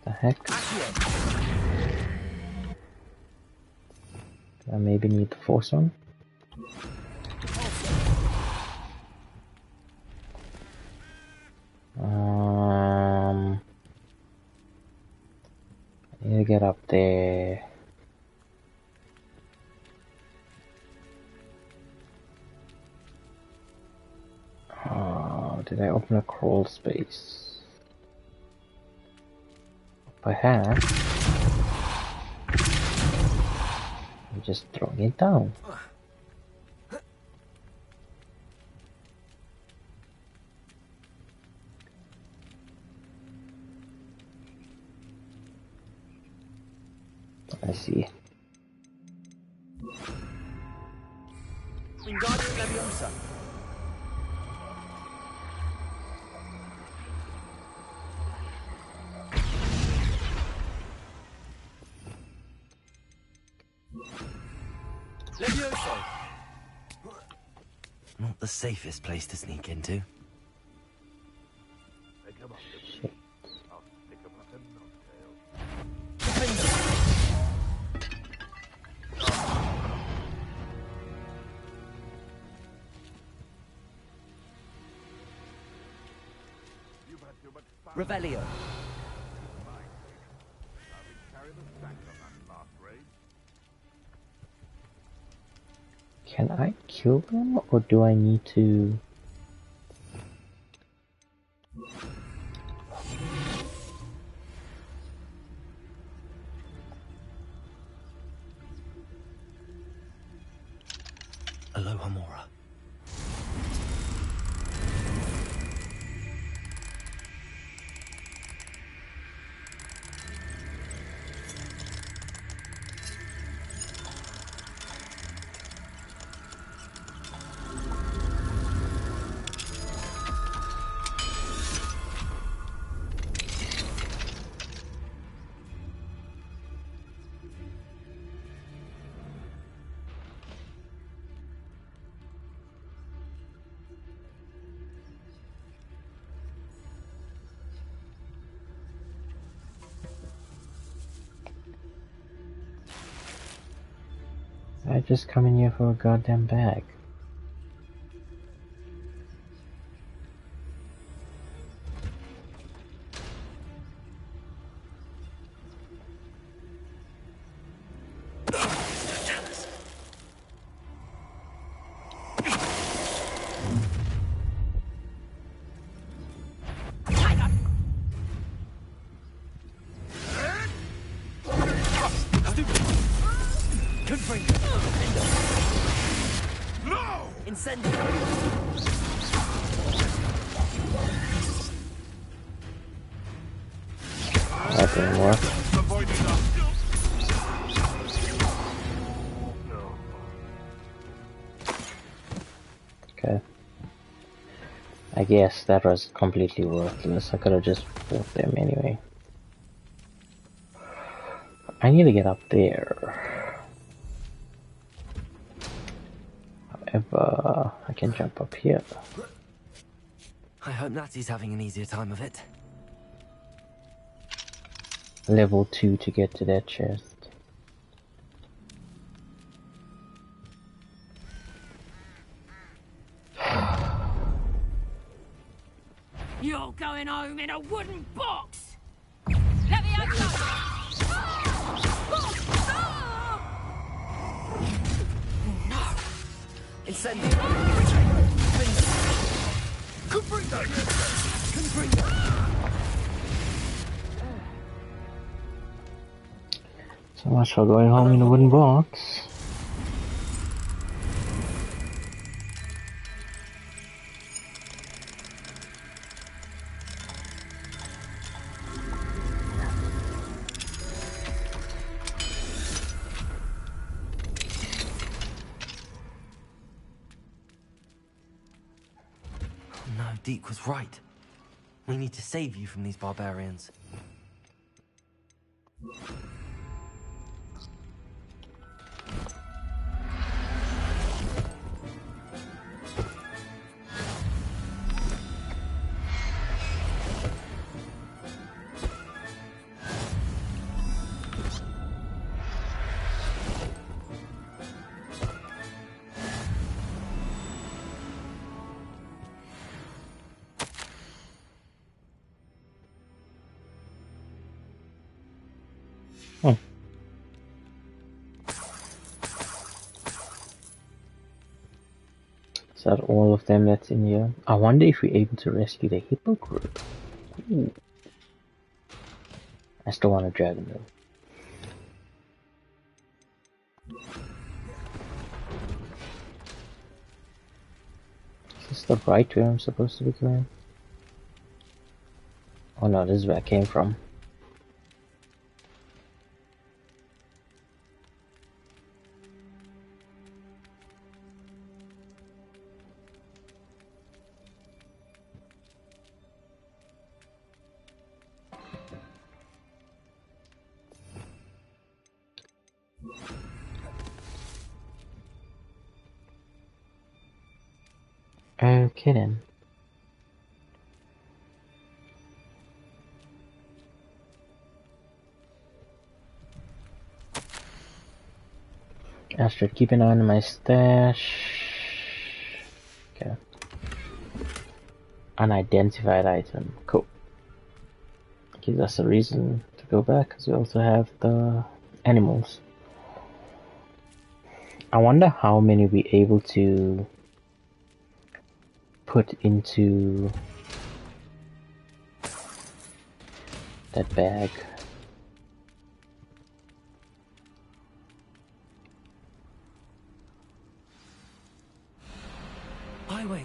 The heck? I maybe need to force one. I need to get up there. Oh, did I open a crawl space? If I have, I'm just throwing it down. I see. Wingardium Leviosa. Leviosa. Not the safest place to sneak into. Revelio. Can I kill them, or do I need to... Aloha Mora. I just come in here for a goddamn bag. That didn't work. Okay. I guess that was completely worthless. I could have just fought them anyway. I need to get up there. However, I can jump up here. I hope Natty's having an easier time of it. level 2 to get to that chest. You're going home in a wooden box! Let me have some! No! Incendio! Could bring that! Can bring that! So much for going home in a wooden box. No, Deke was right. We need to save you from these barbarians. Is that all of them that's in here? I wonder if we're able to rescue the hippo group. Ooh. I still want a dragon though. Is this the right way I'm supposed to be going? Oh no, this is where I came from. Okay then. Astrid, keep an eye on my stash. Okay. Unidentified item. Cool. Gives us a reason to go back because we also have the animals. I wonder how many we're able to put into that bag. Highwing,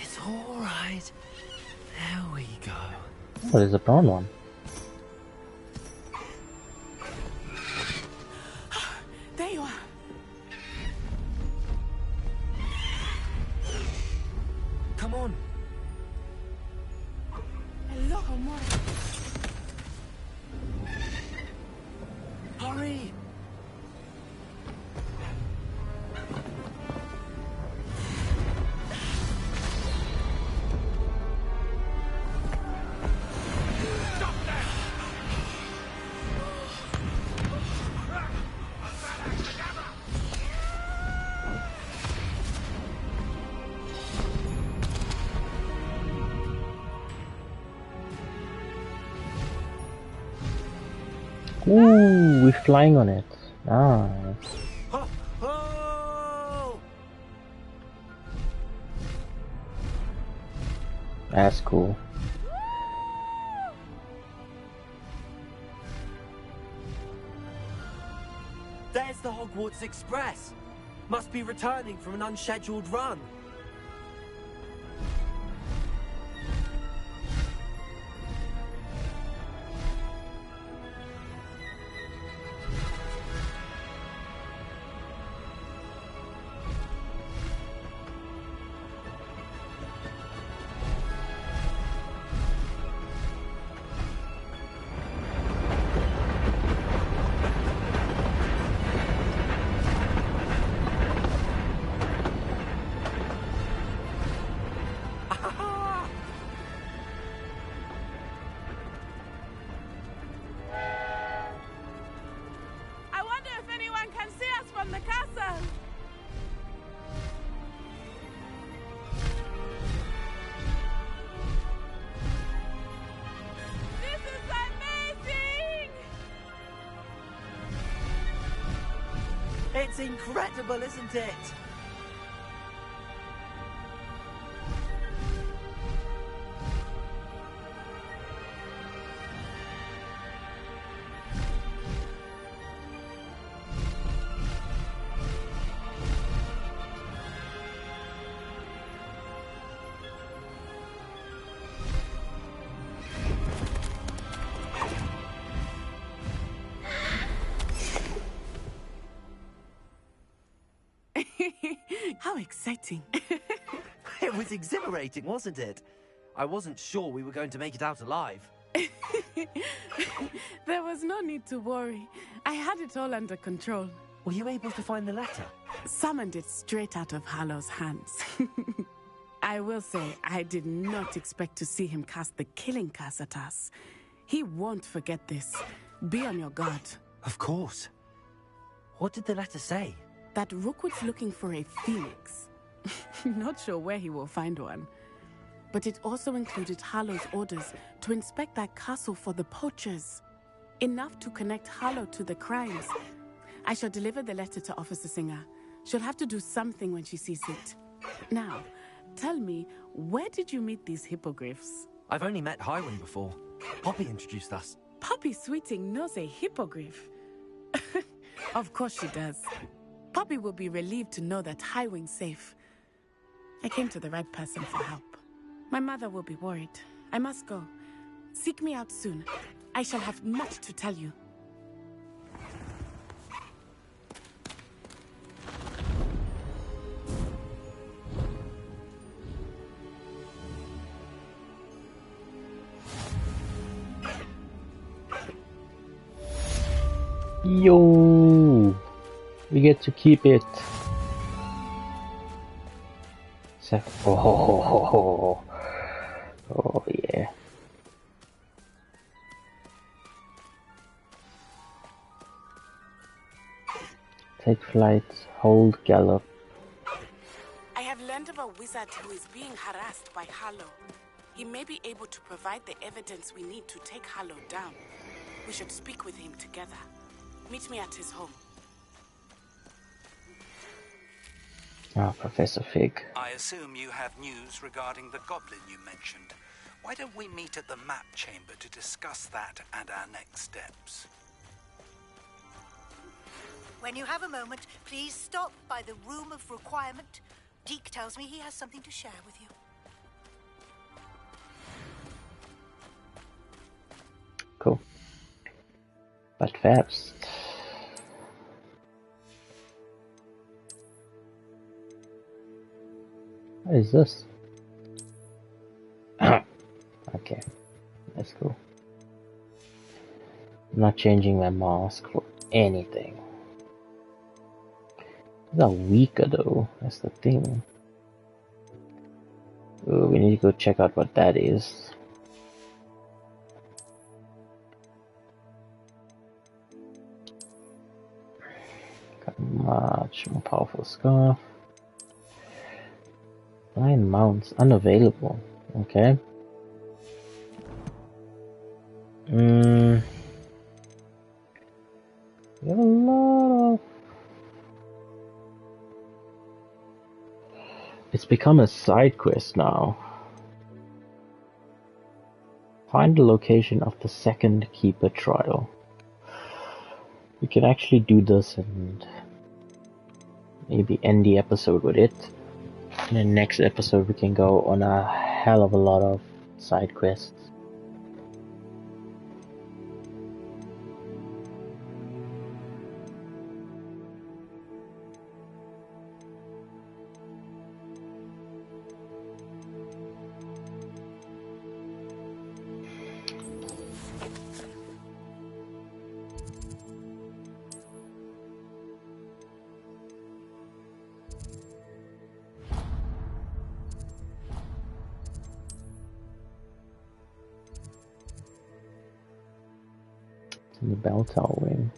it's alright. There we go. Oh, there's a brown one. There you are. Come on. Hello, more. Hurry! Ooh, we're flying on it. Nice. That's cool. There's the Hogwarts Express. Must be returning from an unscheduled run. It's incredible, isn't it? How exciting. It was exhilarating, wasn't it? I wasn't sure we were going to make it out alive. There was no need to worry. I had it all under control. Were you able to find the letter? Summoned it straight out of Harlow's hands. I will say, I did not expect to see him cast the killing curse at us. He won't forget this. Be on your guard. Of course. What did the letter say? That Rookwood's looking for a phoenix. Not sure where he will find one. But it also included Harlow's orders to inspect that castle for the poachers. Enough to connect Harlow to the crimes. I shall deliver the letter to Officer Singer. She'll have to do something when she sees it. Now, tell me, where did you meet these hippogriffs? I've only met Highwind before. Poppy introduced us. Poppy Sweeting knows a hippogriff. Of course she does. Poppy will be relieved to know that Highwing's safe. I came to the right person for help. My mother will be worried. I must go. Seek me out soon. I shall have much to tell you. Yo, we get to keep it. Oh, yeah. Take flight, hold gallop. I have learned of a wizard who is being harassed by Harlow. He may be able to provide the evidence we need to take Harlow down. We should speak with him together. Meet me at his home. Ah, Professor Fig. I assume you have news regarding the goblin you mentioned. Why don't we meet at the map chamber to discuss that and our next steps? When you have a moment, please stop by the room of requirement. Deke tells me he has something to share with you. Cool. But first... What is this? Okay, that's cool. I'm not changing my mask for anything. These are weaker though, that's the thing. Ooh, we need to go check out what that is. Got a much more powerful scarf. 9 mounts unavailable. Okay. We have a lot of... It's become a side quest now. Find the location of the second keeper trial. We can actually do this and maybe end the episode with it. In the next episode we can go on a hell of a lot of side quests. In the bell tower wing.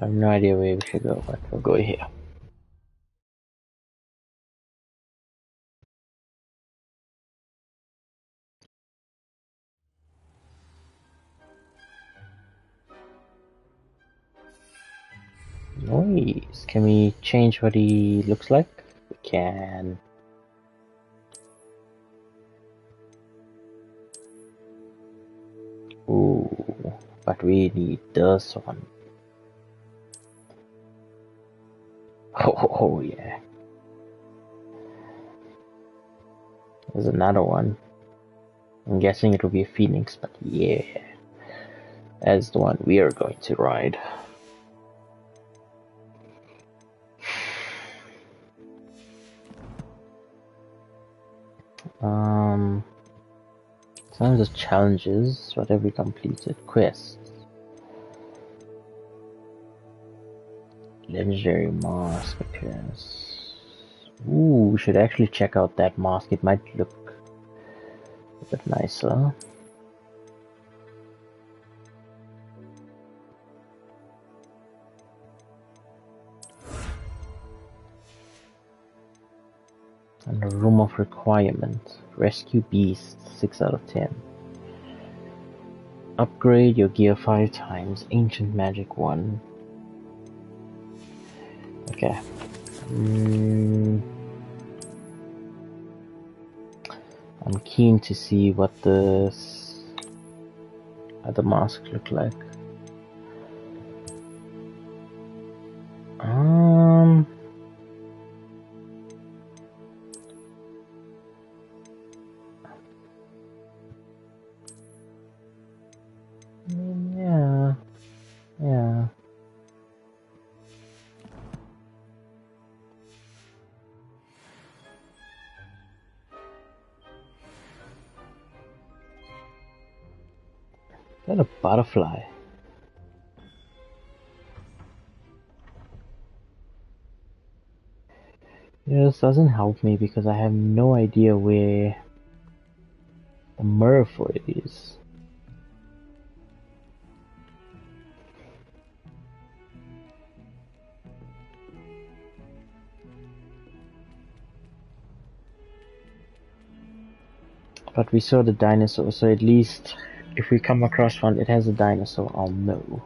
I have no idea where we should go, but we'll go here. Nice. Can we change what he looks like? We can. Ooh, but we need this one. Oh yeah. There's another one. I'm guessing it will be a Phoenix, but yeah. That's the one we are going to ride. Some of the challenges, what have we completed? Quests. Legendary mask appearance. Ooh, we should actually check out that mask. It might look a bit nicer. And the room of requirement. Rescue beast, 6 out of 10. Upgrade your gear 5 times. Ancient magic 1. Okay. I'm keen to see what the other masks look like. Yeah. Is that a butterfly? Yeah, this doesn't help me because I have no idea where the mirror for it is. But we saw the dinosaur, so at least if we come across one, it has a dinosaur, I'll know.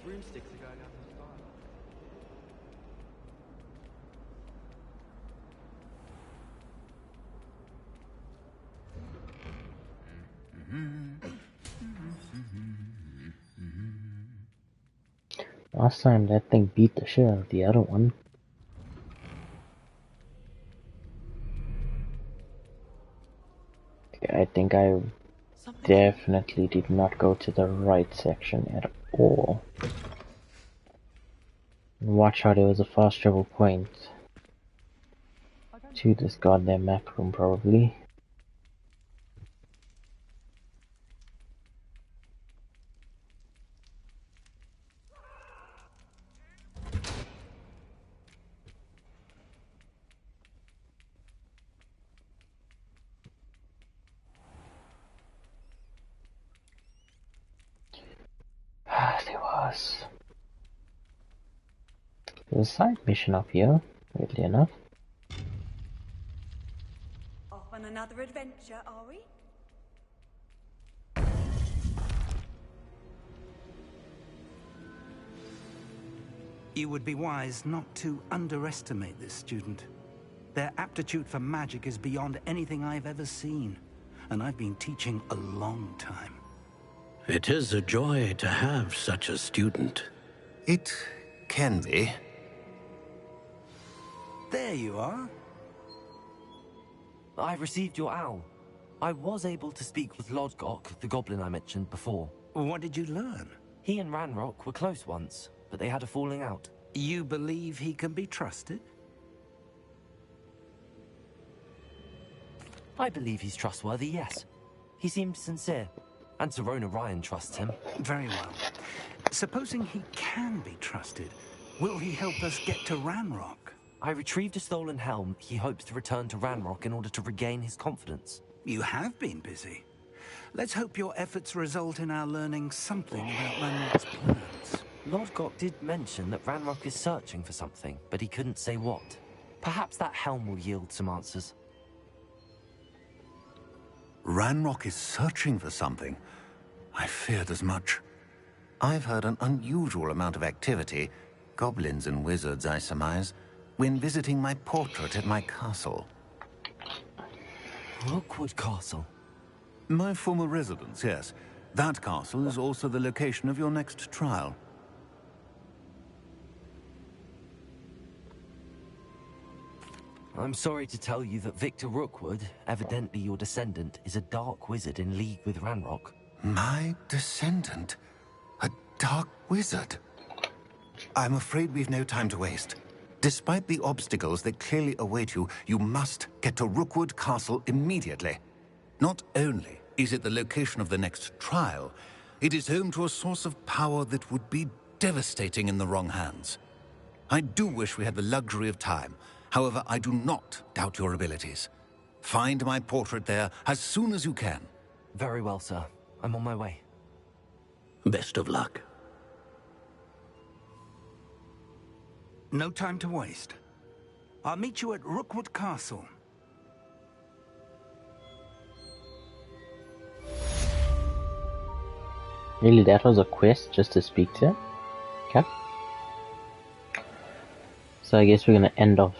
Broomsticks are going up in fire. Last time that thing beat the shit out of the other one. I think I definitely did not go to the right section at all. Watch how there was a fast travel point to this goddamn map room, probably. There was. There's a side mission up here, weirdly enough. Off on another adventure, are we? You would be wise not to underestimate this student. Their aptitude for magic is beyond anything I've ever seen, and I've been teaching a long time. It is a joy to have such a student. It can be. There you are. I received your owl. I was able to speak with Lodgok, the goblin I mentioned before. What did you learn? He and Ranrock were close once, but they had a falling out. You believe he can be trusted? I believe he's trustworthy, yes. He seemed sincere. And Sir Ryan trusts him. Very well. Supposing he can be trusted, will he help us get to Ranrock? I retrieved a stolen helm. He hopes to return to Ranrock in order to regain his confidence. You have been busy. Let's hope your efforts result in our learning something about Ranrock's plans. Lord Gok did mention that Ranrock is searching for something, but he couldn't say what. Perhaps that helm will yield some answers. Ranrock is searching for something. I feared as much. I've heard an unusual amount of activity, goblins and wizards, I surmise, when visiting my portrait at my castle. Rookwood Castle? My former residence, yes. That castle is also the location of your next trial. I'm sorry to tell you that Victor Rookwood, evidently your descendant, is a dark wizard in league with Ranrock. My descendant? A dark wizard? I'm afraid we've no time to waste. Despite the obstacles that clearly await you, you must get to Rookwood Castle immediately. Not only is it the location of the next trial, it is home to a source of power that would be devastating in the wrong hands. I do wish we had the luxury of time. However, I do not doubt your abilities. Find my portrait there as soon as you can. Very well, sir. I'm on my way. Best of luck. No time to waste. I'll meet you at Rookwood Castle. Really, that was a quest just to speak to him? Okay. So I guess we're gonna end off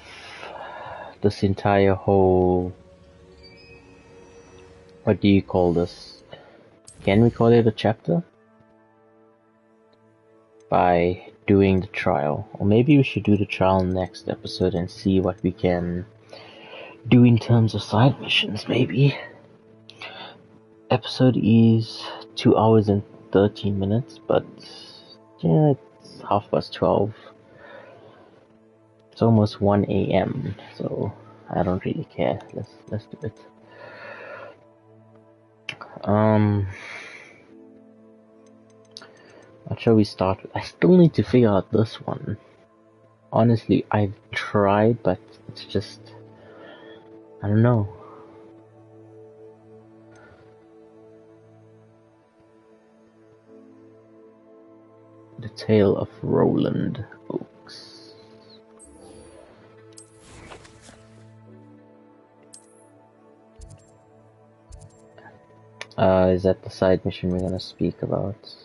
this entire whole... What do you call this? Can we call it a chapter? By doing the trial. Or maybe we should do the trial next episode and see what we can do in terms of side missions, maybe. Episode is 2 hours and 13 minutes, but yeah, it's 12:30. It's almost 1 a.m, so I don't really care. Let's do it. What shall we start with? I still need to figure out this one. Honestly, I've tried, but it's just... I don't know. The Tale of Roland Oaks. Is that the side mission we're gonna speak about?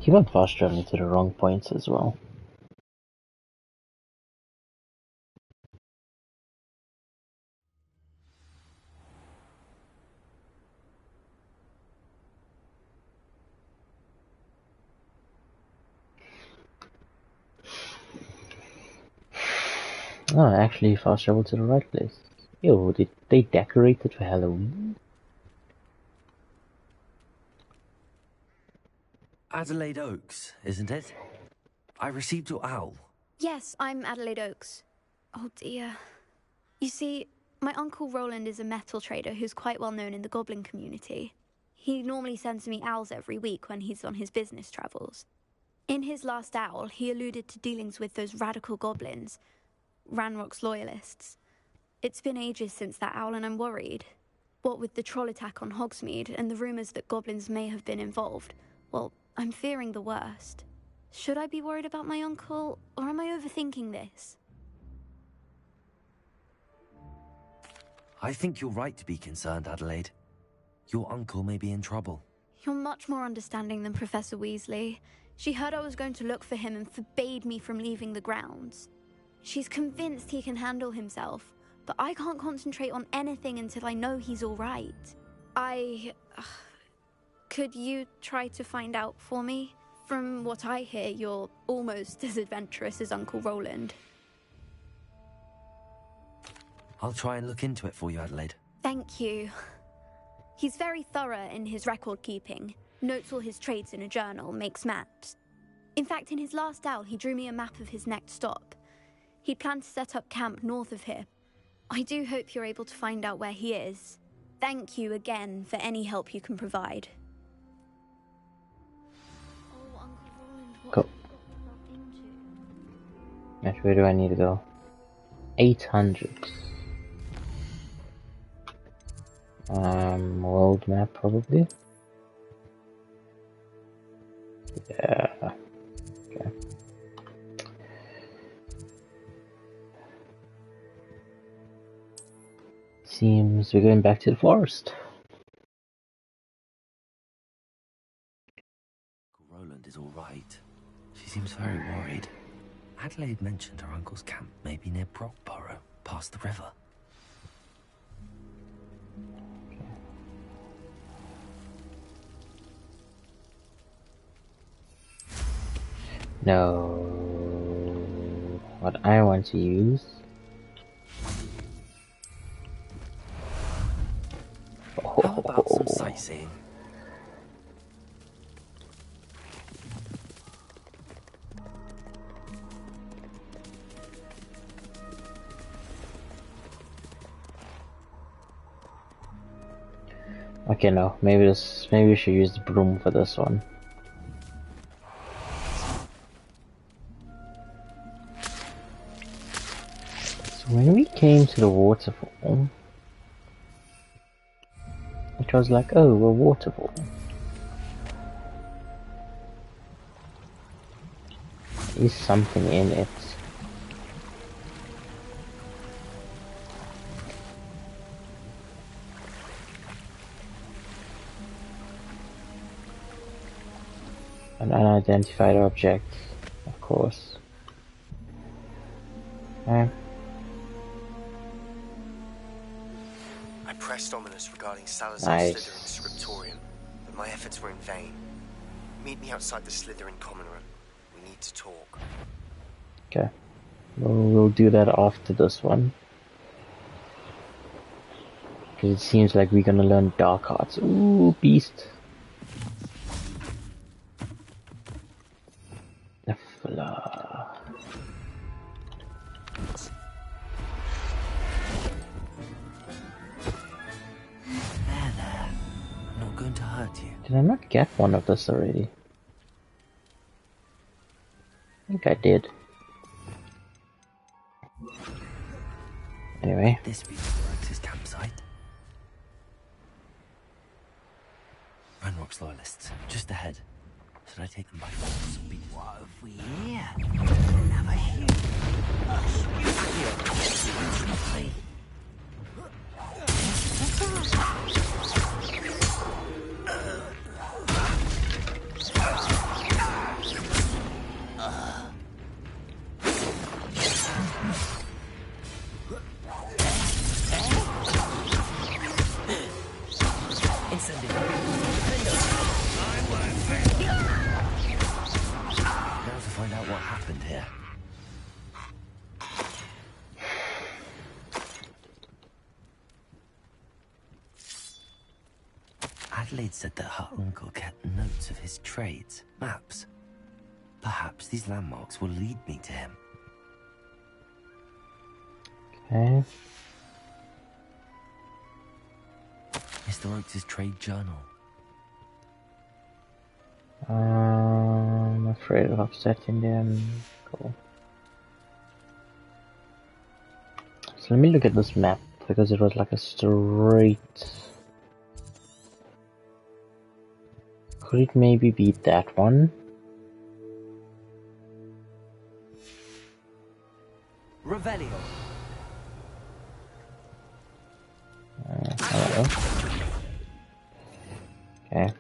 Keep on fast traveling to the wrong points as well. Oh, I actually fast traveled to the right place. Yo, did they decorate it for Halloween? Adelaide Oaks, isn't it? I received your owl. Yes, I'm Adelaide Oaks. Oh dear. You see, my Uncle Roland is a metal trader who's quite well known in the goblin community. He normally sends me owls every week when he's on his business travels. In his last owl, he alluded to dealings with those radical goblins, Ranrock's loyalists. It's been ages since that owl and I'm worried. What with the troll attack on Hogsmeade and the rumours that goblins may have been involved, well, I'm fearing the worst. Should I be worried about my uncle, or am I overthinking this? I think you're right to be concerned, Adelaide. Your uncle may be in trouble. You're much more understanding than Professor Weasley. She heard I was going to look for him and forbade me from leaving the grounds. She's convinced he can handle himself, but I can't concentrate on anything until I know he's all right. Could you try to find out for me? From what I hear, you're almost as adventurous as Uncle Roland. I'll try and look into it for you, Adelaide. Thank you. He's very thorough in his record keeping. Notes all his trades in a journal, makes maps. In fact, in his last owl, he drew me a map of his next stop. He planned to set up camp north of here. I do hope you're able to find out where he is. Thank you again for any help you can provide. Cool. Now, where do I need to go? 800. World map probably. Yeah. Okay. Seems we're going back to the forest. Roland is all right. She seems very worried. Adelaide mentioned her uncle's camp may be near Brockborough, past the river. No. What I want to use. How about some sightseeing? Okay, no. Maybe we should use the broom for this one. So when we came to the waterfall, it was like, oh, a waterfall. There is something in it. An unidentified object, of course. I pressed Ominous regarding Salazar Slytherin's scriptorium, but my efforts were in vain. Meet me outside the Slytherin common room. We need to talk. Okay. We'll do that after this one. Because it seems like we're gonna learn dark arts. Ooh, beast. Nephla. There. I'm not going to hurt you. Did I not get one of this already? I think I did. Anyway. This be Rox's campsite. Ranrock's loyalists, just ahead. Should I take them by force? What have we here? Another huge. Find out what happened here. Adelaide said that her uncle kept notes of his trades, maps. Perhaps these landmarks will lead me to him. Okay. Mr. Oakes' trade journal. I'm afraid of upsetting them. Cool. So let me look at this map, because it was like a straight... Could it maybe be that one? Revelio. Hello. Okay.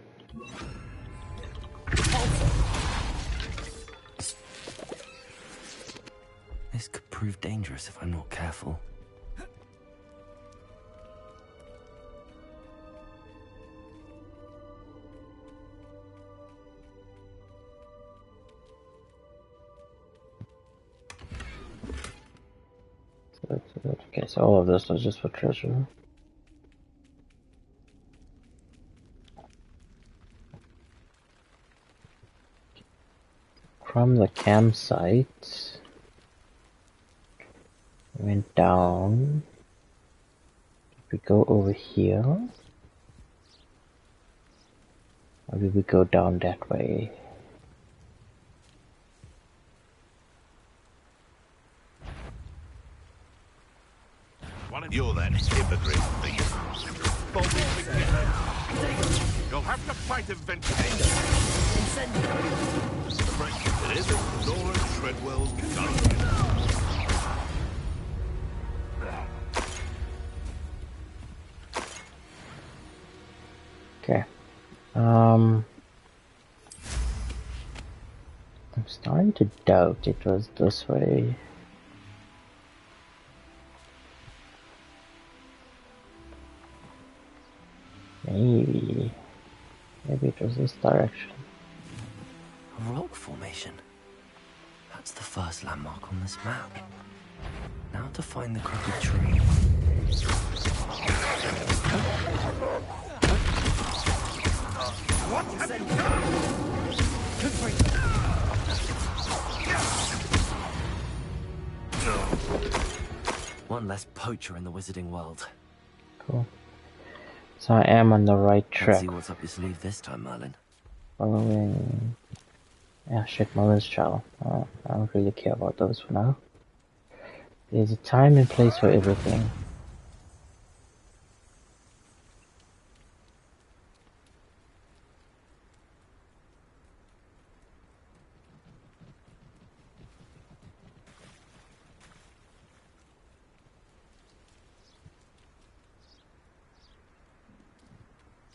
This could prove dangerous if I'm not careful. Okay, so all of this was just for treasure. From the campsite, we went down We go over here. Or do we go down that way? You're that hypocrite thief. You'll have to fight eventually. It isn't Laura Treadwell's gun. Okay. I'm starting to doubt it was this way. Maybe it was this direction. A rock formation. That's the first landmark on this map. Now to find the crooked tree. What have you done? One less poacher in the wizarding world. Cool. So I am on the right track. Let's see what's up your sleeve this time, Merlin. Following... Yeah, shit, Merlin's child. Oh, I don't really care about those for now. There's a time and place for everything.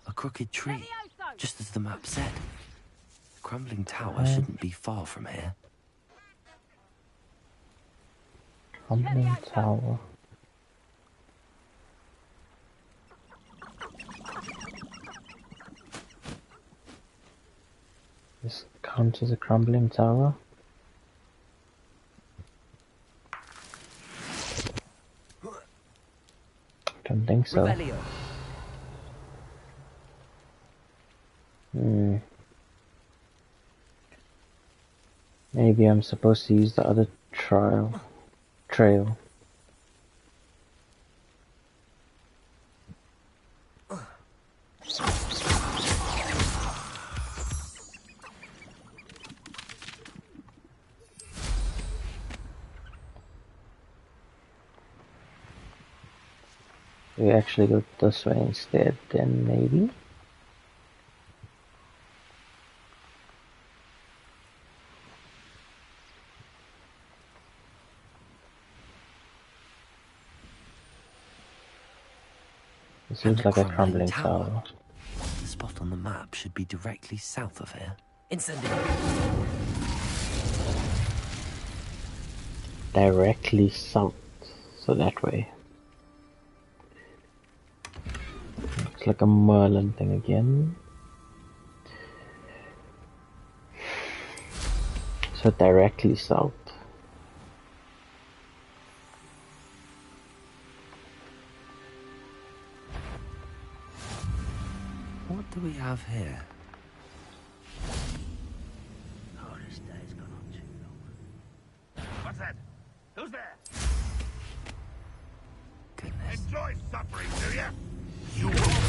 A crooked tree, just as the map said. The crumbling tower shouldn't be far from here. Crumbling tower. This counts as a crumbling tower. Don't think so. Maybe I'm supposed to use the other trail. We actually go this way instead, then maybe? It seems like a crumbling tower. The spot on the map should be directly south of here. Directly south, so that way. Looks like a Merlin thing again. So directly south. What do we have here? Oh, this day's gone on too long. What's that? Who's there? Goodness. Enjoy suffering, do ya? You won't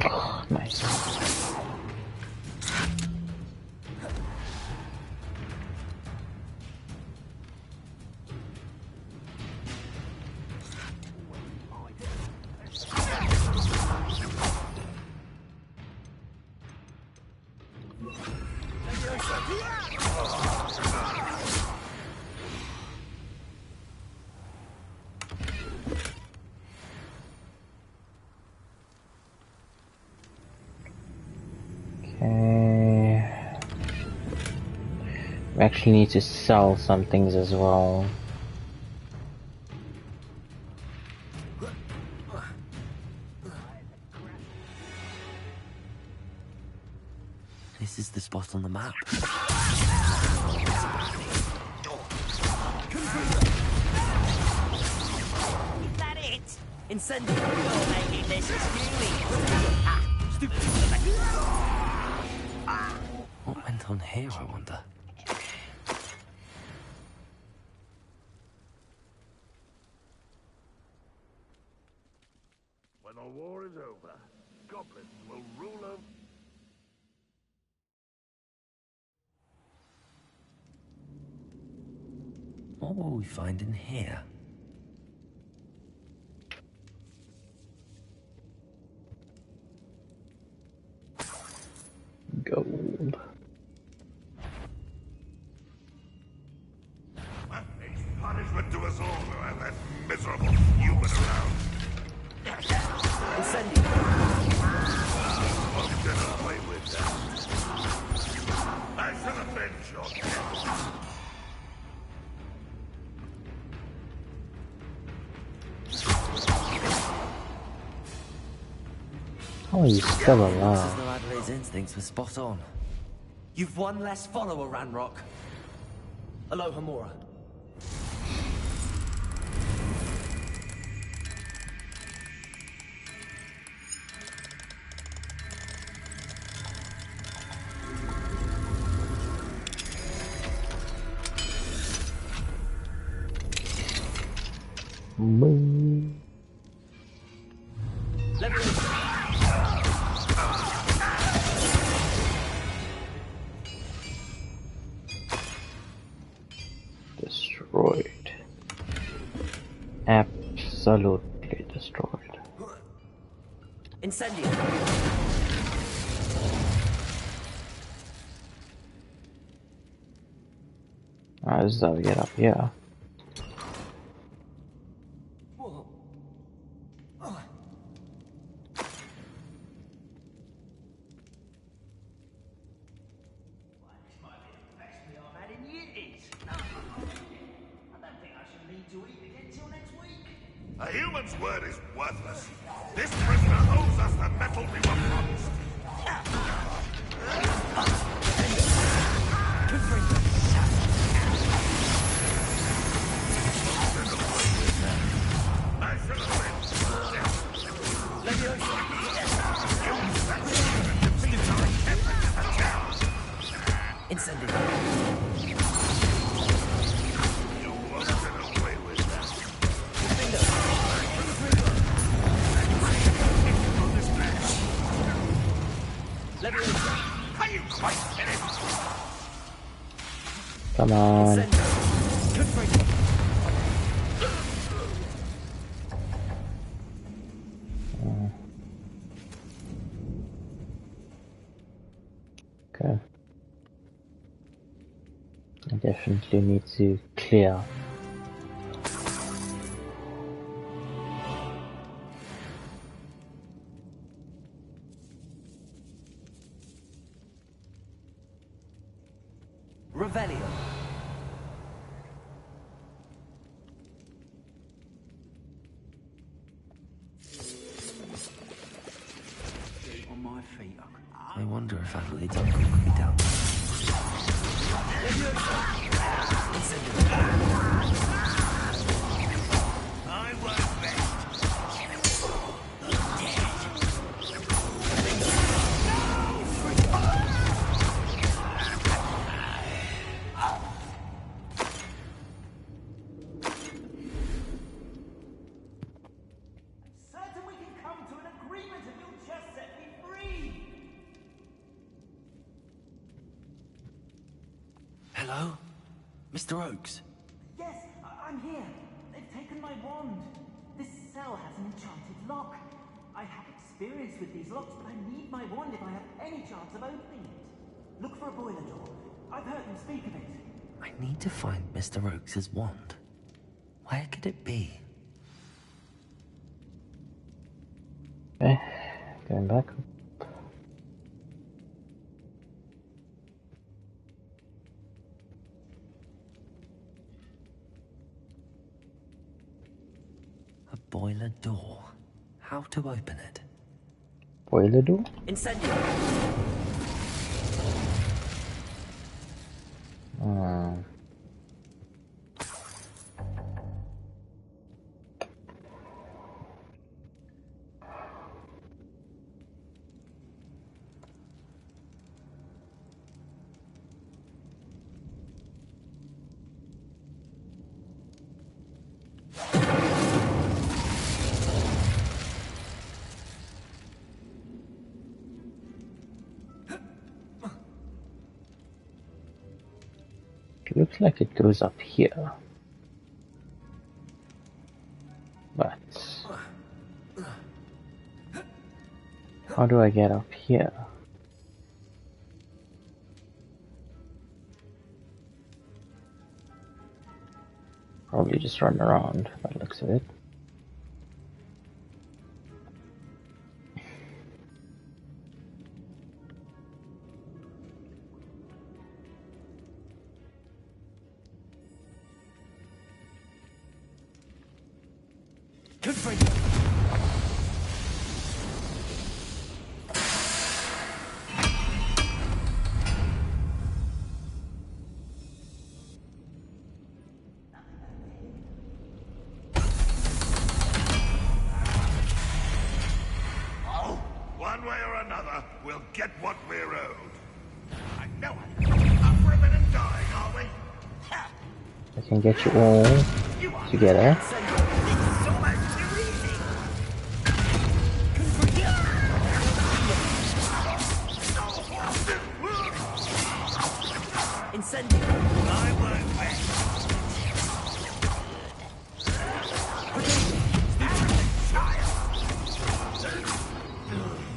Oh, nice. We actually need to sell some things as well. This is the spot on the map. Is that it? Incendiary. You're making this really stupid. went on here, I wonder? When the war is over, goblins will rule over... What will we find in here? Gold. It's punishment to us all to have that miserable human around. Incendio! I'm gonna play with that. I shall avenge your death. Oh, he's still Looks as alive. though Adelaide's instincts were spot on. You've one less follower, Ranrock. Aloha, Mora. Boom. Destroyed. Absolutely destroyed. Incendio! Alright, this is how we get up here. A human's word is worthless. This prisoner owes us the metal we were promised. I shall Come on. Okay. I definitely need to clear. Revelio. On my feet. I wonder if Adelaide's uncle could be down. I work best. Certain we can come to an agreement if you'll just set me free. Hello? Mr. Oakes? Yes, I'm here. They've taken my wand. This cell has an enchanted lock. I have experience with these locks, but I need my wand if I have any chance of opening it. Look for a boiler door. I've heard them speak of it. I need to find Mr. Oakes' wand. Where could it be? Okay, going back. A boiler door. How to open it? Boiler door? Incendio! It looks like it goes up here. But how do I get up here? Probably just run around by the looks of it. One way or another, we'll get what we're owed. I know it. Up for a bit and dying, are we? I can get you all together. Incendio. I won't wait.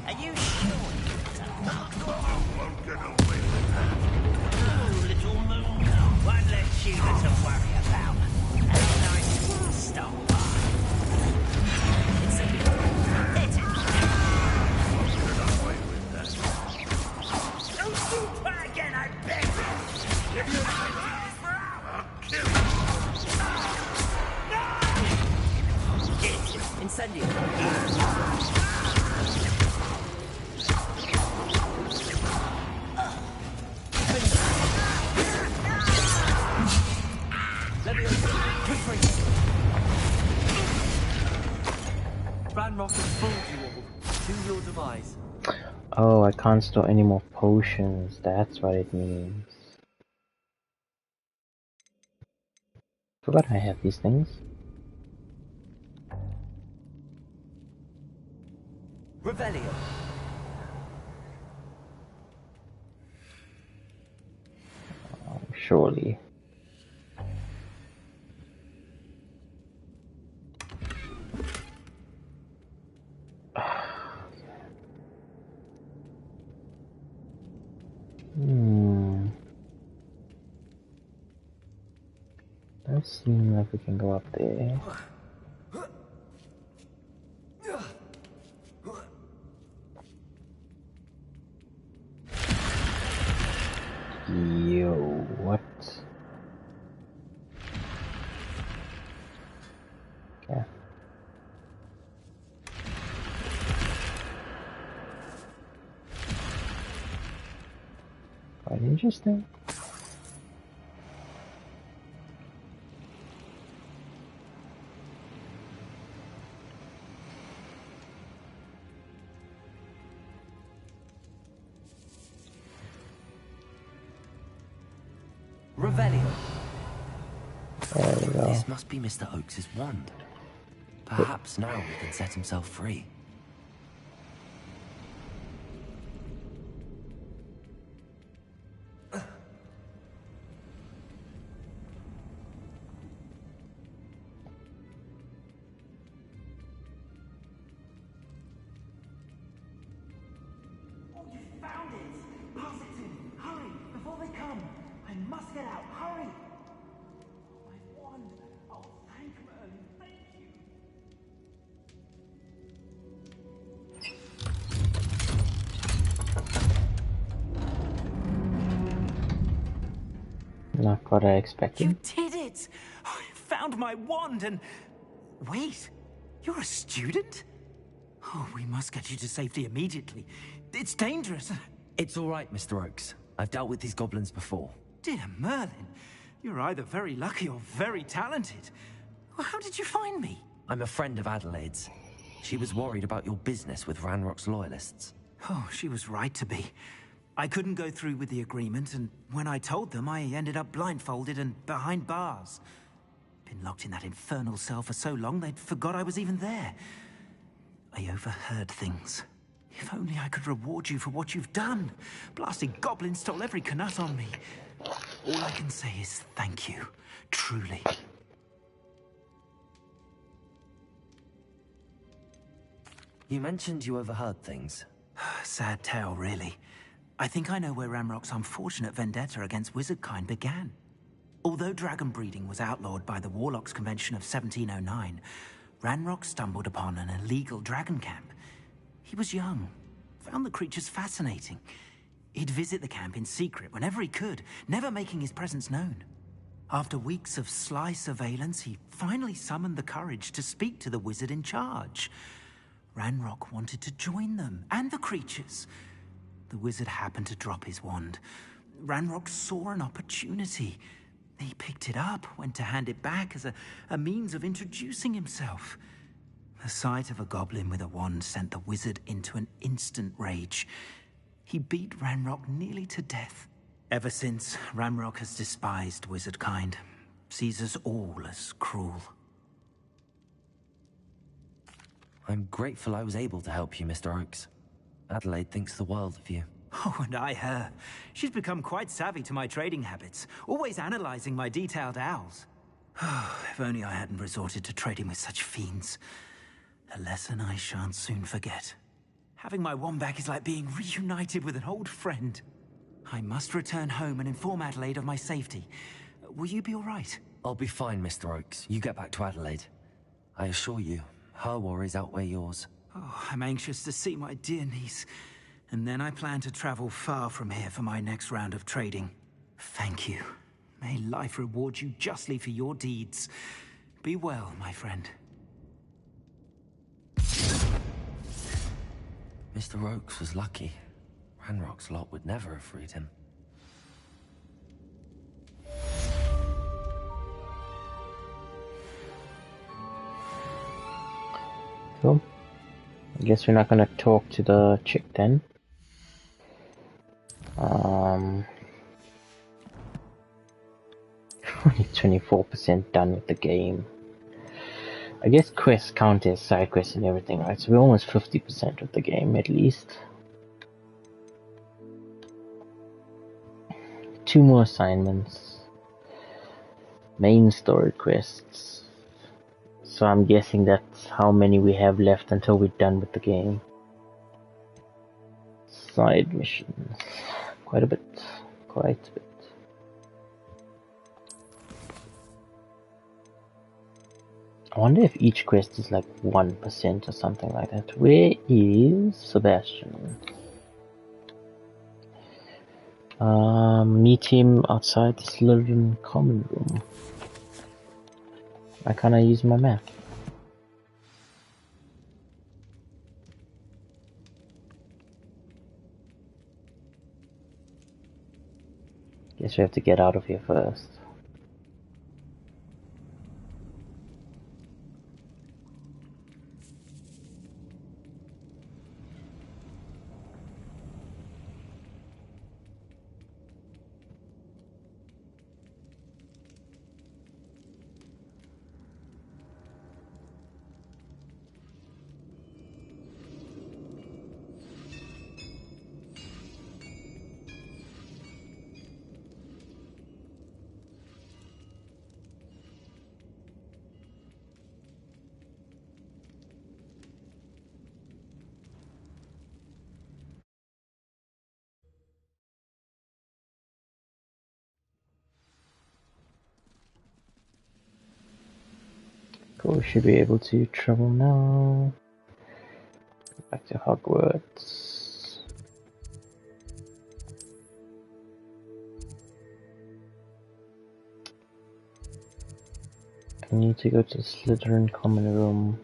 Are you sure? Won't get away with that. Oh, little moon. One less human to worry about. And a nice stop by. Incendio. Hit it. Get away with that. Don't shoot her again, I beg you. If you're not going to do this for hours, I'll kill you. no! Hit. Incendio. Ranrock has fooled you all. To your demise. Oh, I can't store any more potions. That's what it means. Forgot I have these things. Revelio. Oh, surely. Does seem like we can go up there. Yo, what? Okay. Quite interesting. Revelio. There we go. This must be Mr. Oakes's wand. Perhaps now he can set himself free. Not what I expected. You did it! I found my wand and... Wait, you're a student? Oh, we must get you to safety immediately. It's dangerous. It's all right, Mr. Oakes. I've dealt with these goblins before. Dear Merlin, you're either very lucky or very talented. Well, how did you find me? I'm a friend of Adelaide's. She was worried about your business with Ranrock's loyalists. Oh, she was right to be. I couldn't go through with the agreement, and when I told them, I ended up blindfolded and behind bars. Been locked in that infernal cell for so long, they'd forgot I was even there. I overheard things. If only I could reward you for what you've done. Blasted goblin stole every canut on me. All I can say is thank you. Truly. You mentioned you overheard things. Sad tale, really. I think I know where Ranrock's unfortunate vendetta against wizardkind began. Although dragon breeding was outlawed by the Warlocks Convention of 1709, Ranrock stumbled upon an illegal dragon camp. He was young, found the creatures fascinating. He'd visit the camp in secret whenever he could, never making his presence known. After weeks of sly surveillance, he finally summoned the courage to speak to the wizard in charge. Ranrock wanted to join them, and the creatures. The wizard happened to drop his wand. Ranrock saw an opportunity. He picked it up, went to hand it back as a means of introducing himself. The sight of a goblin with a wand sent the wizard into an instant rage. He beat Ranrock nearly to death. Ever since, Ranrock has despised wizardkind, sees us all as cruel. I'm grateful I was able to help you, Mr. Oakes. Adelaide thinks the world of you. Oh, and I her. She's become quite savvy to my trading habits, always analyzing my detailed owls. If only I hadn't resorted to trading with such fiends. A lesson I shan't soon forget. Having my wand back is like being reunited with an old friend. I must return home and inform Adelaide of my safety. Will you be all right? I'll be fine, Mr. Oakes. You get back to Adelaide. I assure you, her worries outweigh yours. Oh, I'm anxious to see my dear niece. And then I plan to travel far from here for my next round of trading. Thank you. May life reward you justly for your deeds. Be well, my friend. Mr. Oakes was lucky. Ranrock's lot would never have freed him. Cool. I guess we're not gonna talk to the chick then. Only 24% done with the game. I guess quests count as side quests and everything, right? So we're almost 50% of the game at least. 2 more assignments. Main story quests. So I'm guessing that's how many we have left until we're done with the game. Side missions. Quite a bit. Quite a bit. I wonder if each quest is like 1% or something like that. Where is Sebastian? Meet him outside the Slytherin common room. Why can't I use my map? Guess we have to get out of here first. Cool, we should be able to travel now. Back to Hogwarts. I need to go to the Slytherin common room.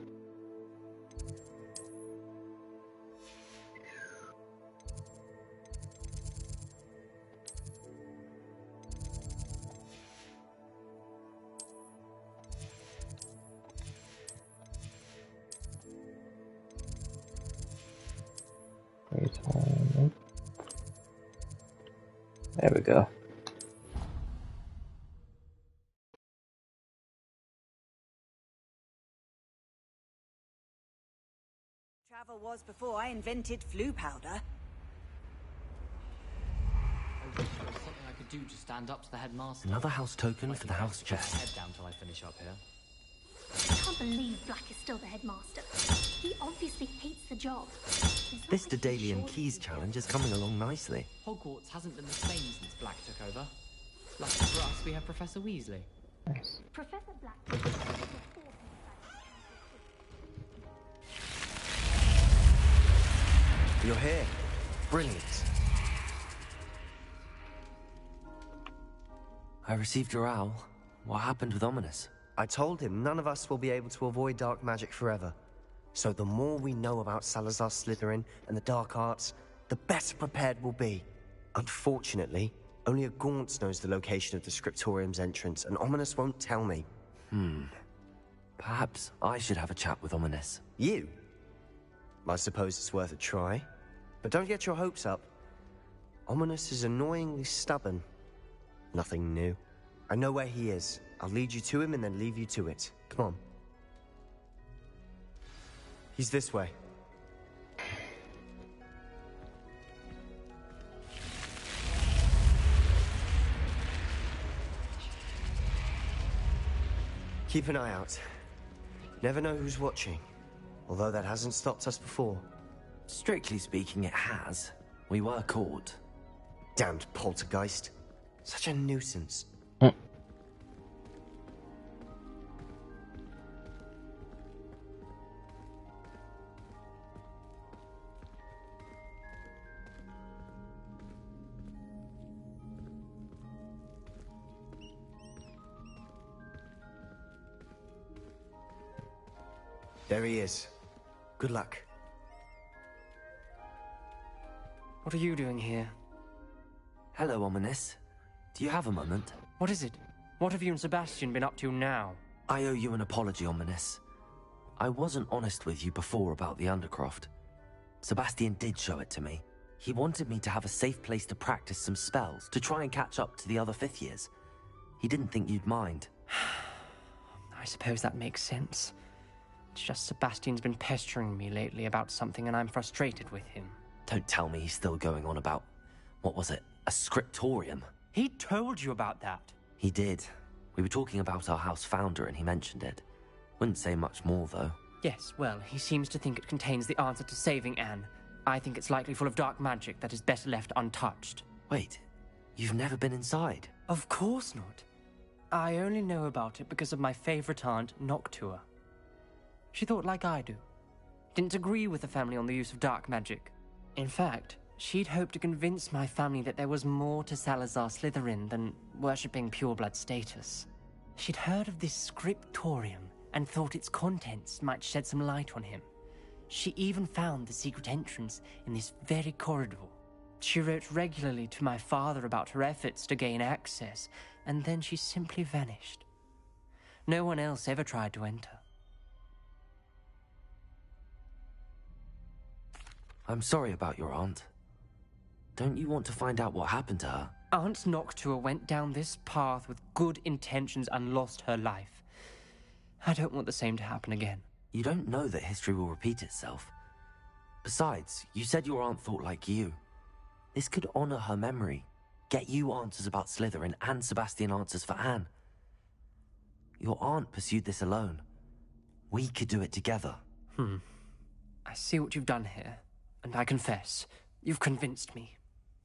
There we go. Travel was before I invented flu powder. I wish there was something I could do to stand up to the headmaster. Another house token for the house chest. Head down till I finish up here. I can't believe Black is still the headmaster. He obviously hates the job. This Daedalian Keys challenge is coming along nicely. Hogwarts hasn't been the same since Black took over. Lucky for us, we have Professor Weasley. Nice. Professor Black. You're here. Brilliant. I received your owl. What happened with Ominous? I told him none of us will be able to avoid dark magic forever. So the more we know about Salazar Slytherin and the dark arts, the better prepared we'll be. Unfortunately, only a Gaunt's knows the location of the Scriptorium's entrance, and Ominous won't tell me. Perhaps I should have a chat with Ominous. You? I suppose it's worth a try. But don't get your hopes up. Ominous is annoyingly stubborn. Nothing new. I know where he is. I'll lead you to him and then leave you to it. Come on. He's this way. Keep an eye out. Never know who's watching. Although that hasn't stopped us before. Strictly speaking, it has. We were caught. Damned poltergeist. Such a nuisance. There he is. Good luck. What are you doing here? Hello, Ominous. Do you have a moment? What is it? What have you and Sebastian been up to now? I owe you an apology, Ominous. I wasn't honest with you before about the Undercroft. Sebastian did show it to me. He wanted me to have a safe place to practice some spells, to try and catch up to the other fifth years. He didn't think you'd mind. I suppose that makes sense. It's just Sebastian's been pestering me lately about something and I'm frustrated with him. Don't tell me he's still going on about, what was it, a scriptorium? He told you about that. He did. We were talking about our house founder and he mentioned it. Wouldn't say much more, though. Yes, well, he seems to think it contains the answer to saving Anne. I think it's likely full of dark magic that is better left untouched. Wait, you've never been inside? Of course not. I only know about it because of my favorite aunt, Noctua. She thought like I do. Didn't agree with the family on the use of dark magic. In fact, she'd hoped to convince my family that there was more to Salazar Slytherin than worshipping pureblood status. She'd heard of this scriptorium and thought its contents might shed some light on him. She even found the secret entrance in this very corridor. She wrote regularly to my father about her efforts to gain access, and then she simply vanished. No one else ever tried to enter. I'm sorry about your aunt. Don't you want to find out what happened to her? Aunt Noctua went down this path with good intentions and lost her life. I don't want the same to happen again. You don't know that history will repeat itself. Besides, you said your aunt thought like you. This could honor her memory, get you answers about Slytherin and Sebastian answers for Anne. Your aunt pursued this alone. We could do it together. I see what you've done here, and I confess, you've convinced me.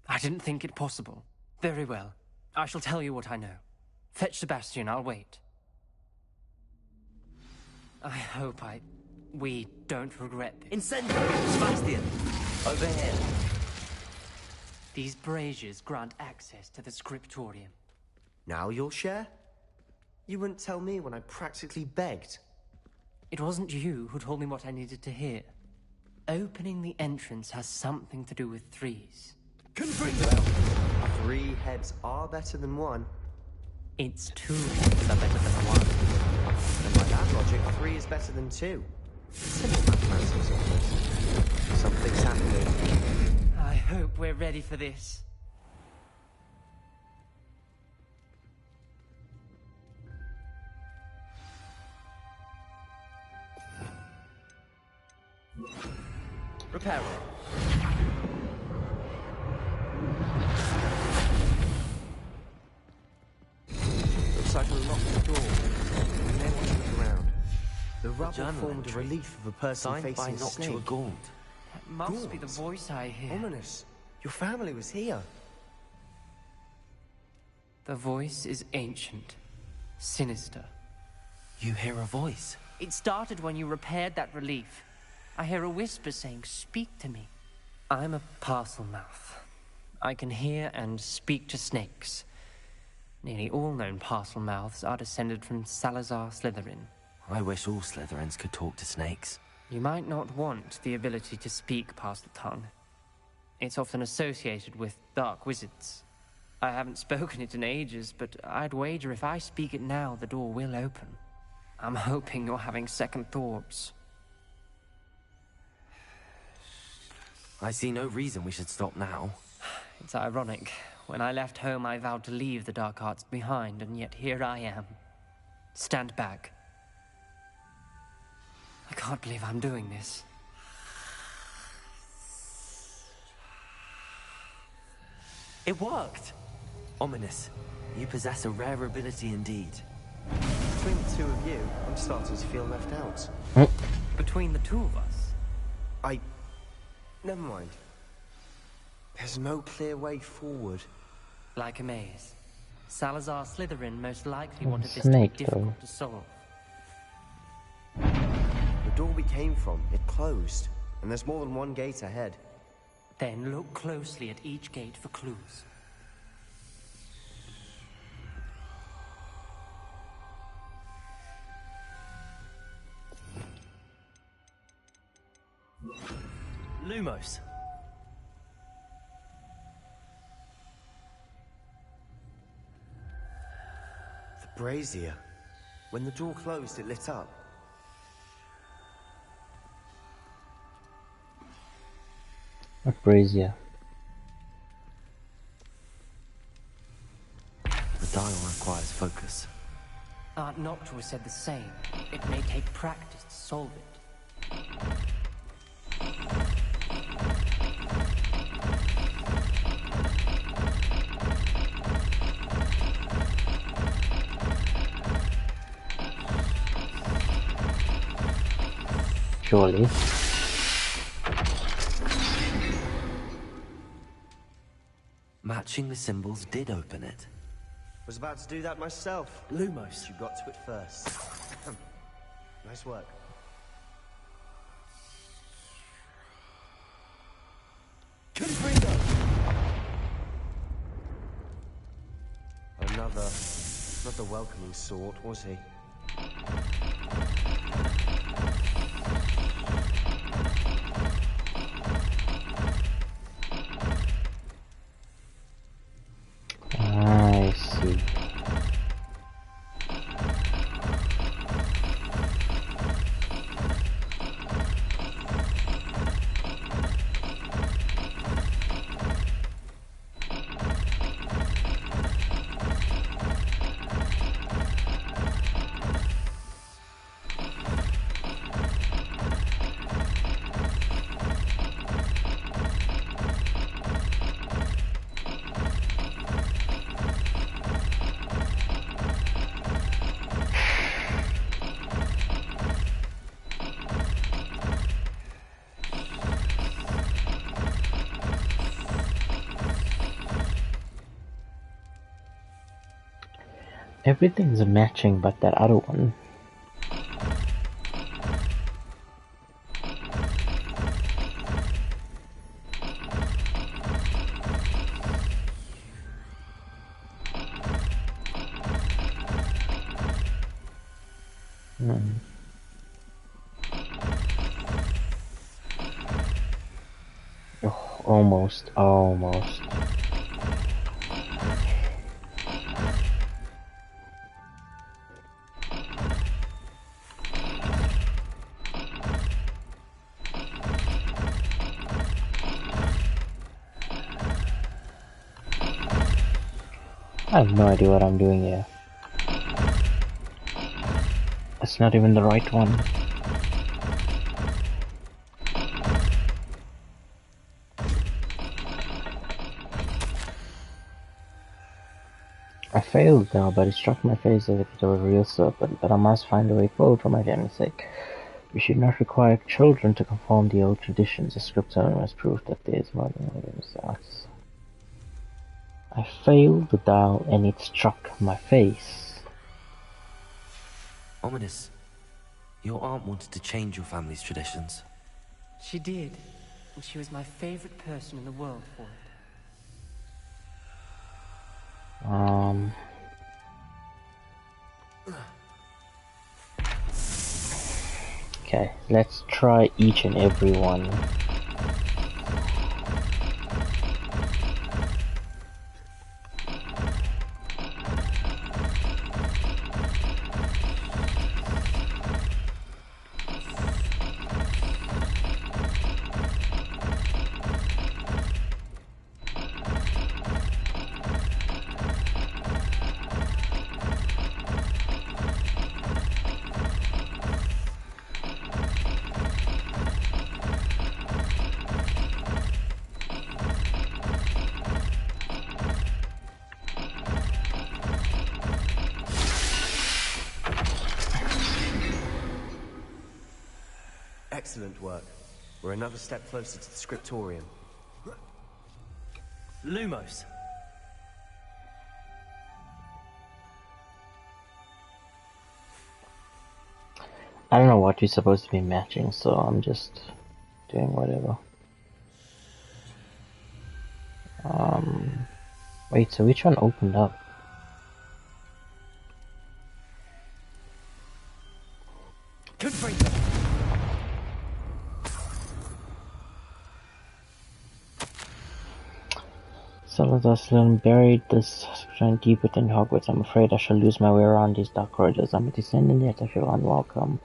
I didn't think it possible. Very well. I shall tell you what I know. Fetch Sebastian, I'll wait. I hope we don't regret this. Incendio! Sebastian! Over here. These braziers grant access to the scriptorium. Now you'll share? You wouldn't tell me when I practically begged. It wasn't you who told me what I needed to hear. Opening the entrance has something to do with threes. Well, 3 heads are better than 1. It's 2 heads are better than 1. And by that logic, 3 is better than 2. Simple mathematics, almost. Something's happening. I hope we're ready for this. Repair. Looks like a locked door. We may want to look around. The rubble journal formed a entry. relief of a person Signed by facing a Noctua snake. Gaunt. That must be the Gaunt? voice I hear. Ominous. Your family was here. The voice is ancient, sinister. You hear a voice? It started when you repaired that relief. I hear a whisper saying, "Speak to me." I'm a parcel mouth. I can hear and speak to snakes. Nearly all known parcel mouths are descended from Salazar Slytherin. I wish all Slytherins could talk to snakes. You might not want the ability to speak past the tongue. It's often associated with dark wizards. I haven't spoken it in ages, but I'd wager if I speak it now, the door will open. I'm hoping you're having second thoughts. I see no reason we should stop now. It's ironic. When I left home, I vowed to leave the dark arts behind, and yet here I am. Stand back. I can't believe I'm doing this. It worked! Ominous. You possess a rare ability indeed. Between the two of you, I'm starting to feel left out. Between the two of us? Never mind. There's no clear way forward. Like a maze. Salazar Slytherin most likely wanted this snake, to be difficult to solve. The door we came from, it closed. And there's more than one gate ahead. Then look closely at each gate for clues. Lumos. The brazier. When the door closed, it lit up. A brazier. The dial requires focus. Aunt Noctua said the same. It may take practice to solve it. Surely. Matching the symbols did open it. Was about to do that myself. Lumos. You got to it first. Nice work. Another welcoming sort, was he? I see. Everything's matching but that other one. Oh, almost. I have no idea what I'm doing here. It's not even the right one. I failed now, but it struck my face as if it were a real serpent, but I must find a way forward for my family's sake. We should not require children to conform the old traditions. The scripture must prove that there is more than against us. I failed the dial and it struck my face. Ominous. Your aunt wanted to change your family's traditions. She did, and she was my favorite person in the world for it. Okay, let's try each and every one. Excellent work. We're another step closer to the scriptorium. Lumos. I don't know what we're supposed to be matching, so I'm just doing whatever. Wait, so which one opened up? Salazar Sloan buried this shrine deep within Hogwarts. I'm afraid I shall lose my way around these dark corridors. I'm a descendant, yet I feel unwelcome.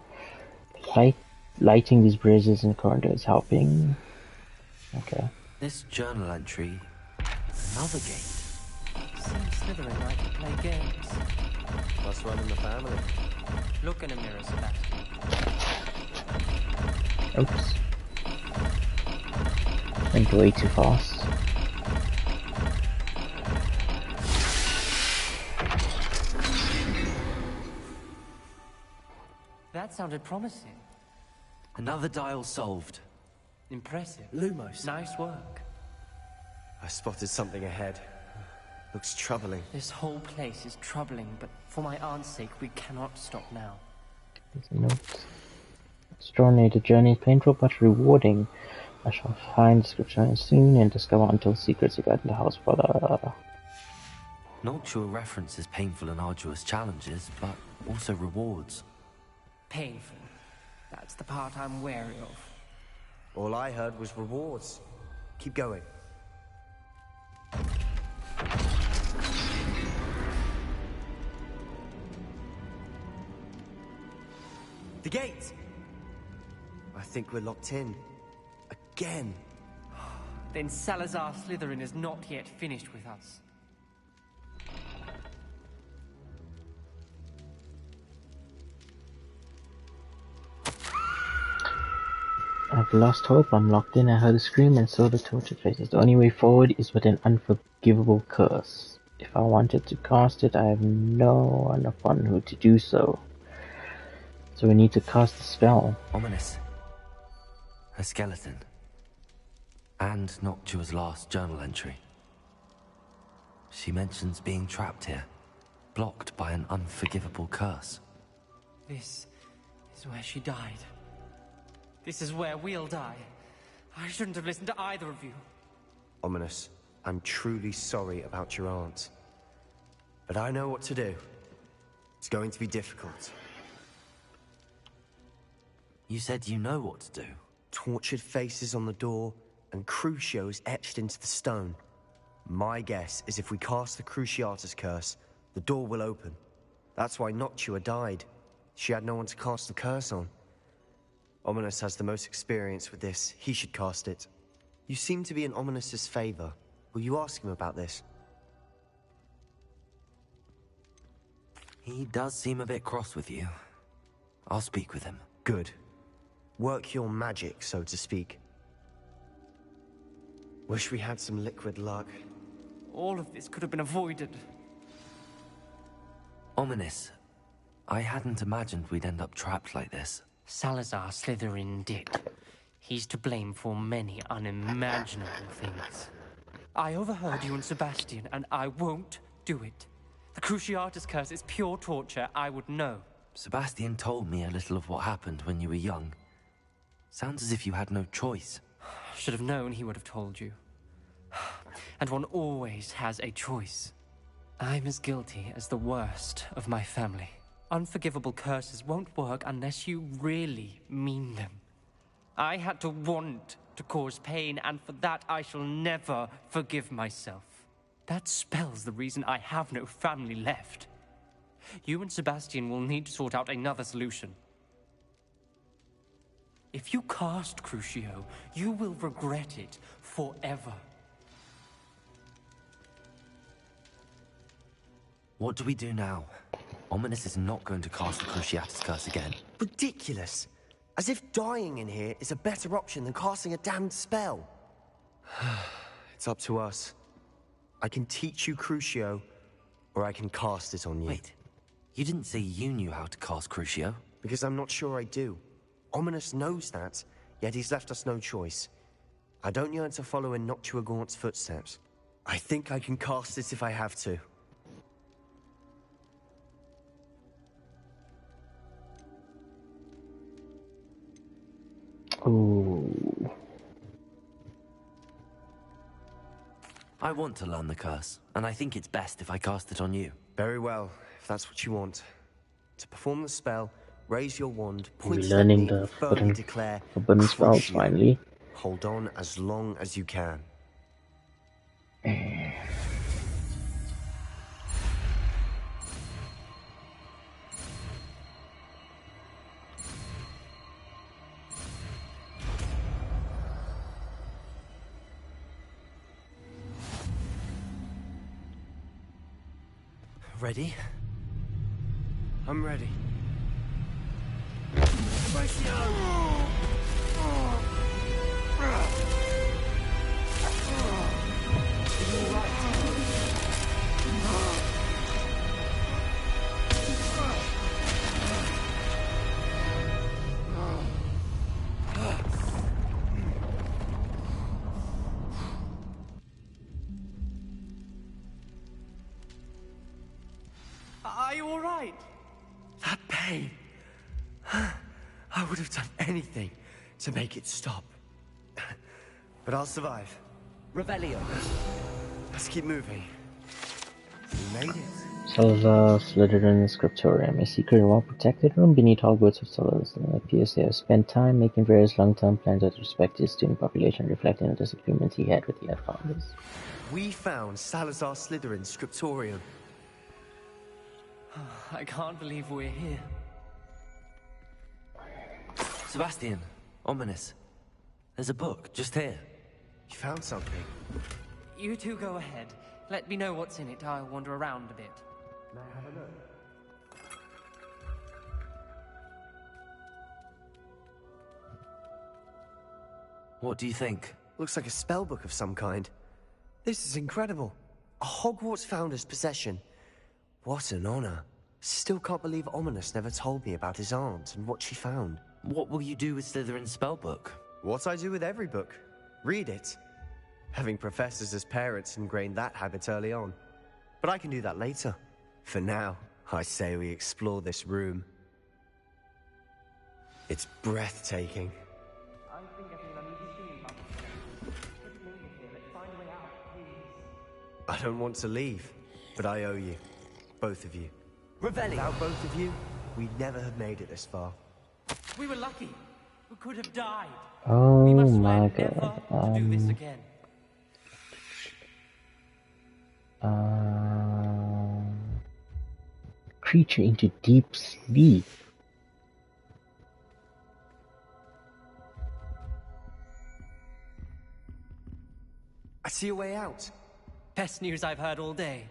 Lighting these bridges and corridors helping. Okay. This journal entry. Another gate. Seems Slytherin like to play games. Must run in the family. Look in a mirror, Sebastian. Oops. Went way too fast. That sounded promising. Another dial solved. Impressive. Lumos. Nice work. I spotted something ahead. Looks troubling. This whole place is troubling, but for my aunt's sake, we cannot stop now. There's a note. Extraordinary, the journey is painful but rewarding. I shall find the scripture soon and discover untold secrets regarding the house brother. Noctua references painful and arduous challenges, but also rewards. Painful. That's the part I'm wary of. All I heard was rewards. Keep going. The gate! I think we're locked in. Again. Then Salazar Slytherin is not yet finished with us. I've lost hope, I'm locked in, I heard a scream and saw the tortured faces. The only way forward is with an unforgivable curse. If I wanted to cast it, I have no one upon who to do so. So we need to cast the spell. Ominous. A skeleton. And Noctua's last journal entry. She mentions being trapped here, blocked by an unforgivable curse. This is where she died. This is where we'll die. I shouldn't have listened to either of you. Ominous, I'm truly sorry about your aunt. But I know what to do. It's going to be difficult. You said you know what to do. Tortured faces on the door and Crucios etched into the stone. My guess is if we cast the Cruciatus curse, the door will open. That's why Noctua died. She had no one to cast the curse on. Ominous has the most experience with this. He should cast it. You seem to be in Ominous's favor. Will you ask him about this? He does seem a bit cross with you. I'll speak with him. Good. Work your magic, so to speak. Wish we had some liquid luck. All of this could have been avoided. Ominous. I hadn't imagined we'd end up trapped like this. Salazar Slytherin did. He's to blame for many unimaginable things. I overheard you and Sebastian, and I won't do it. The Cruciatus curse is pure torture. I would know. Sebastian told me a little of what happened when you were young. Sounds as if you had no choice. Should have known he would have told you. And one always has a choice. I'm as guilty as the worst of my family. Unforgivable curses won't work unless you really mean them. I had to want to cause pain, and for that I shall never forgive myself. That spell's the reason I have no family left. You and Sebastian will need to sort out another solution. If you cast Crucio, you will regret it forever. What do we do now? Ominous is not going to cast the Cruciatus curse again. Ridiculous. As if dying in here is a better option than casting a damned spell. It's up to us. I can teach you Crucio, or I can cast it on you. Wait, you didn't say you knew how to cast Crucio? Because I'm not sure I do. Ominous knows that, yet he's left us no choice. I don't yearn to follow in Noctua Gaunt's footsteps. I think I can cast it if I have to. Ooh. I want to learn the curse, and I think it's best if I cast it on you. Very well, if that's what you want. To perform the spell, raise your wand, point We're it at learning me, the and firmly forbidden, declare, forbidden spells Crucio. finally. Hold on as long as you can. Ready? I'm ready. Are you all right? That pain. I would have done anything to make it stop. But I'll survive. Revelio. Let's keep moving. We made it. Salazar Slytherin Scriptorium, a secret and well-protected room beneath Hogwarts of Salazar. It appears they have spent time making various long-term plans with respect to his student population, reflecting the disagreements he had with the other founders. We found Salazar Slytherin Scriptorium. I can't believe we're here. Sebastian, Ominous. There's a book, just here. You found something? You two go ahead. Let me know what's in it. I'll wander around a bit. May I have a look? What do you think? Looks like a spell book of some kind. This is incredible. A Hogwarts founder's possession. What an honor. Still can't believe Ominous never told me about his aunt and what she found. What will you do with Slytherin's spellbook? What I do with every book. Read it. Having professors as parents ingrained that habit early on. But I can do that later. For now, I say we explore this room. It's breathtaking. I think I feel uneasy about this. Let's leave it here. Let's find a way out, please. I don't want to leave, but I owe you. Both of you. Revelio. Without both of you, we'd never have made it this far. We were lucky. We could have died. Oh We must my swear god. never to do this again. Creature into deep sleep. I see a way out. Best news I've heard all day.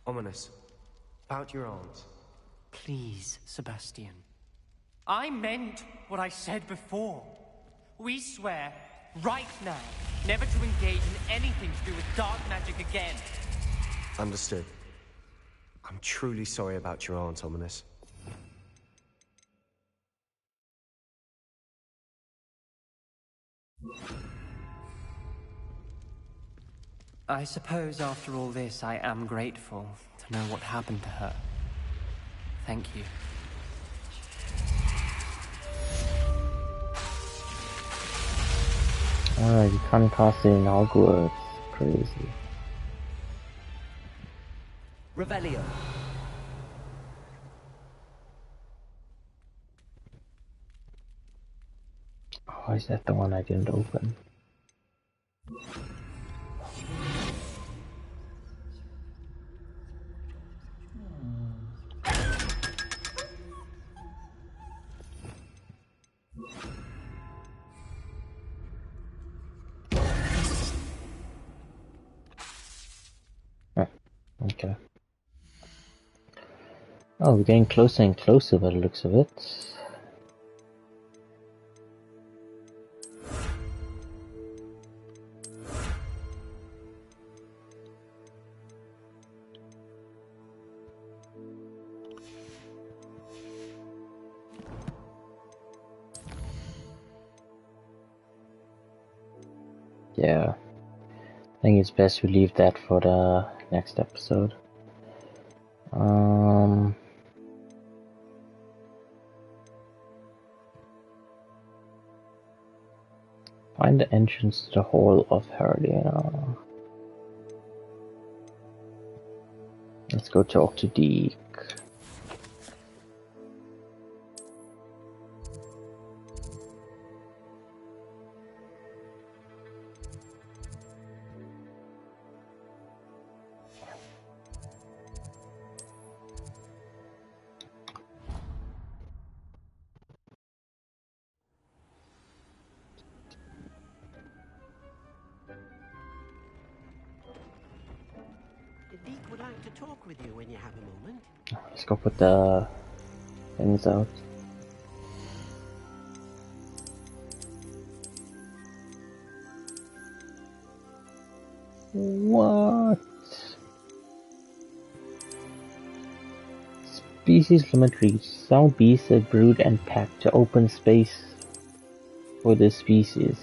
Ominous. About your aunt. Please, Sebastian. I meant what I said before. We swear, right now, never to engage in anything to do with dark magic again. Understood. I'm truly sorry about your aunt, Ominous. I suppose after all this, I am grateful to know what happened to her. Thank you. Alright, you can't cast it in Hogwarts. Crazy. Revelio. Oh, is that the one I didn't open? Oh, okay. Oh, we're getting closer and closer by the looks of it. Yeah, I think it's best we leave that for the next episode. Find the entrance to the Hall of Herdia. Let's go talk to Deke. Deke would like to talk with you when you have a moment. Let's go put the things out. What? Species limit reach. Some beasts that brood and pack to open space for this species.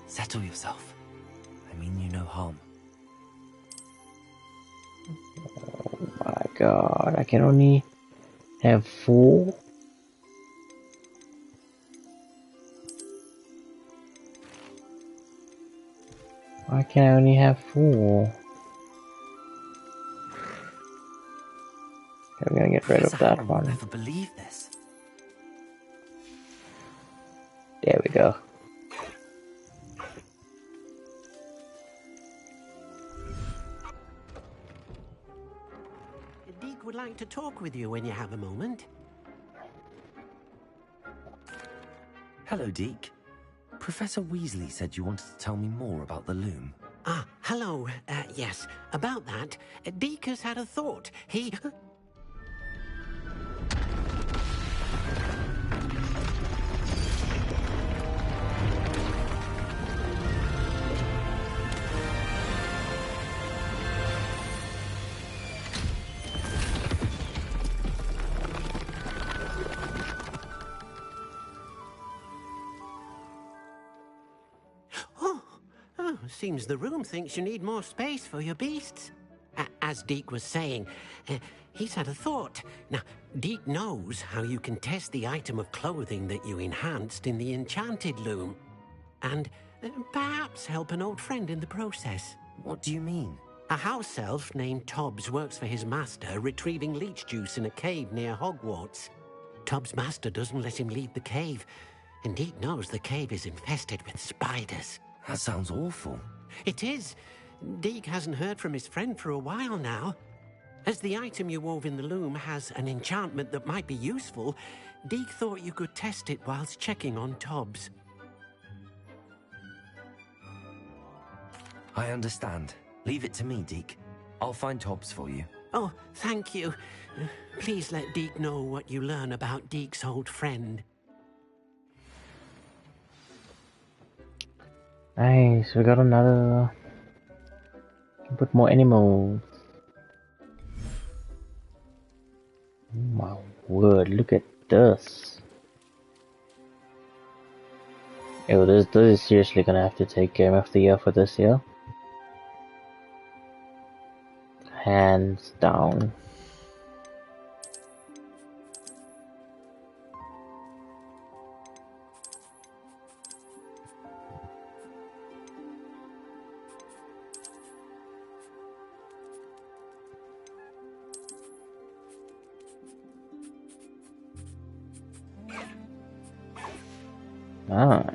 Settle yourself. I mean you no harm. Oh my god, I can only have 4? Why can I only have 4? Okay, we're gonna get rid of that one. I'll never believe this. There we go. Deke would like to talk with you when you have a moment. Hello, Deke. Professor Weasley said you wanted to tell me more about the loom. Ah, hello. Yes, about that. Deke has had a thought. He... Seems the room thinks you need more space for your beasts. As Deke was saying, he's had a thought. Now, Deke knows how you can test the item of clothing that you enhanced in the enchanted loom. And perhaps help an old friend in the process. What do you mean? A house elf named Tobbs works for his master, retrieving leech juice in a cave near Hogwarts. Tobbs' master doesn't let him leave the cave, and Deke knows the cave is infested with spiders. That sounds awful. It is. Deke hasn't heard from his friend for a while now. As the item you wove in the loom has an enchantment that might be useful, Deke thought you could test it whilst checking on Tobbs. I understand. Leave it to me, Deke. I'll find Tobbs for you. Oh, thank you. Please let Deke know what you learn about Deke's old friend. Nice, we got another. Put more animals. Oh my word, look at this. Yo, this is seriously gonna have to take Game of the Year for this year. Hands down. Nice.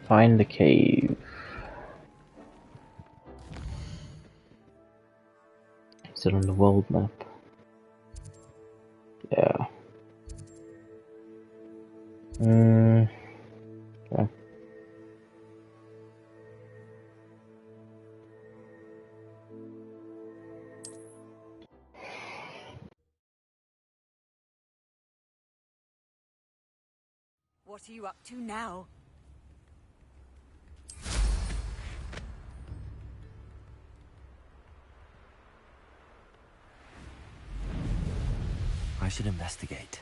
Find the cave. Is it on the world map? Yeah. Yeah. What are you up to now? I should investigate.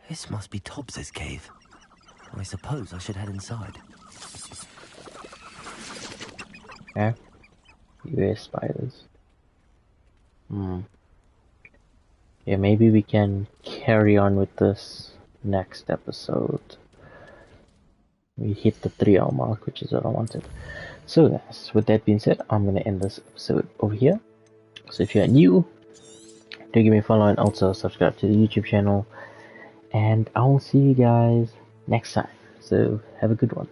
This must be Tobbs's cave. I suppose I should head inside. Yeah. US spiders. Yeah, maybe we can carry on with this next episode. We hit the 3-hour mark, which is what I wanted. So guys, with that being said, I'm gonna end this episode over here. So if you're new, do give me a follow and also subscribe to the YouTube channel. And I will see you guys next time. So have a good one.